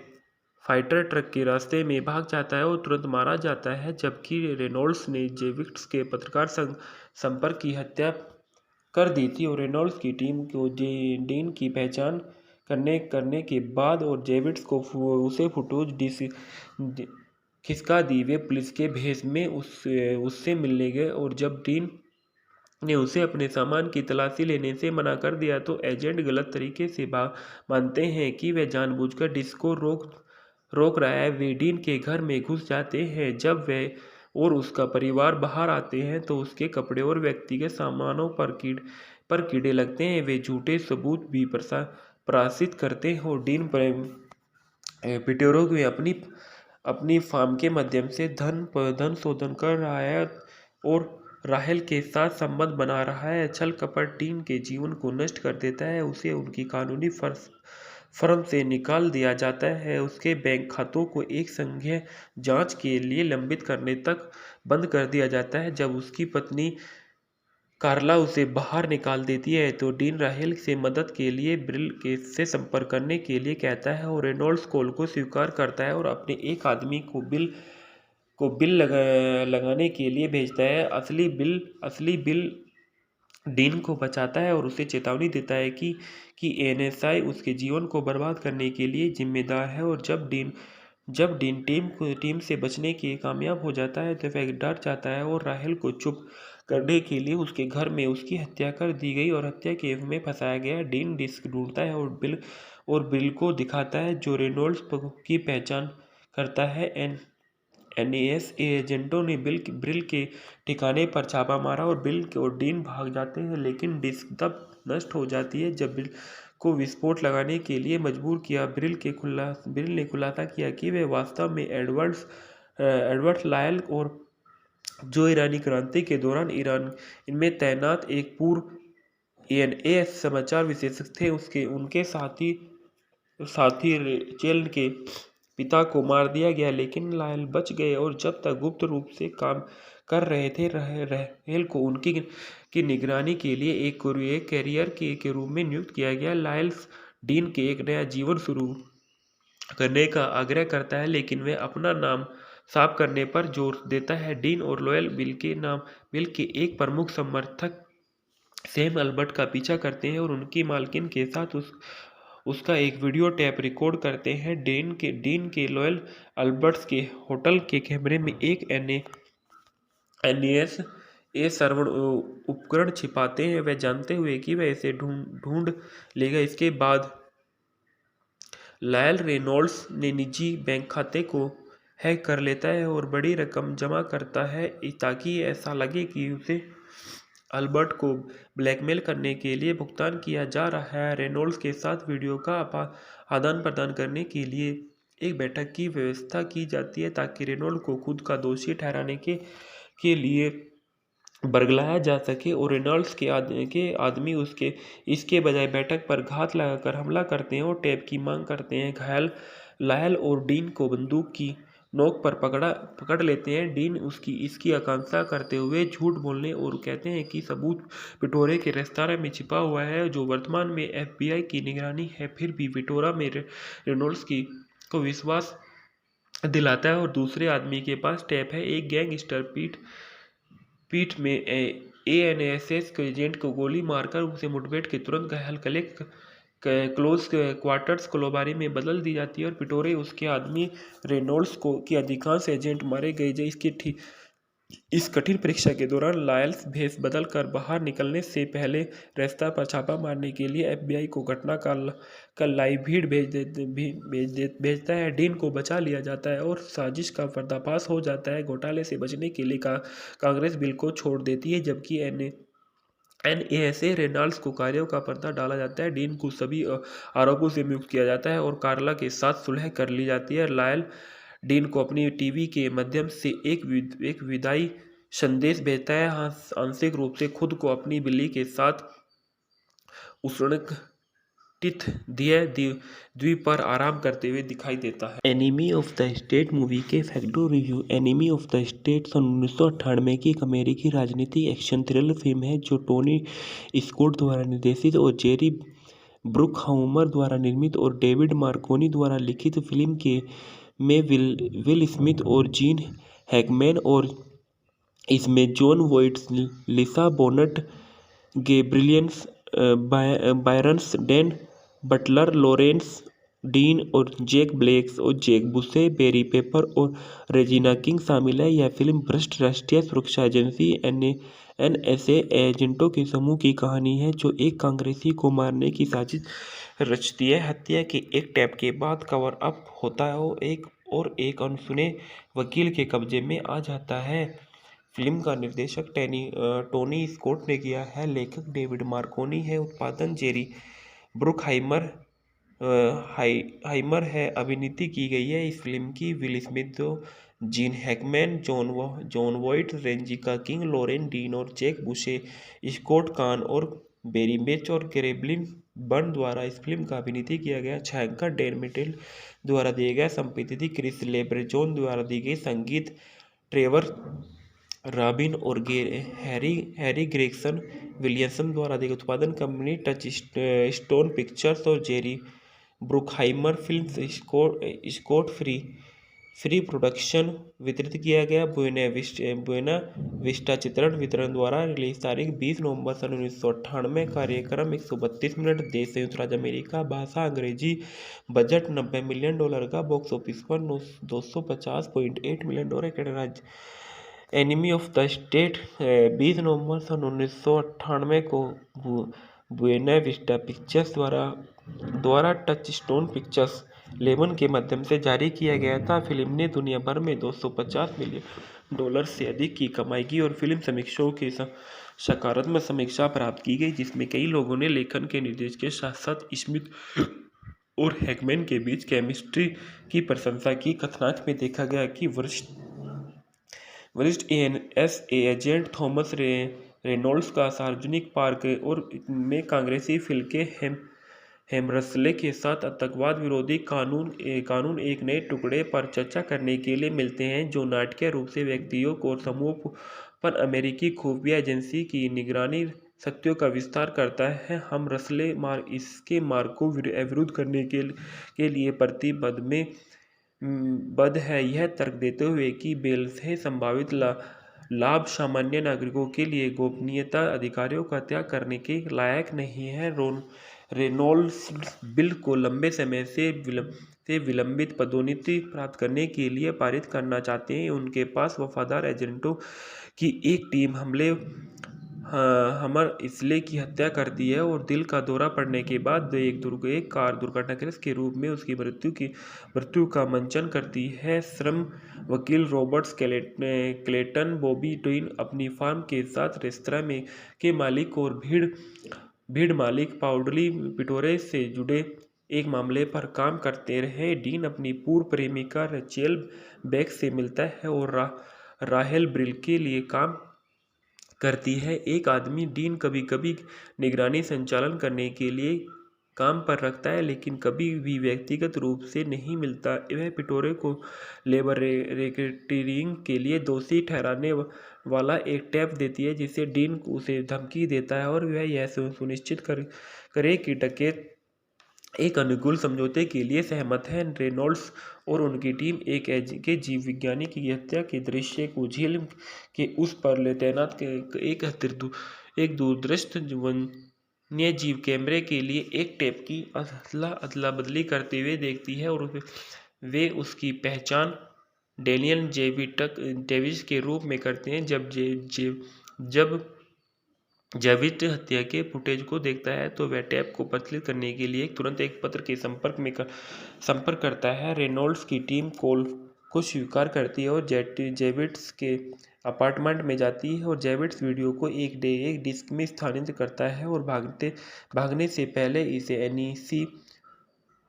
Speaker 1: फाइटर ट्रक के रास्ते में भाग जाता है और तुरंत मारा जाता है, जबकि रेनॉल्ड्स ने जेविट्स के पत्रकार संपर्क की हत्या कर दी थी और रेनॉल्ड्स की टीम को डीन की पहचान करने के बाद और जेविट्स को उसे फुटेज खिसका दी। वे पुलिस के भेष में उससे मिलने गए और जब डीन ने उसे अपने सामान की तलाशी लेने से मना कर दिया तो एजेंट गलत तरीके से मानते हैं कि वह जानबूझकर डिस्क को रोक रोक रहा है। वे डीन के घर में घुस जाते हैं। जब वह और उसका परिवार बाहर आते हैं तो उसके कपड़े और व्यक्तिगत सामानों पर कीड़े लगते हैं। वे झूठे सबूत भी प्रसारित करते हैं और डीन पिटोरो में अपनी अपनी फार्म के माध्यम से धन शोधन कर रहा है और राहेल के साथ संबंध बना रहा है। छल कपट डीन के जीवन को नष्ट कर देता है। उसे उनकी कानूनी फर्म से निकाल दिया जाता है। उसके बैंक खातों को एक संघीय जांच के लिए लंबित करने तक बंद कर दिया जाता है। जब उसकी पत्नी कार्ला उसे बाहर निकाल देती है तो डीन राहेल से मदद के लिए ब्रिल के से संपर्क करने के लिए कहता है और रेनॉल्ड्स कॉल को स्वीकार करता है और अपने एक आदमी को बिल लगाने के लिए भेजता है। असली बिल डीन को बचाता है और उसे चेतावनी देता है कि एनएसआई उसके जीवन को बर्बाद करने के लिए जिम्मेदार है। और जब डीन टीम से बचने के कामयाब हो जाता है तो वह डर जाता है और राहेल को चुप करने के लिए उसके घर में उसकी हत्या कर दी गई और हत्या केस में फंसाया गया। डीन डिस्क ढूंढता है और बिल को दिखाता है जो रेनॉल्ड्स की पहचान करता है। एनएस एजेंटों ने ब्रिल के ठिकाने पर छापा मारा और बिल और डीन भाग जाते हैं, लेकिन डिस्क तब नष्ट हो जाती है जब बिल को विस्फोट लगाने के लिए मजबूर किया। ब्रिल ने खुलासा किया कि वह वास्तव में एडवर्ड लायल और जो ईरानी क्रांति के दौरान ईरान इनमें तैनात एक पूर्व एएनए समाचार विशेषज्ञ थे। उनके साथी रेचेल के पिता को मार दिया गया, लेकिन लायल बच गए और जब तक गुप्त रूप से काम कर रहे थे राहेल को उनकी निगरानी के लिए एक कैरियर के रूप में नियुक्त किया गया। लायल डीन के एक नया जीवन शुरू करने का आग्रह करता है, लेकिन वह अपना नाम साफ करने पर जोर देता है। डीन और लॉयल बिल के एक प्रमुख समर्थक सैम अल्बर्ट का पीछा करते हैं और उनकी मालकिन के साथ उसका एक वीडियो टेप रिकॉर्ड करते हैं। डीन के लॉयल अल्बर्ट्स के होटल के कैमरे में एक एनएस सर्वण उपकरण छिपाते हैं, वह जानते हुए कि वह इसे ढूंढ लेगा। इसके बाद लायल रेनॉल्ड्स ने निजी बैंक खाते को हैक कर लेता है और बड़ी रकम जमा करता है ताकि ऐसा लगे कि उसे अल्बर्ट को ब्लैकमेल करने के लिए भुगतान किया जा रहा है। रेनॉल्ड्स के साथ वीडियो का आदान प्रदान करने के लिए एक बैठक की व्यवस्था की जाती है ताकि रेनॉल्ड को खुद का दोषी ठहराने के लिए बरगलाया जा सके और रेनॉल्ड्स के आदमी इसके बजाय बैठक पर घात लगाकर हमला करते हैं और टेप की मांग करते हैं। घायल लायल और डीन को बंदूक की नोक पर पकड़ लेते हैं। डीन इसकी आकांक्षा करते हुए झूठ बोलने और कहते हैं कि सबूत पिटोरे के रेस्तरां में छिपा हुआ है जो वर्तमान में एफबीआई की निगरानी है। फिर भी पिटोरा में रेनॉल्ड्स को विश्वास दिलाता है और दूसरे आदमी के पास टेप है। एक गैंगस्टर पीठ में एएनएसएस के एजेंट को गोली मारकर उसे मुठभेड़ के तुरंत घायल क्लोज क्वार्टर्स कोलोबारी में बदल दी जाती है और पिटोरे उसके आदमी रेनॉल्ड्स के अधिकांश एजेंट मारे गए। इस कठिन परीक्षा के दौरान लायल्स भेष बदलकर बाहर निकलने से पहले रेस्तरां पर छापा मारने के लिए एफबीआई को घटना का लाइव भीड़ भेजता है। डीन को बचा लिया जाता है और साजिश का पर्दाफाश हो जाता है। घोटाले से बचने के लिए कांग्रेस बिल को छोड़ देती है, जबकि एनएसए रेनॉल्ड्स को कार्यों का पर्दा डाला जाता है। डीन को सभी आरोपों से मुक्त किया जाता है और कार्ला के साथ सुलह कर ली जाती है। लायल डीन को अपनी टीवी के माध्यम से एक विदाई संदेश भेजता है, आंशिक रूप से खुद को अपनी बिल्ली के साथ द्वीप पर आराम करते हुए दिखाई देता है। Enemy of the State movie के फैक्टो review. Enemy of the State सन 1998 की एक अमेरिकी राजनीतिक एक्शन थ्रिलर फिल्म है जो टोनी स्कॉट द्वारा निर्देशित और जेरी ब्रुकहाउमर द्वारा निर्मित और डेविड मार्कोनी द्वारा लिखित फिल्म में विल स्मिथ और जीन हैकमैन और इसमें Jon Voights, Lisa Bonet, Gabriel Byrnes, Dan Butler, Lawrence Dean और जैक ब्लैक और जैक बुशे, बेरी पेपर और रेजिना किंग शामिल है। यह फिल्म भ्रष्ट राष्ट्रीय सुरक्षा एजेंसी एनएसए एजेंटों के समूह की कहानी है जो एक कांग्रेसी को मारने की साजिश रचती है। हत्या के एक टैप के बाद कवर अप होता है और एक अनसुने वकील के कब्जे में आ जाता है। फिल्म का निर्देशक टोनी स्कॉट ने किया है, लेखक डेविड मार्कोनी है, उत्पादन जेरी ब्रुकहाइमर हाइमर है। अभिनीति की गई है इस फिल्म की Will Smith, Gene Hackman, Jon Voight, Regina King, Loren Dean और जैक बुशे, स्कॉट कान और बेरी बेच और ग्रेबलिन बर्न द्वारा इस फिल्म का अभिनीति किया गया। छायांकन डैन मिटेल द्वारा दिए गए, संपादित क्रिस लेब्रेजोन द्वारा दी गई, संगीत ट्रेवर रॉबिन और हैरी ग्रेगसन विलियमसन द्वारा दी गई। उत्पादन कंपनी टच स्टोन पिक्चर्स और Jerry Bruckheimer Films, Scott Free production वितरित किया गया। बुएना विस्टा चित्रण वितरण द्वारा रिलीज तारीख 20 नवंबर सन 1998। कार्यक्रम 132 मिनट। देश संयुक्त राज्य अमेरिका, भाषा अंग्रेजी, बजट $90 मिलियन का, बॉक्स ऑफिस पर $250.8 मिलियन। कनाडा राज्य एनिमी ऑफ द स्टेट 20 नवंबर सन 1998 को बुएना विस्टा पिक्चर्स द्वारा टच स्टोन पिक्चर्स लेबन के माध्यम से जारी किया गया था। फिल्म ने दुनिया भर में $250 मिलियन से अधिक की कमाई की और फिल्म समीक्षकों की सकारात्मक समीक्षा प्राप्त की गई, जिसमें कई लोगों ने लेखन के निर्देश के साथ साथ स्मिथ और हैकमैन के बीच केमिस्ट्री की प्रशंसा की। कथानक में देखा गया कि वरिष्ठ एनएसए एजेंट थॉमस रेनॉल्ड्स का सार्वजनिक पार्क और में कांग्रेसी फिल के हेमरसले के साथ आतंकवाद विरोधी कानून एक नए टुकड़े पर चर्चा करने के लिए मिलते हैं, जो नाटकीय रूप से व्यक्तियों और समूहों पर अमेरिकी खुफिया एजेंसी की निगरानी शक्तियों का विस्तार करता है। हम रसले इसके मार्ग को अवरुद्ध करने के लिए प्रतिबद्ध है, यह तर्क देते हुए कि बेल से संभावित लाभ सामान्य नागरिकों के लिए गोपनीयता अधिकारों का त्याग करने के लायक नहीं है। रेनॉल्ड्स बिल को लंबे समय से विलंबित पदोन्नति प्राप्त करने के लिए पारित करना चाहते हैं। उनके पास वफादार एजेंटों की एक टीम हमर इसले की हत्या करती है और दिल का दौरा पड़ने के बाद एक कार दुर्घटनाग्रस्त के रूप में उसकी मृत्यु का मंचन करती है। श्रम वकील रॉबर्ट क्लेटन बॉबी ट्विन अपनी फार्म के साथ रेस्तरां के मालिक और भीड़ मालिक पाउडली पिटोरे से जुड़े एक मामले पर काम करते रहे। डीन अपनी पूर्व प्रेमिका रेचेल बेक से मिलता है और राहेल ब्रिल के लिए काम करती है। एक आदमी डीन कभी कभी निगरानी संचालन करने के लिए काम पर रखता है, लेकिन कभी भी व्यक्तिगत रूप से नहीं मिलता। वह पिटोरे को लेबर रेकेटिंग के लिए दोषी ठहराने वाला एक टैप देती है, जिसे डीन उसे धमकी देता है और वह यह सुनिश्चित करे कि डकैत एक अनुकूल समझौते के लिए सहमत है। रेनॉल्ड्स और उनकी टीम के जीव विज्ञानी की हत्या के दृश्य को झील के उस पर तैनात एक दूरदृष्ट वन्य जीव कैमरे के लिए एक टेप की अदला बदली करते हुए देखती है और वे उसकी पहचान डेनियल डेविस के रूप में करते हैं। जब जेविट हत्या के फुटेज को देखता है तो वह टैप को प्रचलित करने के लिए तुरंत एक पत्र के संपर्क करता है। रेनॉल्ड्स की टीम कॉल को स्वीकार करती है और जेविट्स के अपार्टमेंट में जाती है और जेविट्स वीडियो को एक डिस्क में स्थानांतरित करता है और भागने से पहले इसे NEC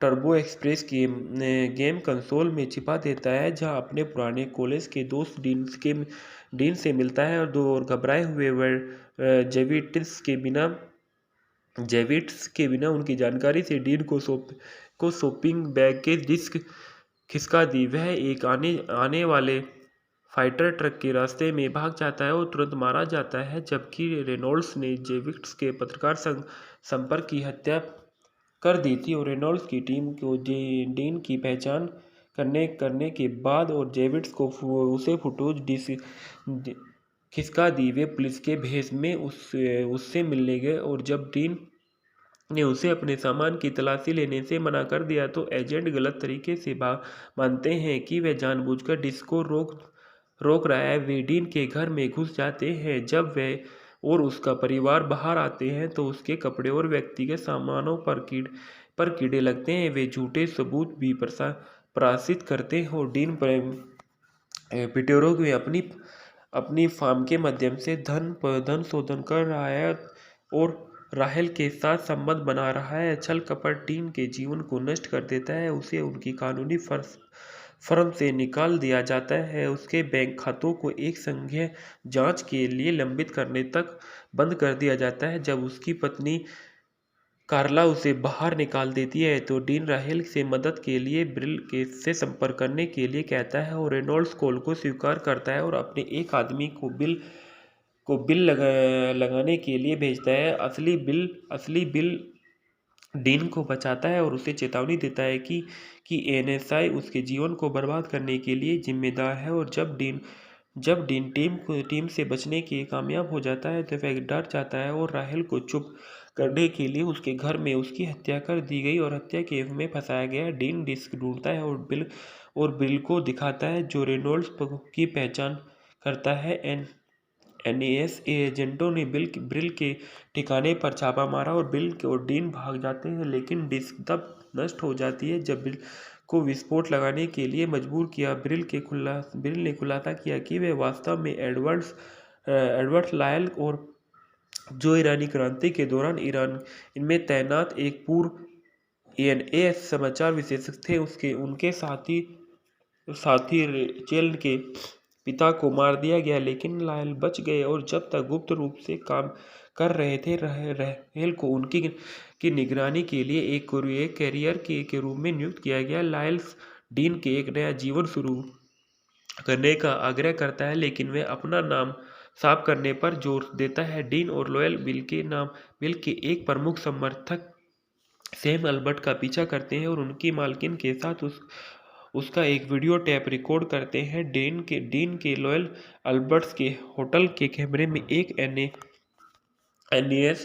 Speaker 1: turbo express game console में छिपा देता है, जहां अपने पुराने कॉलेज के दोस्त डीन से मिलता है और घबराए हुए वह जेविट्स के बिना उनकी जानकारी से डीन को शॉपिंग बैग के डिस्क खिसका दी। वह एक आने वाले फाइटर ट्रक के रास्ते में भाग जाता है और तुरंत मारा जाता है, जबकि रेनॉल्ड्स ने जेविट्स के पत्रकार संपर्क की हत्या कर दी थी और रेनॉल्ड्स की टीम को डीन की पहचान करने के बाद और जेविट्स को उसे फुटेज खिसका दी। वे पुलिस के भेष में उससे मिलने गए और जब डीन ने उसे अपने सामान की तलाशी लेने से मना कर दिया तो एजेंट गलत तरीके से मानते हैं कि वह जानबूझकर डिस्क को रोक रहा है। वे डीन के घर में घुस जाते हैं। जब वह और उसका परिवार बाहर आते हैं तो उसके कपड़े और व्यक्तिगत सामानों पर कीड़े लगते हैं। वे झूठे सबूत भी प्रसारित करते हैं और डीन पिटोरो में अपनी फार्म के माध्यम से धन शोधन कर रहा है और राहेल के साथ संबंध बना रहा है। छल कपट डीन के जीवन को नष्ट कर देता है। उसे उनकी कानूनी फर्म से निकाल दिया जाता है। उसके बैंक खातों को एक संघीय जांच के लिए लंबित करने तक बंद कर दिया जाता है। जब उसकी पत्नी कार्ला उसे बाहर निकाल देती है तो डीन राहेल से मदद के लिए ब्रिल से संपर्क करने के लिए कहता है और रेनॉल्ड्स कॉल को स्वीकार करता है और अपने एक आदमी को बिल लगाने के लिए भेजता है। असली बिल डीन को बचाता है और उसे चेतावनी देता है कि एनएसआई उसके जीवन को बर्बाद करने के लिए जिम्मेदार है। और जब डीन टीम से बचने के कामयाब हो जाता है तो वह डर जाता है और राहेल को चुप करने के लिए उसके घर में उसकी हत्या कर दी गई और हत्या के में फंसाया गया। डीन डिस्क ढूंढता है और बिल को दिखाता है जो रेनॉल्ड्स की पहचान करता है। एनएस एजेंटों ने ब्रिल के ठिकाने पर छापा मारा और बिल और डीन भाग जाते हैं, लेकिन डिस्क तब नष्ट हो जाती है जब बिल को विस्फोट लगाने के लिए मजबूर किया। ब्रिल ने खुलासा किया कि वे वास्तव में एडवर्ड लायल और जो ईरानी क्रांति के दौरान ईरान इनमें तैनात एक पूर्व एनए समाचार विशेषज्ञ थे। उनके साथी रेचेल के पिता को मार दिया गया, लेकिन लायल बच गए और जब तक गुप्त रूप से काम कर रहे थे। राहेल को उनकी निगरानी के लिए एक कैरियर के रूप में नियुक्त किया गया। लायल डीन के एक नया जीवन शुरू करने का आग्रह करता है, लेकिन वह अपना नाम साफ करने पर जोर देता है। डीन और लॉयल बिल के एक प्रमुख समर्थक सैम अल्बर्ट का पीछा करते हैं और उनकी मालकिन के साथ उसका एक वीडियो टेप रिकॉर्ड करते हैं। डीन के लॉयल अल्बर्ट्स के होटल के कैमरे में एक एनएस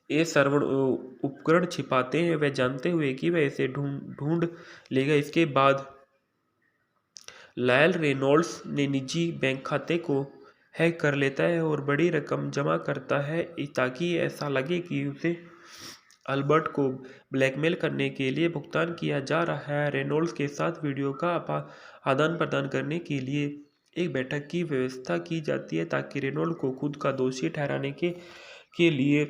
Speaker 1: श्रवण उपकरण छिपाते हैं, वह जानते हुए कि वह इसे ढूंढ लेगा। इसके बाद लायल रेनॉल्ड्स ने निजी बैंक खाते को हैक कर लेता है और बड़ी रकम जमा करता है ताकि ऐसा लगे कि उसे अल्बर्ट को ब्लैकमेल करने के लिए भुगतान किया जा रहा है। रेनॉल्ड्स के साथ वीडियो का आदान प्रदान करने के लिए एक बैठक की व्यवस्था की जाती है ताकि रेनॉल्ड को खुद का दोषी ठहराने के लिए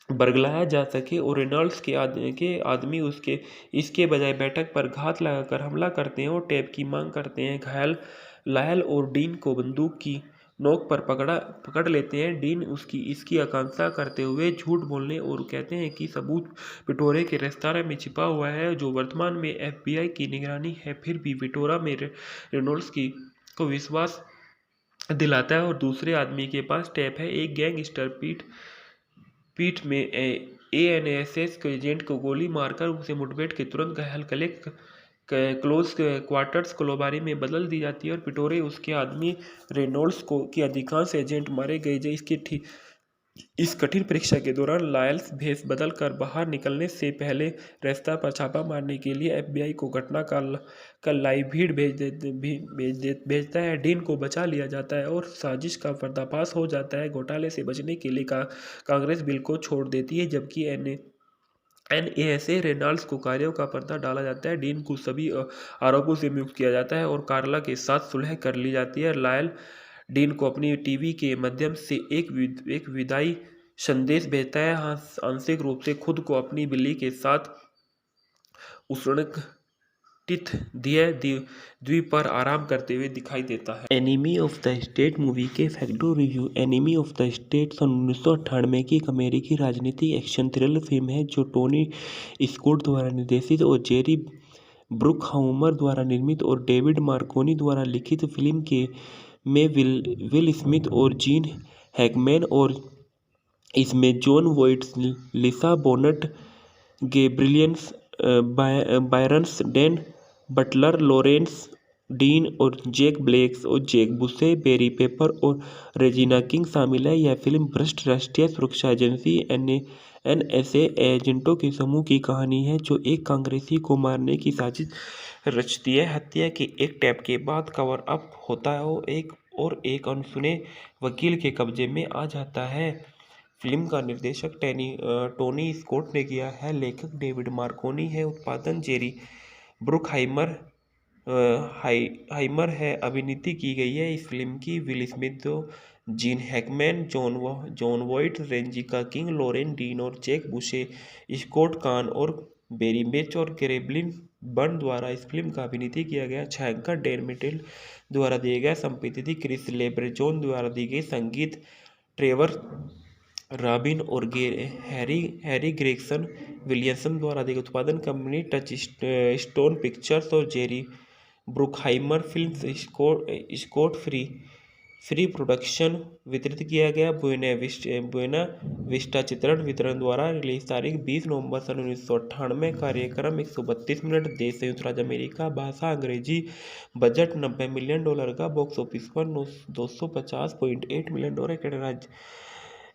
Speaker 1: बरगलाया जा सके और रेनॉल्ड्स के आदमी इसके बजाय बैठक पर घात लगाकर हमला करते हैं और टेप की मांग करते हैं। घायल लायल और डीन को बंदूक की नोक पर पकड़ लेते हैं। डीन इसकी आकांक्षा करते हुए झूठ बोलने और कहते हैं कि सबूत विटोरे के रेस्तरां में छिपा हुआ है जो वर्तमान में एफबीआई की निगरानी है। फिर भी विटोरा में रेनॉल्ड्स को विश्वास दिलाता है और दूसरे आदमी के पास टेप है। एक गैंगस्टर पीठ में एएनएसएस के एजेंट को गोली मारकर उसे मुठभेड़ के तुरंत घायल क्लोज क्वार्टर्स कोलोबारी में बदल दी जाती है और पिटोरे उसके आदमी रेनॉल्ड्स के अधिकांश एजेंट मारे गए। इस कठिन परीक्षा के दौरान लायल्स भेष बदल कर बाहर निकलने से पहले रेस्तरां पर छापा मारने के लिए एफबीआई को घटना का लाइव भीड़ भेजता है। डीन को बचा लिया जाता है और साजिश का पर्दाफाश हो जाता है। घोटाले से बचने के लिए कांग्रेस बिल को छोड़ देती है, जबकि एनएसए रेनॉल्ड्स को कार्यों का पर्दा डाला जाता है। डीन को सभी आरोपों से मुक्त किया जाता है और कार्ला के साथ सुलह कर ली जाती है। लायल डीन को अपनी टीवी के माध्यम से एक विदाई संदेश भेजता है, आंशिक रूप से खुद को अपनी बिल्ली के साथ उष्णकटिबंधीय द्वीप पर आराम करते हुए दिखाई देता है। Enemy of the State movie के फैक्टो review. Enemy of the State सन 1998 की एक अमेरिकी राजनीतिक एक्शन थ्रिलर फिल्म है जो टोनी स्कॉट द्वारा निर्देशित और जेरी ब्रुकहाउमर द्वारा निर्मित और डेविड मार्कोनी द्वारा लिखित फिल्म में विल स्मिथ और जीन हैकमैन और इसमें Jon Voight, Lisa Bonet, Gabriel Byrnes, Dan Butler, Lawrence Dean और जैक ब्लैक और जैक बुशे, बेरी पेपर और रेजिना किंग शामिल है। यह फिल्म भ्रष्ट राष्ट्रीय सुरक्षा एजेंसी एनएसए एजेंटों के समूह की कहानी है जो एक कांग्रेसी को मारने की साजिश रचती है। हत्या के एक टैप के बाद कवर अप होता है और एक अनसुने वकील के कब्जे में आ जाता है। फिल्म का निर्देशक टोनी स्कॉट ने किया है, लेखक डेविड मार्कोनी है, उत्पादन जेरी ब्रुकहाइमर हाइमर है, अभिनीति की गई है इस फिल्म की Will Smith, Gene Hackman, Jon Voight, Regina King, Loren Dean और जैक बुशे, स्कॉट कान और बेरी बेच और कैरेब्लिन बर्न द्वारा इस फिल्म का अभिनीति किया गया। छायांकन डैन मिटेल द्वारा दिए गए, संपत्ति क्रिस लेब्रेजोन द्वारा दी गई, संगीत ट्रेवर रॉबिन और हैरी ग्रेगसन विलियमसन द्वारा दी गई, उत्पादन कंपनी टच स्टोन पिक्चर्स और Jerry Bruckheimer Films, Scott Free production वितरित किया गया। बुएना विस्टा चित्रण वितरण द्वारा रिलीज तारीख 20 नवंबर सन 1998, कार्यक्रम 132 मिनट, देश संयुक्त राज्य अमेरिका, भाषा अंग्रेजी, बजट $90 मिलियन का, बॉक्स ऑफिस पर $250.8 million.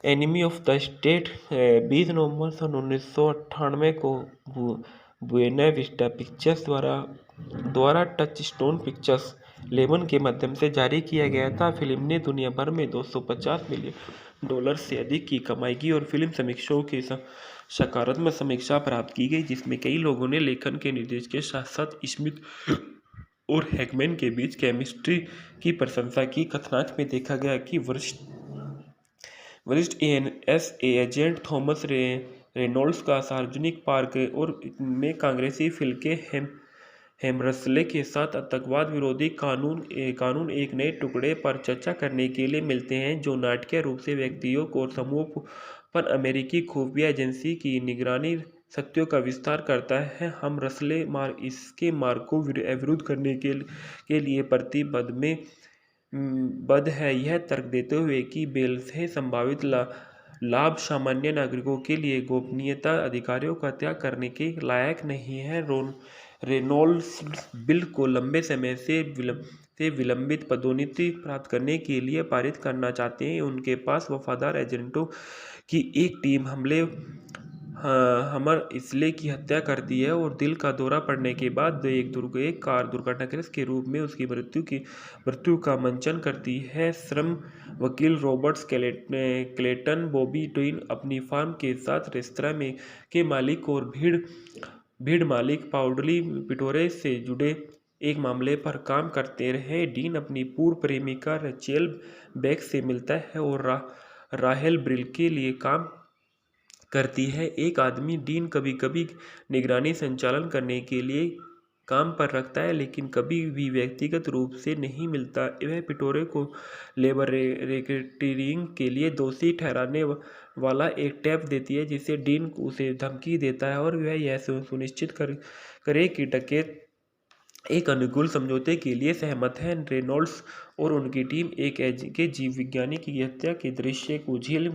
Speaker 1: Enemy of the state 20 नवंबर सन 1998 को बुएना विस्टा पिक्चर्स द्वारा टच स्टोन पिक्चर्स लेबल के माध्यम से जारी किया गया था। फिल्म ने दुनिया भर में $250 मिलियन से अधिक की कमाई की और फिल्म समीक्षकों के सकारात्मक समीक्षा प्राप्त की गई, जिसमें कई लोगों ने लेखन के निर्देश के साथ साथ स्मिथ और हैकमैन के बीच केमिस्ट्री की प्रशंसा की। कथानक में देखा गया कि वरिष्ठ एनएसए एजेंट थॉमस रेनॉल्ड्स का सार्वजनिक पार्क और में कांग्रेसी फिल के हेमरसले के साथ आतंकवाद विरोधी कानून एक नए टुकड़े पर चर्चा करने के लिए मिलते हैं, जो नाटकीय रूप से व्यक्तियों और समूहों पर अमेरिकी खुफिया एजेंसी की निगरानी शक्तियों का विस्तार करता है। हम रसले इसके मार्ग को विरोध करने के लिए बद है, यह तर्क देते हुए कि बेल से संभावित लाभ सामान्य नागरिकों के लिए गोपनीयता अधिकारों का त्याग करने के लायक नहीं है। रेनॉल्ड्स बिल को लंबे समय से विलंबित पदोन्नति प्राप्त करने के लिए पारित करना चाहते हैं। उनके पास वफादार एजेंटों की एक टीम हमर इसले की हत्या करती है और दिल का दौरा पड़ने के बाद एक कार दुर्घटनाग्रस्त के रूप में उसकी मृत्यु का मंचन करती है। श्रम वकील रॉबर्ट क्लेटन बॉबी डीन अपनी फार्म के साथ रेस्तरां के मालिक और भीड़ मालिक पाउडली पिटोरे से जुड़े एक मामले पर काम करते रहे। डीन अपनी पूर्व प्रेमिका रेचेल बेक से मिलता है और राहेल ब्रिल के लिए काम करती है। एक आदमी डीन कभी कभी निगरानी संचालन करने के लिए काम पर रखता है, लेकिन कभी भी व्यक्तिगत रूप से नहीं मिलता। वह पिटोरे को लेबर रेकेटिंग के लिए दोषी ठहराने वाला एक टैप देती है, जिसे डीन उसे धमकी देता है और वह यह सुनिश्चित करे कि डकैत एक अनुकूल समझौते के लिए सहमत है। रेनॉल्ड्स और उनकी टीम के जीव विज्ञानी की हत्या के दृश्य को झील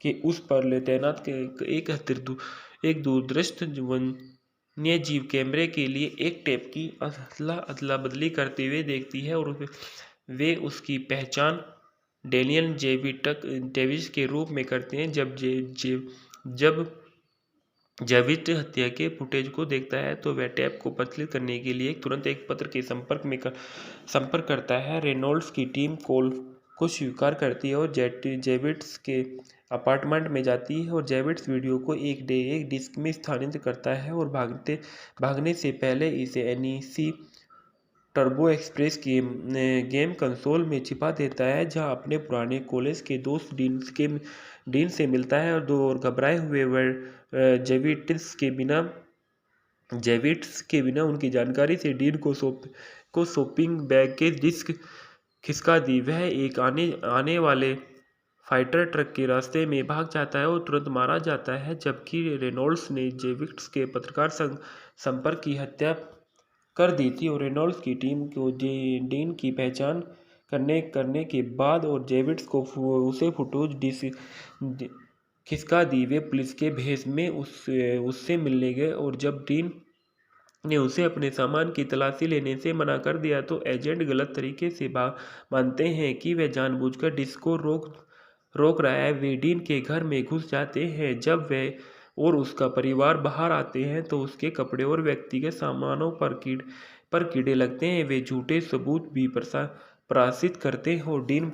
Speaker 1: के उस पर तैनात एक दूरदृष्ट वन्य जीव कैमरे के लिए एक टेप की अदला बदली करते हुए देखती है और वे उसकी पहचान डेनियल डेविस के रूप में करते हैं। जब जेविट हत्या के फुटेज को देखता है तो वह टैप को प्रचलित करने के लिए तुरंत एक पत्र के संपर्क करता है। रेनॉल्ड्स की टीम कॉल को स्वीकार करती है और जेविट्स के अपार्टमेंट में जाती है और जेविट्स वीडियो को एक डिस्क में स्थानांतरित करता है और भागने से पहले इसे NEC turbo express game console में छिपा देता है, जहां अपने पुराने कॉलेज के दोस्त डीन से मिलता है और घबराए हुए वह जेविट्स के बिना उनकी जानकारी से डीन को शॉपिंग बैग के डिस्क खिसका दी। वह एक आने वाले फाइटर ट्रक के रास्ते में भाग जाता है और तुरंत मारा जाता है, जबकि रेनॉल्ड्स ने जेविट्स के पत्रकार संपर्क की हत्या कर दी थी और रेनॉल्ड्स की टीम को डीन की पहचान करने के बाद और जेविट्स को उसे फुटेज खिसका दी। वे पुलिस के भेष में उससे मिलने गए और जब डीन ने उसे अपने सामान की तलाशी लेने से मना कर दिया तो एजेंट गलत तरीके से मानते हैं कि वह जानबूझकर डिस्क को रोक रहा है। वे डीन के घर में घुस जाते हैं। जब वह और उसका परिवार बाहर आते हैं तो उसके कपड़े और व्यक्तिगत सामानों पर कीड़े लगते हैं। वे झूठे सबूत भी प्रसारित करते हैं और डीन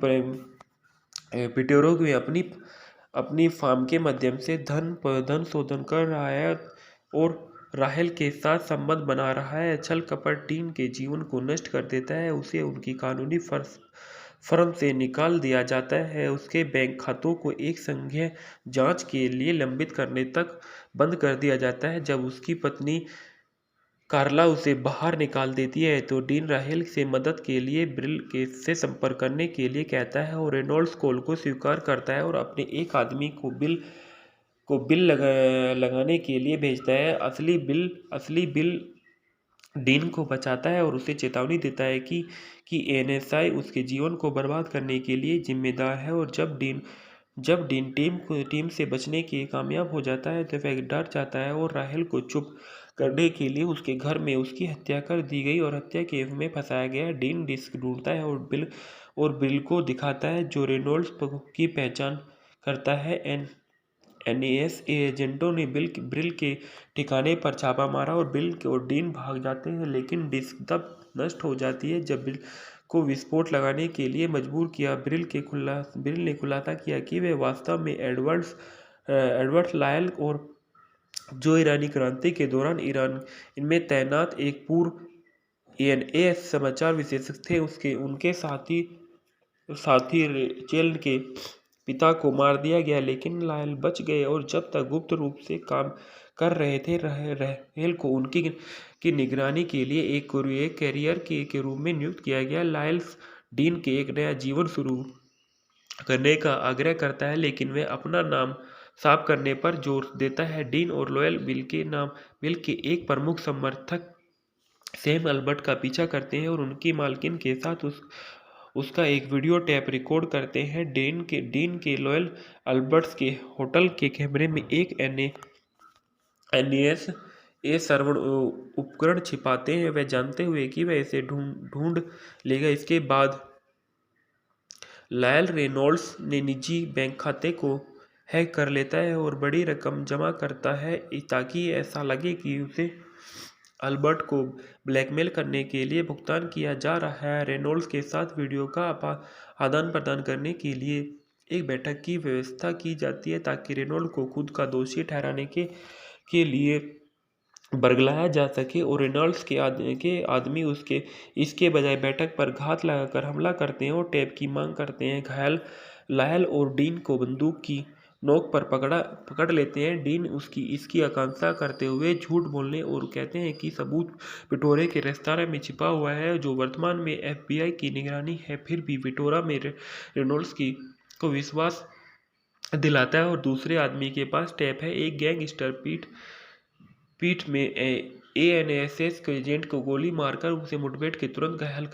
Speaker 1: पिटोरो में अपनी फार्म के माध्यम से धन शोधन कर रहा है और राहेल के साथ संबंध बना रहा है। छल कपट डीन के जीवन को नष्ट कर देता है। उसे उनकी कानूनी फर्म से निकाल दिया जाता है। उसके बैंक खातों को एक संघीय जांच के लिए लंबित करने तक बंद कर दिया जाता है। जब उसकी पत्नी कार्ला उसे बाहर निकाल देती है तो डीन राहेल से मदद के लिए ब्रिल से संपर्क करने के लिए कहता है और रेनॉल्ड्स कॉल को स्वीकार करता है और अपने एक आदमी को बिल लगाने के लिए भेजता है। असली बिल डीन को बचाता है और उसे चेतावनी देता है कि एनएसआई उसके जीवन को बर्बाद करने के लिए जिम्मेदार है। और जब डीन टीम से बचने के कामयाब हो जाता है तो वह डर जाता है और राहेल को चुप करने के लिए उसके घर में उसकी हत्या कर दी गई और हत्या के में फंसाया गया। डीन डिस्क ढूंढता है और बिल को दिखाता है जो रेनॉल्ड्स की पहचान करता है। एनएसए एजेंटों ने ब्रिल के ठिकाने पर छापा मारा और बिल और डीन भाग जाते हैं, लेकिन डिस्क तब नष्ट हो जाती है जब बिल को विस्फोट लगाने के लिए मजबूर किया। ब्रिल ने खुलासा किया कि वह वास्तव में एडवर्ड लायल और जो ईरानी क्रांति के दौरान ईरान इनमें तैनात एक पूर्व एनए समाचार विशेषज्ञ थे। उनके साथी रेचेल के पिता को मार दिया गया, लेकिन लायल बच गए और जब तक गुप्त रूप से काम कर रहे थे। राहेल को उनकी निगरानी के लिए एक कैरियर के रूप में नियुक्त किया गया। लायल डीन के एक नया जीवन शुरू करने का आग्रह करता है, लेकिन वह अपना नाम साफ करने पर जोर देता है। डीन और लॉयल बिल के एक प्रमुख समर्थक सैम अल्बर्ट का पीछा करते हैं और उनकी मालकिन के साथ उसका एक वीडियो टेप रिकॉर्ड करते हैं। डीन के लॉयल अल्बर्ट्स के होटल के कैमरे में एक एनएस श्रवण उपकरण छिपाते हैं, वह जानते हुए कि वह इसे ढूंढ लेगा। इसके बाद लायल रेनॉल्ड्स ने निजी बैंक खाते को हैक कर लेता है और बड़ी रकम जमा करता है ताकि ऐसा लगे कि उसे अल्बर्ट को ब्लैकमेल करने के लिए भुगतान किया जा रहा है। रेनॉल्ड्स के साथ वीडियो का आदान प्रदान करने के लिए एक बैठक की व्यवस्था की जाती है ताकि रेनॉल्ड को खुद का दोषी ठहराने के लिए बरगलाया जा सके और रेनॉल्ड्स के आदमी इसके बजाय बैठक पर घात लगाकर हमला करते हैं और टेप की मांग करते हैं। घायल लायल और डीन को बंदूक की नोक पर पकड़ लेते हैं। डीन इसकी आकांक्षा करते हुए झूठ बोलने और कहते हैं कि सबूत विटोरे के रेस्तरां में छिपा हुआ है जो वर्तमान में एफबीआई की निगरानी है। फिर भी विटोरा में रेनॉल्ड्स को विश्वास दिलाता है और दूसरे आदमी के पास टेप है। एक गैंगस्टर पीठ में एएनएसएस के एजेंट को गोली मारकर उसे मुठभेड़ के तुरंत घायल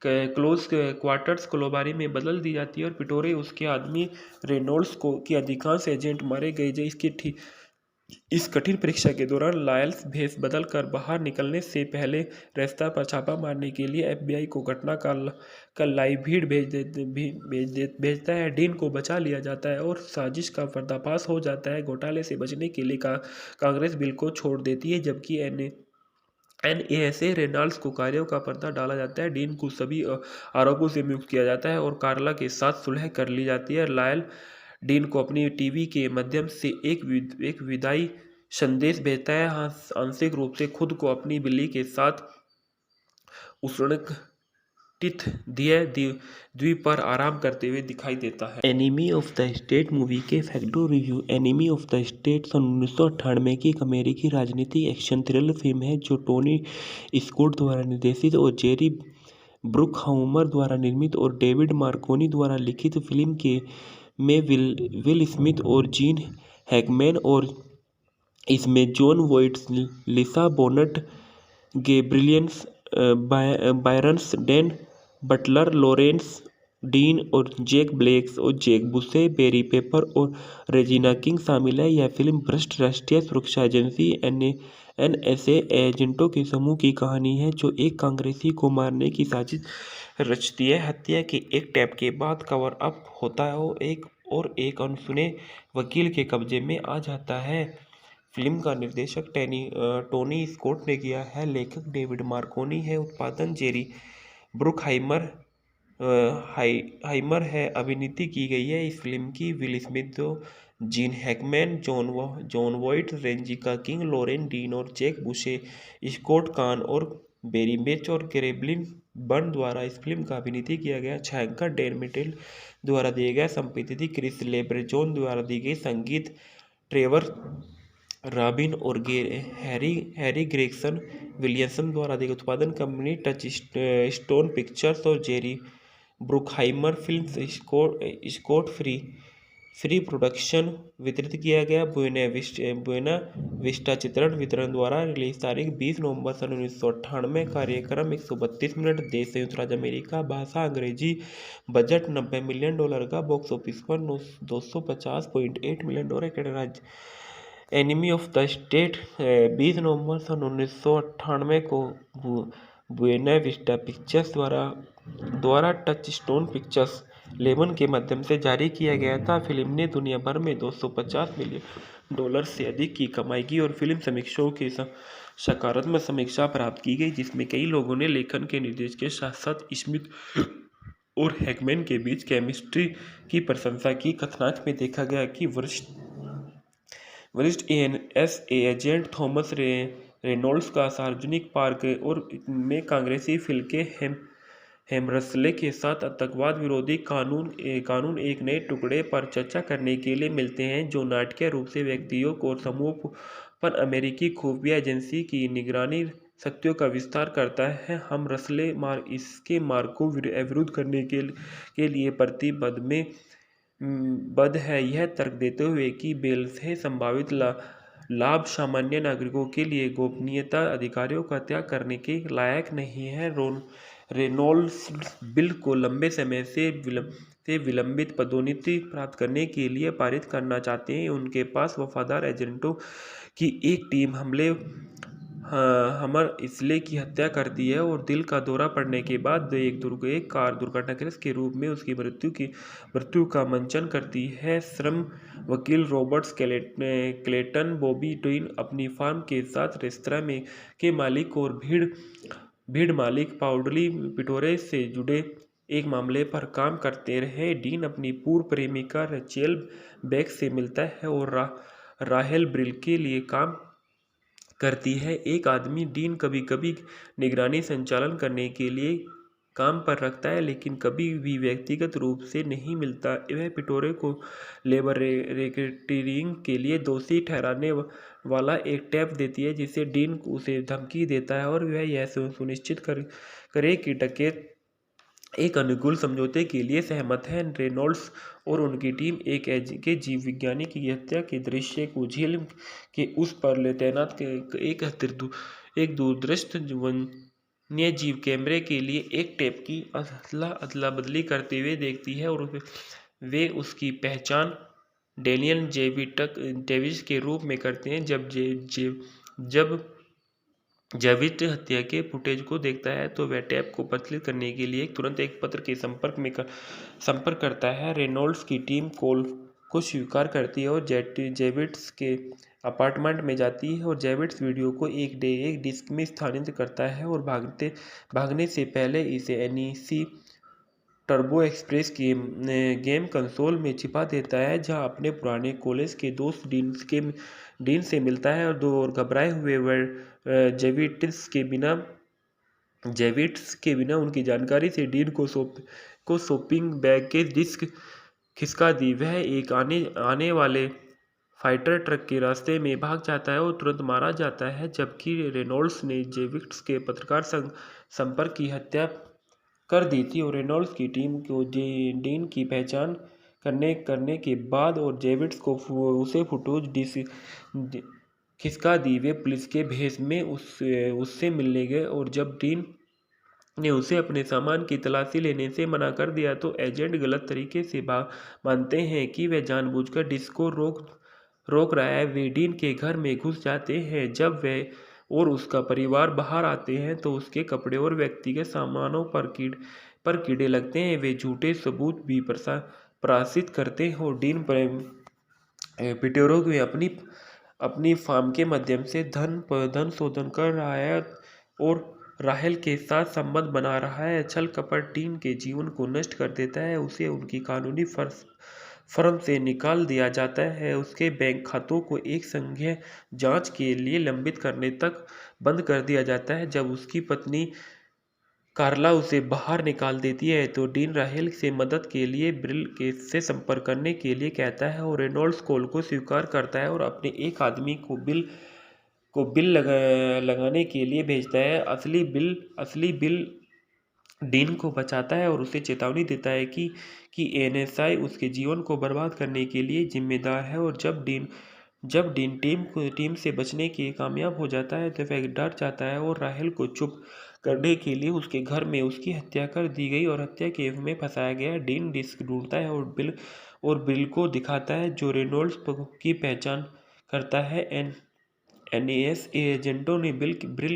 Speaker 1: क्लोज क्वार्टर्स कोलोबारी में बदल दी जाती है और पिटोरे उसके आदमी रेनॉल्ड्स की अधिकांश एजेंट मारे गए। इस कठिन परीक्षा के दौरान लायल्स भेष बदल कर बाहर निकलने से पहले रेस्तरां पर छापा मारने के लिए एफबीआई को घटना का लाइव भीड़ भेजता है। डीन को बचा लिया जाता है और साजिश का पर्दाफाश हो जाता है। घोटाले से बचने के लिए कांग्रेस बिल को छोड़ देती है, जबकि एनएसए रेनॉल्ड्स को कार्यों का पर्दा डाला जाता है। डीन को सभी आरोपों से मुक्त किया जाता है और कार्ला के साथ सुलह कर ली जाती है। लायल डीन को अपनी टीवी के माध्यम से एक विदाई संदेश भेजता है, आंशिक रूप से खुद को अपनी बिल्ली के साथ उष्णकटिबंधीय द्वीप पर आराम करते हुए दिखाई देता है। Enemy of the State movie के फैक्टो review. Enemy of the State सन 1998 की एक अमेरिकी राजनीतिक एक्शन थ्रिलर फिल्म है जो टोनी स्कॉट द्वारा निर्देशित और जेरी ब्रुकहाउमर द्वारा निर्मित और डेविड मार्कोनी द्वारा लिखित फिल्म में विल स्मिथ और जीन हैकमैन और इसमें Jon Voight, Lisa Bonet, Gabriel Byrnes, Dan Butler, Lawrence Dean और जैक ब्लैक और जैक बुशे, बेरी पेपर और रेजिना किंग शामिल है। यह फिल्म भ्रष्ट राष्ट्रीय सुरक्षा एजेंसी एनएसए एजेंटों के समूह की कहानी है जो एक कांग्रेसी को मारने की साजिश रचती है। हत्या के एक टेप के बाद कवर अप होता है और एक अनसुने वकील के कब्जे में आ जाता है। फिल्म का निर्देशक टोनी स्कॉट ने किया है, लेखक डेविड मार्कोनी है, उत्पादन जेरी ब्रुकहाइमर हाइमर है। अभिनीति की गई है इस फिल्म की Will Smith, Gene Hackman, Jon Voight, Regina King, Loren Dean और जैक बुशे, स्कॉट कान और बेरी मिर्च और कैरेब्लिन बर्न द्वारा इस फिल्म का अभिनीति किया गया। छायांकन डैन मिटेल द्वारा दिए गए, संपादित क्रिस लेब्रेजोन द्वारा दी गई, संगीत ट्रेवर रॉबिन और हैरी ग्रेगसन विलियमसन द्वारा दी गई, उत्पादन कंपनी टच स्टोन पिक्चर्स और Jerry Bruckheimer Films, Scott Free production वितरित किया गया। बुएना विस्टा चित्रण वितरण द्वारा रिलीज तारीख 20 नवंबर सन 1998, कार्यक्रम 132 मिनट, देश संयुक्त राज्य अमेरिका, भाषा अंग्रेजी, बजट $90 मिलियन का, बॉक्स ऑफिस पर $250.8 मिलियन। कनाडा राज्य एनिमी ऑफ द स्टेट 20 नवंबर सन 1998 को बुएना विस्टा पिक्चर्स द्वारा टच स्टोन पिक्चर्स लेबन के माध्यम से जारी किया गया था। फिल्म ने दुनिया भर में $250 मिलियन से अधिक की कमाई की और फिल्म समीक्षकों की सकारात्मक समीक्षा प्राप्त की गई, जिसमें कई लोगों ने लेखन के निर्देश के साथ साथ स्मिथ और हैकमैन के बीच केमिस्ट्री की प्रशंसा की। कथानक में देखा गया कि वरिष्ठ एनएसए एजेंट थॉमस रेनॉल्ड्स का सार्वजनिक पार्क और में कांग्रेसी फिल के हेमरसले के साथ आतंकवाद विरोधी कानून एक नए टुकड़े पर चर्चा करने के लिए मिलते हैं, जो नाटकीय रूप से व्यक्तियों और समूहों पर अमेरिकी खुफिया एजेंसी की निगरानी शक्तियों का विस्तार करता है। हम रसले इसके मार्ग को अवरुद्ध करने के लिए प्रतिबद्ध है, यह तर्क देते हुए कि बेल से संभावित लाभ सामान्य नागरिकों के लिए गोपनीयता अधिकारों का त्याग करने के लायक नहीं है। रेनॉल्ड्स बिल को लंबे समय से विलंबित पदोन्नति प्राप्त करने के लिए पारित करना चाहते हैं। उनके पास वफादार एजेंटों की एक टीम हमर इसले की हत्या करती है और दिल का दौरा पड़ने के बाद एक कार दुर्घटनाग्रस्त के रूप में उसकी मृत्यु का मंचन करती है। श्रम वकील रॉबर्ट क्लेटन बॉबी डीन अपनी फार्म के साथ रेस्तरां के मालिक और भीड़ मालिक पाउडली पिटोरे से जुड़े एक मामले पर काम करते रहे। डीन अपनी पूर्व प्रेमिका रेचेल बेक से मिलता है और राहेल ब्रिल के लिए काम करती है। एक आदमी डीन कभी कभी निगरानी संचालन करने के लिए काम पर रखता है, लेकिन कभी भी व्यक्तिगत रूप से नहीं मिलता। वह पिटोरे को लेबर रेकेटिंग के लिए दोषी ठहराने वाला एक टैप देती है, जिसे डीन उसे धमकी देता है और वह यह सुनिश्चित करे कि डकैत एक अनुकूल समझौते के लिए सहमत है। रेनॉल्ड्स और उनकी टीम के जीव विज्ञानी की हत्या के दृश्य को झील के उस पर तैनात एक दूरदृष्ट वन्य जीव कैमरे के लिए एक टेप की अदला बदली करते हुए देखती है और वे उसकी पहचान डेनियल डेविस के रूप में करते हैं। जब जेविट हत्या के फुटेज को देखता है तो वह टैप को प्रचलित करने के लिए तुरंत एक पत्र के संपर्क करता है। रेनॉल्ड्स की टीम कॉल को स्वीकार करती है और जेविट्स के अपार्टमेंट में जाती है और जेविट्स वीडियो को एक डिस्क में स्थानांतरित करता है और भागने से पहले इसे NEC turbo express game console में छिपा देता है, जहां अपने पुराने कॉलेज के दोस्त डीन से मिलता है और घबराए हुए वह जेविट्स के बिना उनकी जानकारी से डीन को शॉपिंग बैग के डिस्क खिसका दी। वह एक आने वाले फाइटर ट्रक के रास्ते में भाग जाता है और तुरंत मारा जाता है, जबकि रेनॉल्ड्स ने जेविट्स के पत्रकार संपर्क की हत्या कर दी थी। और रेनॉल्ड्स की टीम को डीन की पहचान करने के बाद और जेविट्स को उसे फुटेज खिसका दी। वे पुलिस के भेष में उससे मिलने गए और जब डीन ने उसे अपने सामान की तलाशी लेने से मना कर दिया तो एजेंट गलत तरीके से मानते हैं कि वह जानबूझकर डिस्को रोक रोक रहा है। वे डीन के घर में घुस जाते हैं। जब वह और उसका परिवार बाहर आते हैं तो उसके कपड़े और व्यक्तिगत सामानों पर कीड़े लगते हैं। वे झूठे सबूत भी प्रसारित करते हैं और डीन पिटेरो में अपनी फार्म के माध्यम से धन शोधन कर रहा है और राहेल के साथ संबंध बना रहा है। छल कपट डीन के जीवन को नष्ट कर देता है। उसे उनकी कानूनी फर्म से निकाल दिया जाता है। उसके बैंक खातों को एक संघीय जांच के लिए लंबित करने तक बंद कर दिया जाता है। जब उसकी पत्नी कार्ला उसे बाहर निकाल देती है तो डीन राहेल से मदद के लिए ब्रिल के से संपर्क करने के लिए कहता है और रेनॉल्ड्स कॉल को स्वीकार करता है और अपने एक आदमी को बिल लगाने के लिए भेजता है। असली बिल डीन को बचाता है और उसे चेतावनी देता है कि एनएसआई उसके जीवन को बर्बाद करने के लिए जिम्मेदार है। और जब डीन टीम से बचने के कामयाब हो जाता है तो वह डर जाता है और राहेल को चुप करने के लिए उसके घर में उसकी हत्या कर दी गई और हत्या केस में फंसाया गया। डीन डिस्क ढूंढता है और बिल को दिखाता है जो रेनॉल्ड्स की पहचान करता है। एनएस एजेंटों ने बिल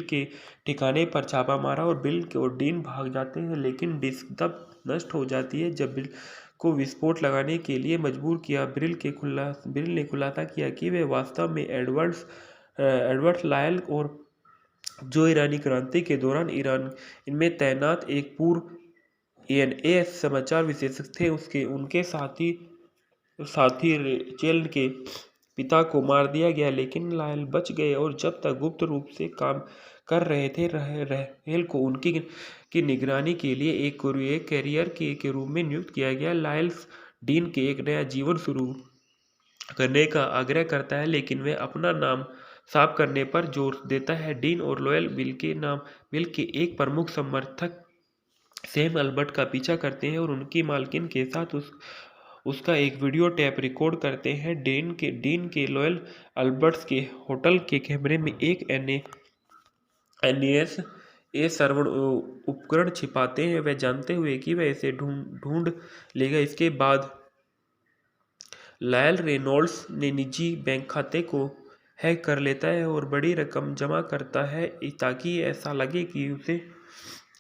Speaker 1: के ठिकाने पर छापा मारा और बिल और डीन भाग जाते हैं, लेकिन डिस्क तब नष्ट हो जाती है जब बिल को विस्फोट लगाने के लिए मजबूर किया। बिल ने खुलासा किया कि वह वास्तव में एडवर्ड लायल और जो ईरानी क्रांति के दौरान ईरान इनमें तैनात एक पूर्व एएनए समाचार विशेषज्ञ थे। उनके साथी रेचेल के पिता को मार दिया गया, लेकिन लायल बच गए और जब तक गुप्त रूप से काम कर रहे थे राहेल को उनकी निगरानी के लिए एक कैरियर के रूप में नियुक्त किया गया। लायल डीन के एक नया जीवन शुरू करने का आग्रह करता है, लेकिन वह अपना नाम साफ करने पर जोर देता है। डीन और लॉयल बिल के एक प्रमुख समर्थक सैम अल्बर्ट का पीछा करते हैं और उनकी मालकिन के साथ उसका एक वीडियो टेप रिकॉर्ड करते हैं। डीन के लॉयल अल्बर्ट्स के होटल के कैमरे में एक एनएस श्रवण उपकरण छिपाते हैं, वह जानते हुए कि वह इसे ढूंढ लेगा। इसके बाद लायल रेनॉल्ड्स ने निजी बैंक खाते को हैक कर लेता है और बड़ी रकम जमा करता है ताकि ऐसा लगे कि उसे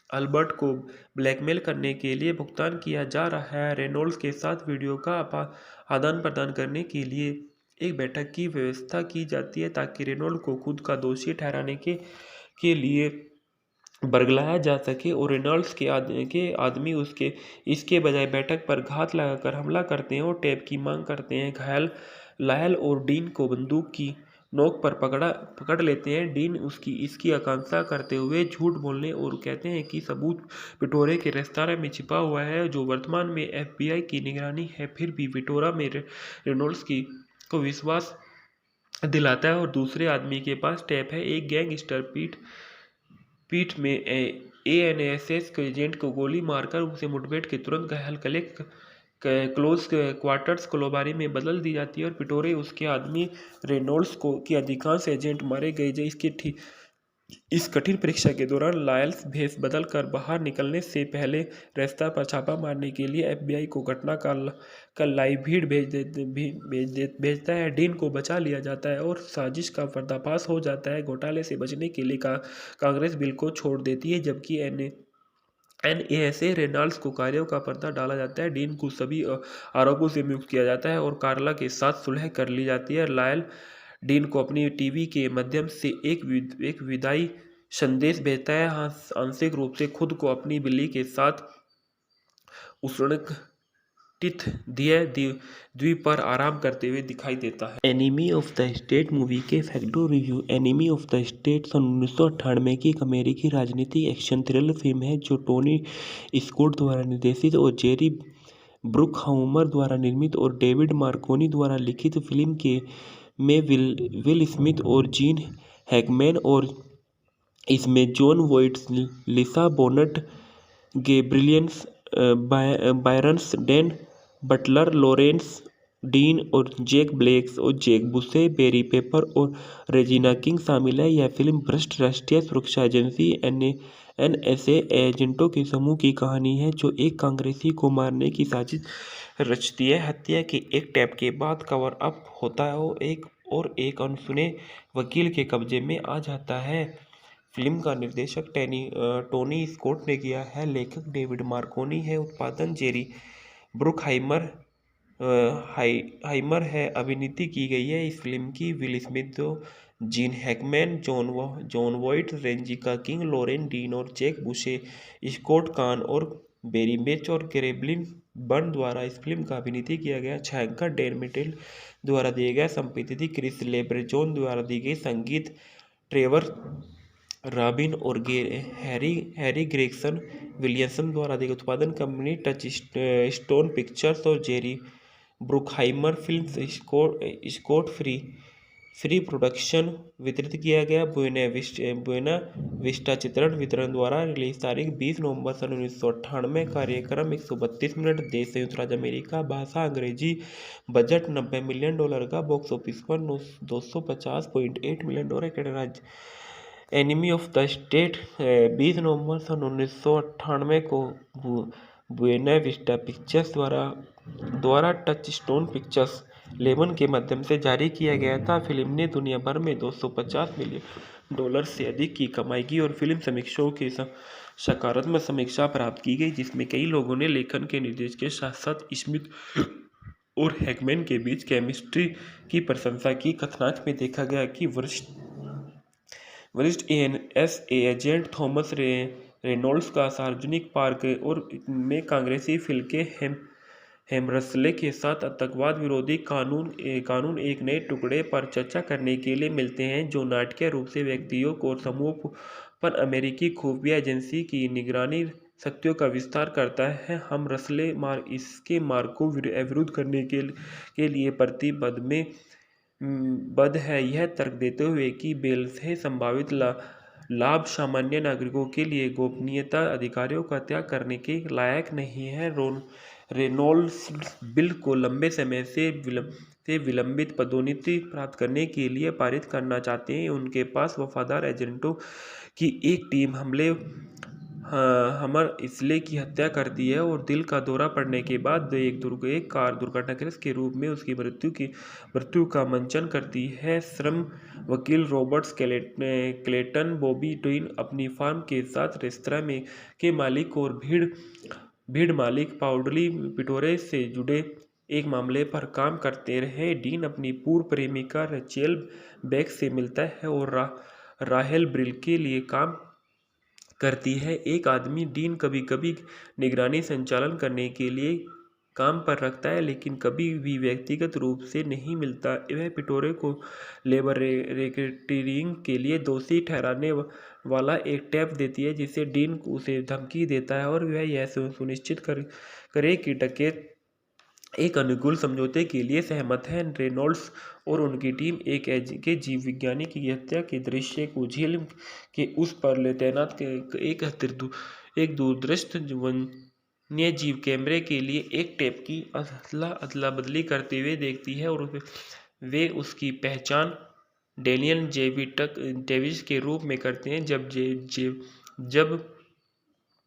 Speaker 1: अल्बर्ट को ब्लैकमेल करने के लिए भुगतान किया जा रहा है। रेनॉल्ड्स के साथ वीडियो का आदान प्रदान करने के लिए एक बैठक की व्यवस्था की जाती है ताकि रेनॉल्ड को खुद का दोषी ठहराने के लिए बरगलाया जा सके और रेनॉल्ड्स के आदमी इसके बजाय बैठक पर घात लगाकर हमला करते हैं और टेप की मांग करते हैं। घायल लायल और डीन को बंदूक की नोक पर पकड़ लेते हैं। डीन इसकी आकांक्षा करते हुए झूठ बोलने और कहते हैं कि सबूत विटोरा के रेस्तरां में छिपा हुआ है जो वर्तमान में एफबीआई की निगरानी है। फिर भी विटोरा में रेनॉल्ड्स को विश्वास दिलाता है और दूसरे आदमी के पास टेप है। एक गैंगस्टर पीठ में एएनएस के एजेंट को गोली मारकर उसे मुठभेड़ के तुरंत घायल क्लोज क्वार्टर्स कोलोबारी में बदल दी जाती है और पिटोरे उसके आदमी रेनॉल्ड्स की अधिकांश एजेंट मारे गए। इस कठिन परीक्षा के दौरान लायल्स भेष बदल कर बाहर निकलने से पहले रास्ता पर छापा मारने के लिए एफबीआई को घटना का लाइव भीड़ भेजता है। डीन को बचा लिया जाता है और साजिश का पर्दाफाश हो जाता है। घोटाले से बचने के लिए कांग्रेस बिल को छोड़ देती है, जबकि एनएसए रेनॉल्ड्स को कार्यों का पर्दा डाला जाता है। डीन को सभी आरोपों से मुक्त किया जाता है और कार्ला के साथ सुलह कर ली जाती है। लायल डीन को अपनी टीवी के माध्यम से एक विदाई संदेश भेजता है, आंशिक रूप से खुद को अपनी बिल्ली के साथ उष्णकटिबंधीय द्वीप पर आराम करते हुए दिखाई देता है। Enemy of the State movie के फैक्टो review. Enemy of the State सन 1998 की एक अमेरिकी राजनीतिक एक्शन थ्रिलर फिल्म है जो टोनी स्कॉट द्वारा निर्देशित और जेरी ब्रुकहाउमर द्वारा निर्मित और डेविड मार्कोनी द्वारा लिखित फिल्म में विल स्मिथ और जीन हैकमैन और इसमें Jon Voight, Lisa Bonet, Gabriel Byrnes, Dan Butler, Lawrence Dean और जैक ब्लैक और जैक बुसे, बेरी पेपर और रेजिना किंग शामिल है। यह फिल्म भ्रष्ट राष्ट्रीय सुरक्षा एजेंसी एनएसए एजेंटों के समूह की कहानी है जो एक कांग्रेसी को मारने की साजिश रचती है। हत्या के एक टैप के बाद कवर अप होता है और एक अनसुने वकील के कब्जे में आ जाता है। फिल्म का निर्देशक टोनी स्कॉट ने किया है, लेखक डेविड मार्कोनी है, उत्पादन जेरी ब्रुकहाइमर हाइमर है। अभिनीति की गई है इस फिल्म की Will Smith, Gene Hackman, Jon Voight, Regina King, Loren Dean और जैक बुशे, स्कॉट कान और बेरी बेच और ग्रेबलिन बर्न द्वारा इस फिल्म का अभिनीति किया गया। छायांकन डैन मिटेल द्वारा दिए गए, संगीत क्रिस लेब्रेजोन द्वारा दी गई, संगीत ट्रेवर रॉबिन और हैरी ग्रेगसन विलियमसन द्वारा दी गई। उत्पादन कंपनी टच स्टोन पिक्चर्स और Jerry Bruckheimer Films, Scott Free production वितरित किया गया। बुएना विस्टा चित्रण वितरण द्वारा रिलीज तारीख 20 नवंबर सन 1998। कार्यक्रम 132 मिनट। देश संयुक्त राज्य अमेरिका, भाषा अंग्रेजी, बजट $90 मिलियन का, बॉक्स ऑफिस पर $250.8 मिलियन। कनाडा राज्य एनिमी ऑफ द स्टेट 20 नवंबर सन 1998 को बुएना विस्टा पिक्चर्स द्वारा टच स्टोन पिक्चर्स लेबल के माध्यम से जारी किया गया था। फिल्म ने दुनिया भर में $250 मिलियन से अधिक की कमाई की और फिल्म समीक्षकों की सकारात्मक समीक्षा प्राप्त की गई, जिसमें कई लोगों ने लेखन के निर्देश के साथ साथ स्मिथ और हैकमैन के बीच केमिस्ट्री की प्रशंसा की। कथानक में देखा गया कि वरिष्ठ एनएसए एजेंट थॉमस रेनॉल्ड्स का सार्वजनिक पार्क और में कांग्रेसी फिल्के हेमरसले के साथ आतंकवाद विरोधी कानून एक नए टुकड़े पर चर्चा करने के लिए मिलते हैं, जो नाटकीय रूप से व्यक्तियों और समूहों पर अमेरिकी खुफिया एजेंसी की निगरानी शक्तियों का विस्तार करता है। हम रसले इसके मार्ग को अवरुद्ध करने के लिए प्रतिबद्ध है, यह तर्क देते हुए कि बेल से संभावित लाभ सामान्य नागरिकों के लिए गोपनीयता अधिकारों का त्याग करने के लायक नहीं है। रेनॉल्ड्स बिल को लंबे समय से विलंबित पदोन्नति प्राप्त करने के लिए पारित करना चाहते हैं। उनके पास वफादार एजेंटों की एक टीम हमर इसले की हत्या करती है और दिल का दौरा पड़ने के बाद एक कार दुर्घटनाग्रस्त के रूप में उसकी मृत्यु का मंचन करती है। श्रम वकील रॉबर्ट क्लेटन बॉबी डीन अपनी फार्म के साथ रेस्तरां के मालिक और भीड़ मालिक पाउडली पिटोरे से जुड़े एक मामले पर काम करते रहे। डीन अपनी पूर्व प्रेमिका रेचेल बेक से मिलता है और राहेल ब्रिल के लिए काम करती है। एक आदमी डीन कभी कभी निगरानी संचालन करने के लिए काम पर रखता है, लेकिन कभी भी व्यक्तिगत रूप से नहीं मिलता। वह पिटोरे को लेबर रेकेटिंग के लिए दोषी ठहराने वाला एक टैप देती है, जिसे डीन उसे धमकी देता है और वह यह सुनिश्चित करे कि डकैत एक अनुकूल समझौते के लिए सहमत है। रेनॉल्ड्स और उनकी टीम के जीव विज्ञानी की हत्या के दृश्य को झील के उस पर तैनात एक दूरदृष्ट वन्य जीव कैमरे के लिए एक टेप की अदला बदली करते हुए देखती है और वे उसकी पहचान डेनियल डेविस के रूप में करते हैं। जब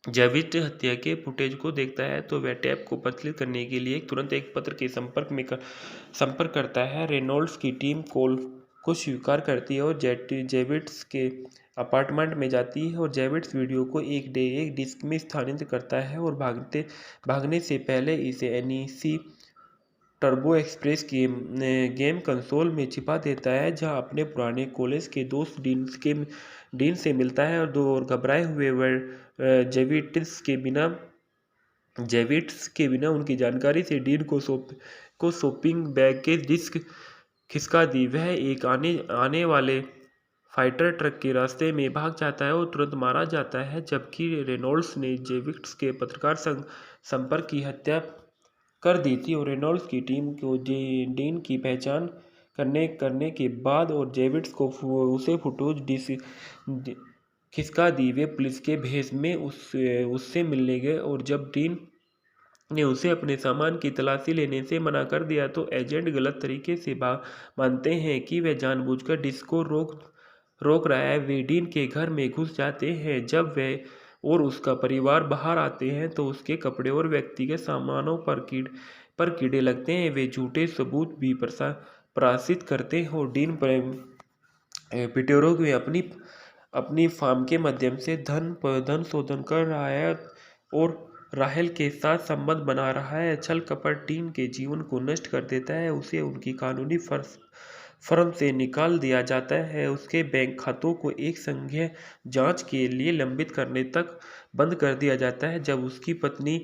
Speaker 1: जेविट हत्या के फुटेज को देखता है तो वह टैप को प्रचलित करने के लिए तुरंत एक पत्र के संपर्क करता है। रेनॉल्ड्स की टीम कॉल को स्वीकार करती है और जेविट्स के अपार्टमेंट में जाती है और जेविट्स वीडियो को एक डिस्क में स्थानांतरित करता है और भागने से पहले इसे NEC turbo express game console में छिपा देता है, जहां अपने पुराने कॉलेज के दोस्त डीन से मिलता है और घबराए हुए वह जेविट्स के बिना उनकी जानकारी से डीन को शॉपिंग बैग के डिस्क खिसका दी। वह एक आने वाले फाइटर ट्रक के रास्ते में भाग जाता है और तुरंत मारा जाता है, जबकि रेनॉल्ड्स ने जेविट्स के पत्रकार संपर्क की हत्या कर दी थी और रेनॉल्ड्स की टीम को डीन की पहचान करने के बाद और जेविट्स को उसे फुटेज खिसका दी। वे पुलिस के भेष में उससे मिलने गए और जब डीन ने उसे अपने सामान की तलाशी लेने से मना कर दिया तो एजेंट गलत तरीके से मानते हैं कि वह जानबूझकर डिस्क को रोक रहा है। वे डीन के घर में घुस जाते हैं। जब वह और उसका परिवार बाहर आते हैं तो उसके कपड़े और व्यक्तिगत सामानों पर कीड़े लगते हैं। वे झूठे सबूत भी प्रसारित करते हैं और डीन पिटोरो में अपनी फार्म के माध्यम से धन शोधन कर रहा है और राहेल के साथ संबंध बना रहा है। छल कपट डीन के जीवन को नष्ट कर देता है। उसे उनकी कानूनी फर्म से निकाल दिया जाता है। उसके बैंक खातों को एक संघीय जांच के लिए लंबित करने तक बंद कर दिया जाता है। जब उसकी पत्नी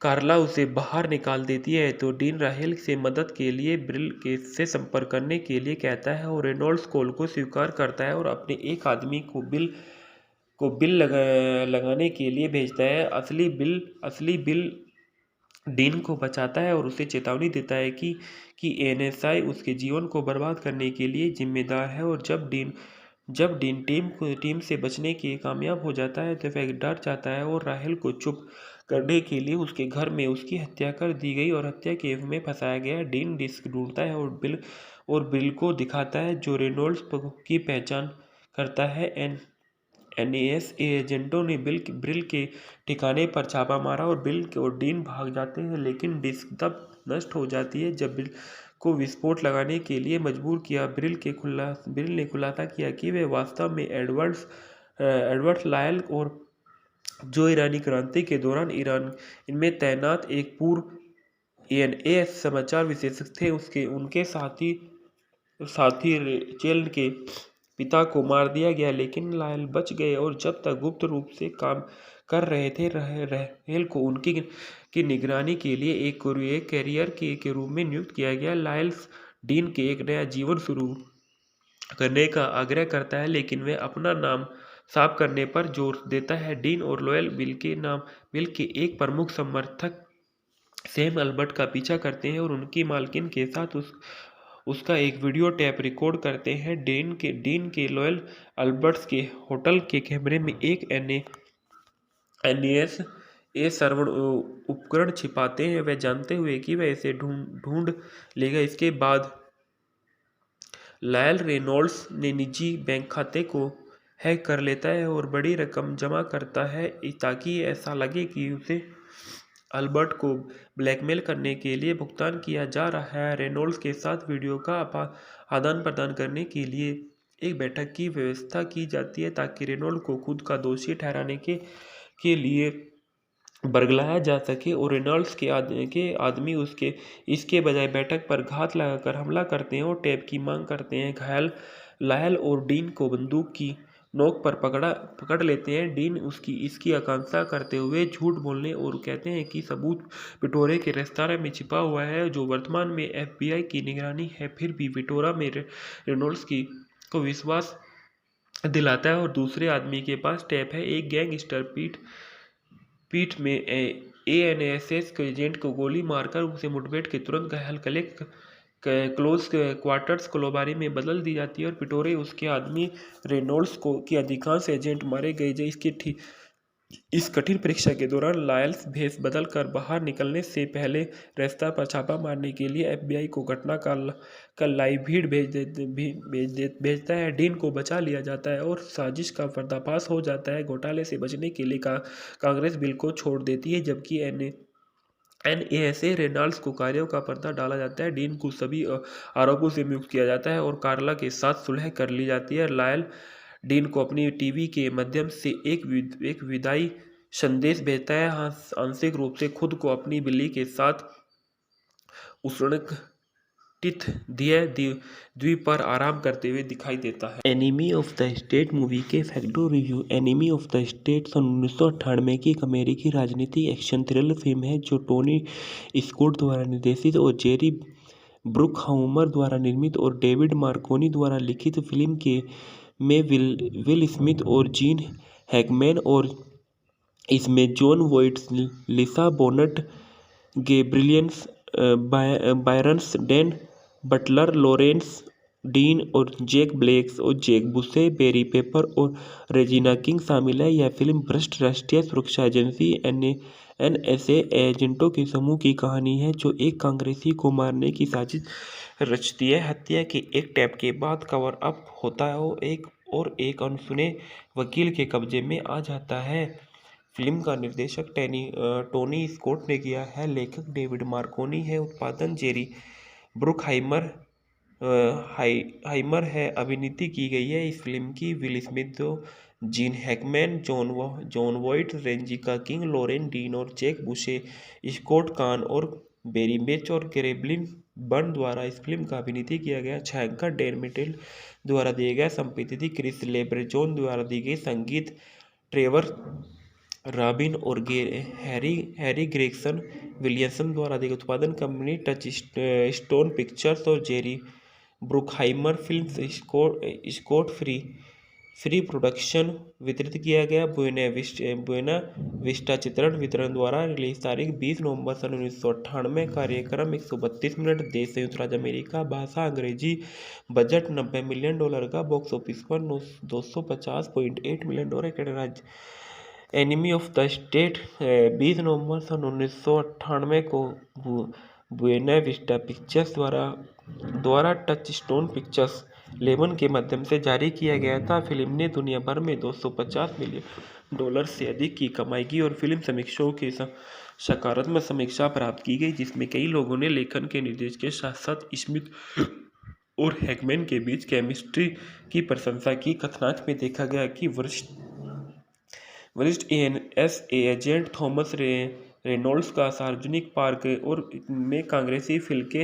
Speaker 1: कार्ला उसे बाहर निकाल देती है तो डीन राहेल से मदद के लिए से संपर्क करने के लिए कहता है और रेनॉल्ड्स कॉल को स्वीकार करता है और अपने एक आदमी को बिल लगाने के लिए भेजता है। असली बिल डीन को बचाता है और उसे चेतावनी देता है कि एनएसआई उसके जीवन को बर्बाद करने के लिए जिम्मेदार है। और जब डीन टीम से बचने के कामयाब हो जाता है तो वह डर जाता है और राहेल को चुप करने के लिए उसके घर में उसकी हत्या कर दी गई और हत्या के में फंसाया गया। डीन डिस्क ढूंढता है और बिल को दिखाता है जो रेनॉल्ड्स की पहचान करता है। एनएस एजेंटों ने बिल के ठिकाने पर छापा मारा और बिल और डीन भाग जाते हैं, लेकिन डिस्क तब नष्ट हो जाती है जब बिल को विस्फोट लगाने के लिए मजबूर किया। बिल ने खुलासा किया कि वे वास्तव में एडवर्ड लायल और जो ईरानी क्रांति के दौरान इनमें तैनात एक पूर्व एएनए समाचार विशेषज्ञ थे। उनके साथी रेचेल के पिता को मार दिया गया, लेकिन लायल बच गए और जब तक गुप्त रूप से काम कर रहे थे राहेल को उनकी निगरानी के लिए एक कैरियर के रूप में नियुक्त किया गया। लायल डीन के एक नया जीवन शुरू करने का आग्रह करता है, लेकिन वह अपना नाम साफ करने पर जोर देता है। डीन और लॉयल बिल के एक प्रमुख समर्थक सैम अल्बर्ट का पीछा करते हैं और उनकी मालकिन के साथ उसका एक वीडियो टेप रिकॉर्ड करते हैं। डीन के लॉयल अल्बर्ट्स के होटल के कैमरे में एक एनएस श्रवण उपकरण छिपाते हैं, वह जानते हुए कि वह इसे ढूंढ लेगा। इसके बाद लायल रेनॉल्ड्स ने निजी बैंक खाते को हैक कर लेता है और बड़ी रकम जमा करता है ताकि ऐसा लगे कि उसे अल्बर्ट को ब्लैकमेल करने के लिए भुगतान किया जा रहा है। रेनॉल्ड्स के साथ वीडियो का आदान प्रदान करने के लिए एक बैठक की व्यवस्था की जाती है ताकि रेनॉल्ड को खुद का दोषी ठहराने के लिए बरगलाया जा सके और रेनॉल्ड्स के आदमी इसके बजाय बैठक पर घात लगाकर हमला करते हैं और टेप की मांग करते हैं। घायल लायल और डीन को बंदूक की नोक पर पकड़ लेते हैं। डीन इसकी आकांक्षा करते हुए झूठ बोलने और कहते हैं कि सबूत पिटोरे के रेस्तरां में छिपा हुआ है जो वर्तमान में एफबीआई की निगरानी है। फिर भी पिटोरा में रेनॉल्ड्स को विश्वास दिलाता है और दूसरे आदमी के पास टेप है। एक गैंगस्टर पीठ में एएनएसएस के एजेंट को गोली मारकर उसे मुठभेड़ के तुरंत घायल क्लोज क्वार्टर्स कोलोबारी में बदल दी जाती है और पिटोरे उसके आदमी रेनॉल्ड्स की अधिकांश एजेंट मारे गए। इस कठिन परीक्षा के दौरान लायल्स भेष बदल कर बाहर निकलने से पहले रेस्तरां पर छापा मारने के लिए एफबीआई को घटना का लाइव भीड़ भेजता है। डीन को बचा लिया जाता है और साजिश का पर्दाफाश हो जाता है। घोटाले से बचने के लिए कांग्रेस बिल को छोड़ देती है, जबकि एनएसए रेनॉल्ड्स को कार्यों का पर्दा डाला जाता है। डीन को सभी आरोपों से मुक्त किया जाता है और कार्ला के साथ सुलह कर ली जाती है। लायल डीन को अपनी टीवी के माध्यम से एक विदाई संदेश भेजता है, आंशिक रूप से खुद को अपनी बिल्ली के साथ उष्णकटिबंधीय द्वीप पर आराम करते हुए दिखाई देता है। Enemy of the State movie के फैक्टो review. Enemy of the State सन 1998 की एक अमेरिकी राजनीतिक एक्शन थ्रिलर फिल्म है जो टोनी स्कॉट द्वारा निर्देशित और जेरी ब्रुकहाउमर द्वारा निर्मित और डेविड मार्कोनी द्वारा लिखित फिल्म में विल स्मिथ और जीन हैकमैन और इसमें Jon Voight, Lisa Bonet, Gabriel Byrnes, Dan Butler, Lawrence Dean और जैक ब्लैक और जैक बुशे, बेरी पेपर और रेजिना किंग शामिल है। यह फिल्म भ्रष्ट राष्ट्रीय सुरक्षा एजेंसी एनएसए एजेंटों के समूह की कहानी है जो एक कांग्रेसी को मारने की साजिश रचती है। हत्या के एक टेप के बाद कवर अप होता है और एक अनसुने वकील के कब्जे में आ जाता है। फिल्म का निर्देशक टोनी स्कॉट ने किया है, लेखक डेविड मार्कोनी है, उत्पादन जेरी ब्रुकहाइमर हाइमर है। अभिनीति की गई है इस फिल्म की Will Smith, Gene Hackman, Jon Voight, Regina King, Loren Dean और जैक बुशे, स्कॉट कान और बेरी बेच और कैरेब्लिन बर्न द्वारा इस फिल्म का अभिनीति किया गया। छायांकन डैन मिटेल द्वारा दिए गए, संपादित क्रिस लेब्रेजोन द्वारा दी गई, संगीत ट्रेवर रॉबिन और हैरी ग्रेगसन विलियमसन द्वारा दी गई, उत्पादन कंपनी टच स्टोन पिक्चर्स और Jerry Bruckheimer Films, Scott Free production वितरित किया गया। बुएना विस्टा चित्रण वितरण द्वारा रिलीज तारीख 20 नवंबर सन 1998। कार्यक्रम 132 मिनट। देश संयुक्त राज्य अमेरिका। भाषा अंग्रेजी। बजट $90 मिलियन का। बॉक्स ऑफिस पर $250.8 million. Enemy of the state 20 नवंबर सन 1998 को बुएना विस्टा पिक्चर्स द्वारा टच स्टोन पिक्चर्स लेबल के माध्यम से जारी किया गया था। फिल्म ने दुनिया भर में $250 मिलियन से अधिक की कमाई की और फिल्म समीक्षकों के सकारात्मक समीक्षा प्राप्त की गई, जिसमें कई लोगों ने लेखन के निर्देश के साथ साथ स्मिथ और हैकमैन के बीच केमिस्ट्री की प्रशंसा की। कथानक में देखा गया कि वरिष्ठ एनएसए एजेंट थॉमस रेनॉल्ड्स का सार्वजनिक पार्क और में कांग्रेसी फिल के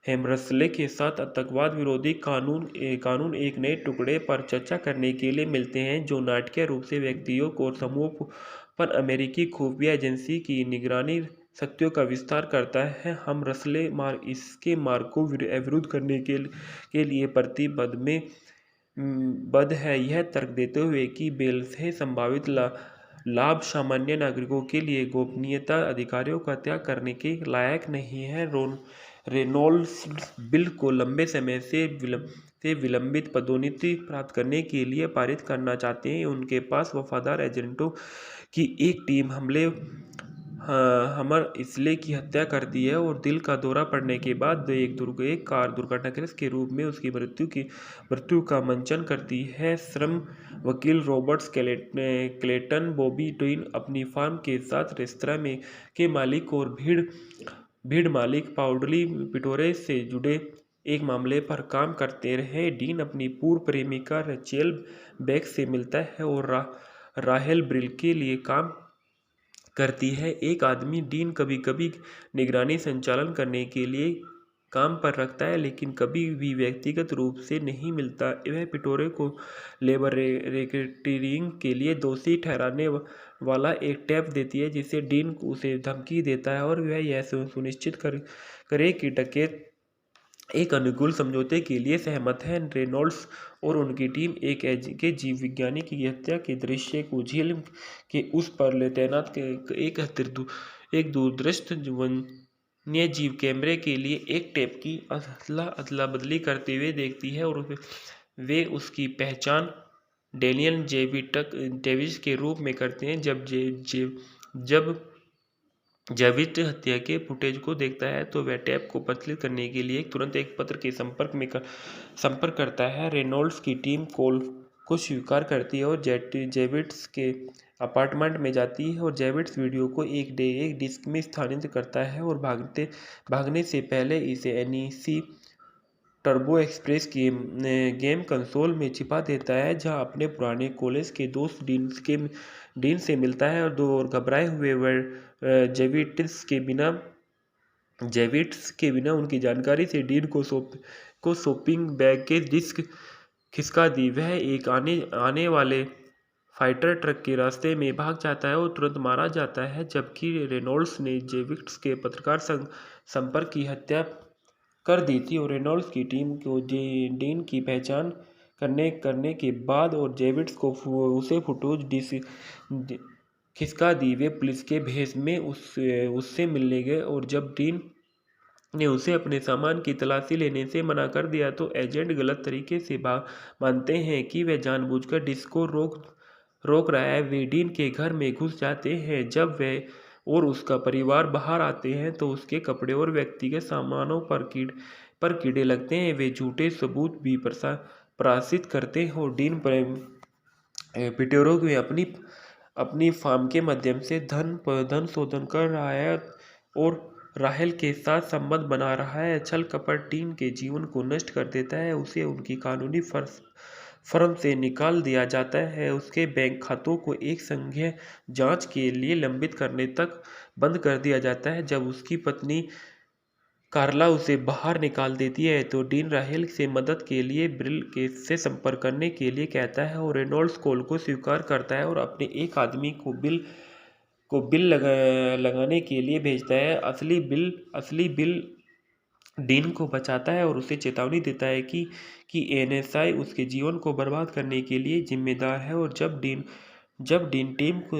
Speaker 1: हेमरसले के साथ आतंकवाद विरोधी कानून एक नए टुकड़े पर चर्चा करने के लिए मिलते हैं, जो नाटकीय रूप से व्यक्तियों और समूहों पर अमेरिकी खुफिया एजेंसी की निगरानी शक्तियों का विस्तार करता है। हम रसले इसके मार्ग को विरुद्ध करने के लिए बद है, यह तर्क देते हुए कि बेल से संभावित लाभ सामान्य नागरिकों के लिए गोपनीयता अधिकारों का त्याग करने के लायक नहीं है। रेनॉल्ड्स बिल को लंबे समय से विलंबित पदोन्नति प्राप्त करने के लिए पारित करना चाहते हैं। उनके पास वफादार एजेंटों की एक टीम हमर इसले की हत्या करती है और दिल का दौरा पड़ने के बाद एक कार दुर्घटनाग्रस्त के रूप में उसकी मृत्यु का मंचन करती है। श्रम वकील रॉबर्ट क्लेटन बॉबी डीन अपनी फार्म के साथ रेस्तरां में के मालिक और भीड़ मालिक पाउडली पिटोरे से जुड़े एक मामले पर काम करते रहे। डीन अपनी पूर्व प्रेमिका रेचेल बेक से मिलता है और राहेल ब्रिल के लिए काम करती है। एक आदमी डीन कभी कभी निगरानी संचालन करने के लिए काम पर रखता है, लेकिन कभी भी व्यक्तिगत रूप से नहीं मिलता। वह पिटोरे को लेबर रेकेटिंग के लिए दोषी ठहराने वाला एक टेप देती है, जिसे डीन उसे धमकी देता है और वह यह सुनिश्चित करे कि डकैत एक अनुकूल समझौते के लिए सहमत है। रेनॉल्ड्स और उनकी टीम के जीव विज्ञानी की हत्या के दृश्य को झील के उस पर तैनात एक दूरदृष्ट वन्यजीव कैमरे के लिए एक टेप की अदला बदली करते हुए देखती है और वे उसकी पहचान डेनियल डेविस के रूप में करते हैं। जब जेविट हत्या के फुटेज को देखता है तो वह टेप को प्रचलित करने के लिए तुरंत एक पत्र के संपर्क करता है। रेनॉल्ड्स की टीम कॉल को स्वीकार करती है और जेविट्स के अपार्टमेंट में जाती है और जेविट्स वीडियो को एक डिस्क में स्थानांतरित करता है और भागने से पहले इसे एनईसी टर्बो एक्सप्रेस की गेम कंसोल में छिपा देता है, जहां अपने पुराने कॉलेज के दोस्त डीन से मिलता है और घबराए हुए वह जेविट्स के बिना उनकी जानकारी से डीन को शॉपिंग बैग के डिस्क खिसका दी। वह एक आने वाले फाइटर ट्रक के रास्ते में भाग जाता है और तुरंत मारा जाता है, जबकि रेनॉल्ड्स ने जेविट्स के पत्रकार संपर्क की हत्या कर दी थी और रेनॉल्ड्स की टीम को डीन की पहचान करने के बाद और जेविट्स को उसे फुटेज खिसका दी। वे पुलिस के भेष में उससे मिलने गए और जब डीन ने उसे अपने सामान की तलाशी लेने से मना कर दिया तो एजेंट गलत तरीके से मानते हैं कि वह जानबूझकर डिस्क को रोक रोक रहा है। वे डीन के घर में घुस जाते हैं। जब वह और उसका परिवार बाहर आते हैं तो उसके कपड़े और व्यक्तिगत सामानों पर कीड़े लगते हैं। वे झूठे सबूत भी प्रसारित करते हैं और डीन पिटेरो में अपनी अपनी फार्म के माध्यम से धन शोधन कर रहा है और राहेल के साथ संबंध बना रहा है। छल कपट डीन के जीवन को नष्ट कर देता है। उसे उनकी कानूनी फर्म से निकाल दिया जाता है। उसके बैंक खातों को एक संघीय जांच के लिए लंबित करने तक बंद कर दिया जाता है। जब उसकी पत्नी कार्ला उसे बाहर निकाल देती है तो डीन राहेल से मदद के लिए ब्रिल के से संपर्क करने के लिए कहता है और रेनॉल्ड्स कॉल को स्वीकार करता है और अपने एक आदमी को बिल लगाने के लिए भेजता है। असली बिल डीन को बचाता है और उसे चेतावनी देता है कि एनएसआई उसके जीवन को बर्बाद करने के लिए जिम्मेदार है। और जब डीन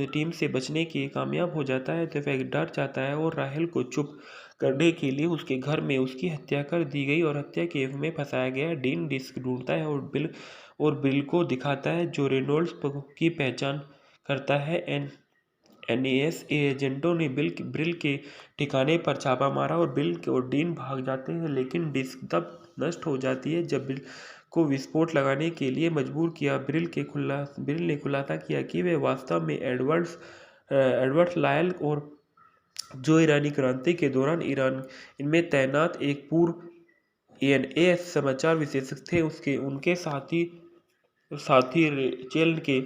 Speaker 1: टीम से बचने के कामयाब हो जाता है तो वह डर जाता है और राहेल को चुप करने के लिए उसके घर में उसकी हत्या कर दी गई और हत्या केस में फंसाया गया। डीन डिस्क ढूंढता है और बिल को दिखाता है जो रेनॉल्ड्स की पहचान करता है। एनएस एजेंटों ने ब्रिल के ठिकाने पर छापा मारा और बिल और डीन भाग जाते हैं, लेकिन डिस्क तब नष्ट हो जाती है जब बिल को विस्फोट लगाने के लिए मजबूर किया। ब्रिल ने खुलासा किया कि वे वास्तव में एडवर्ड लायल और जो ईरानी क्रांति के दौरान ईरान इनमें तैनात एक पूर्व एएनए समाचार विशेषज्ञ थे। उनके साथी रेचेल के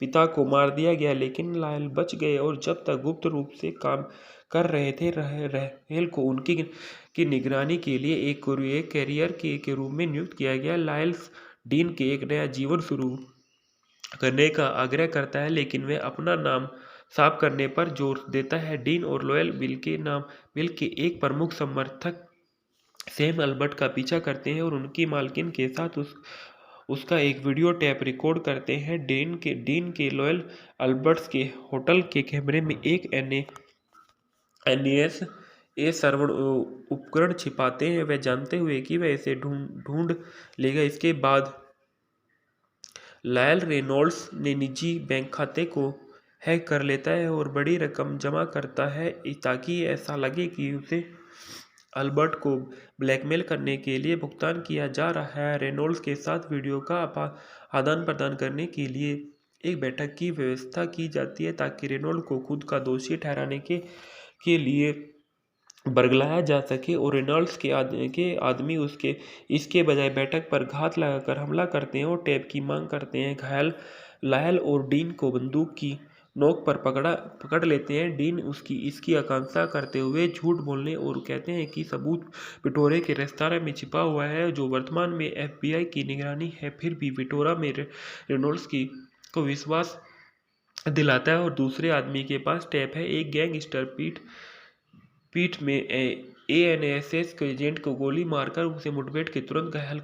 Speaker 1: पिता को मार दिया गया, लेकिन लायल बच गए और जब तक गुप्त रूप से काम कर रहे थे। राहेल को उनकी निगरानी के लिए एक कैरियर के रूप में नियुक्त किया गया। लायल डीन के एक नया जीवन शुरू करने का आग्रह करता है, लेकिन वह अपना नाम साफ करने पर जोर देता है। डीन और लॉयल बिल के एक प्रमुख समर्थक सैम अल्बर्ट का पीछा करते हैं और उनकी मालकिन के साथ उसका एक वीडियो टेप रिकॉर्ड करते हैं। डीन के लॉयल अल्बर्ट्स के होटल के कैमरे में एक एनएस सर्वण उपकरण छिपाते हैं, वह जानते हुए कि वह इसे ढूंढ लेगा। इसके बाद लायल रेनॉल्ड्स ने निजी बैंक खाते को हैक कर लेता है और बड़ी रकम जमा करता है ताकि ऐसा लगे कि उसे अल्बर्ट को ब्लैकमेल करने के लिए भुगतान किया जा रहा है। रेनॉल्ड्स के साथ वीडियो का आदान प्रदान करने के लिए एक बैठक की व्यवस्था की जाती है ताकि रेनॉल्ड को खुद का दोषी ठहराने के लिए बरगलाया जा सके और रेनॉल्ड्स के आदमी इसके बजाय बैठक पर घात लगाकर हमला करते हैं और टेप की मांग करते हैं। घायल लायल और डीन को बंदूक की नोक पर पकड़ लेते हैं। डीन इसकी आकांक्षा करते हुए झूठ बोलने और कहते हैं कि सबूत विटोरे के रेस्तरां में छिपा हुआ है जो वर्तमान में एफबीआई की निगरानी है। फिर भी विटोरा में रेनॉल्ड्स को विश्वास दिलाता है और दूसरे आदमी के पास टेप है। एक गैंगस्टर पीठ में एएनएसएस के एजेंट को गोली मारकर उसे मुठभेड़ के तुरंत घायल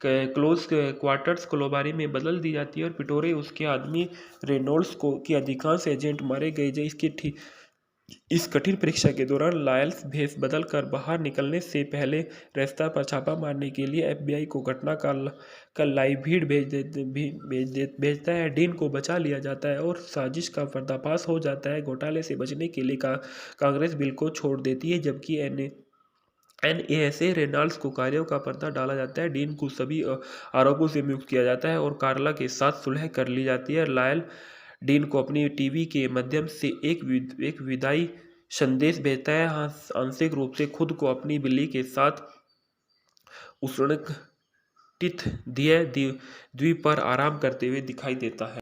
Speaker 1: क्लोज क्वार्टर्स कोलोबारी में बदल दी जाती है और पिटोरे उसके आदमी रेनॉल्ड्स के अधिकांश एजेंट मारे गए। इस कठिन परीक्षा के दौरान लायल्स भेष बदल कर बाहर निकलने से पहले रेस्तरां पर छापा मारने के लिए एफबीआई को घटना का लाइव भीड़ भेजता है। डीन को बचा लिया जाता है और साजिश का पर्दाफाश हो जाता है। घोटाले से बचने के लिए कांग्रेस बिल को छोड़ देती है, जबकि एनएसए रेनॉल्ड्स को कार्यों का पर्दा डाला जाता है। डीन को सभी आरोपों से मुक्त किया जाता है और कार्ला के साथ सुलह कर ली जाती है। लायल डीन को अपनी टीवी के माध्यम से एक विदाई संदेश भेजता है, आंशिक रूप से खुद को अपनी बिल्ली के साथ उष्णकटिबंधीय द्वीप पर आराम करते हुए दिखाई देता है।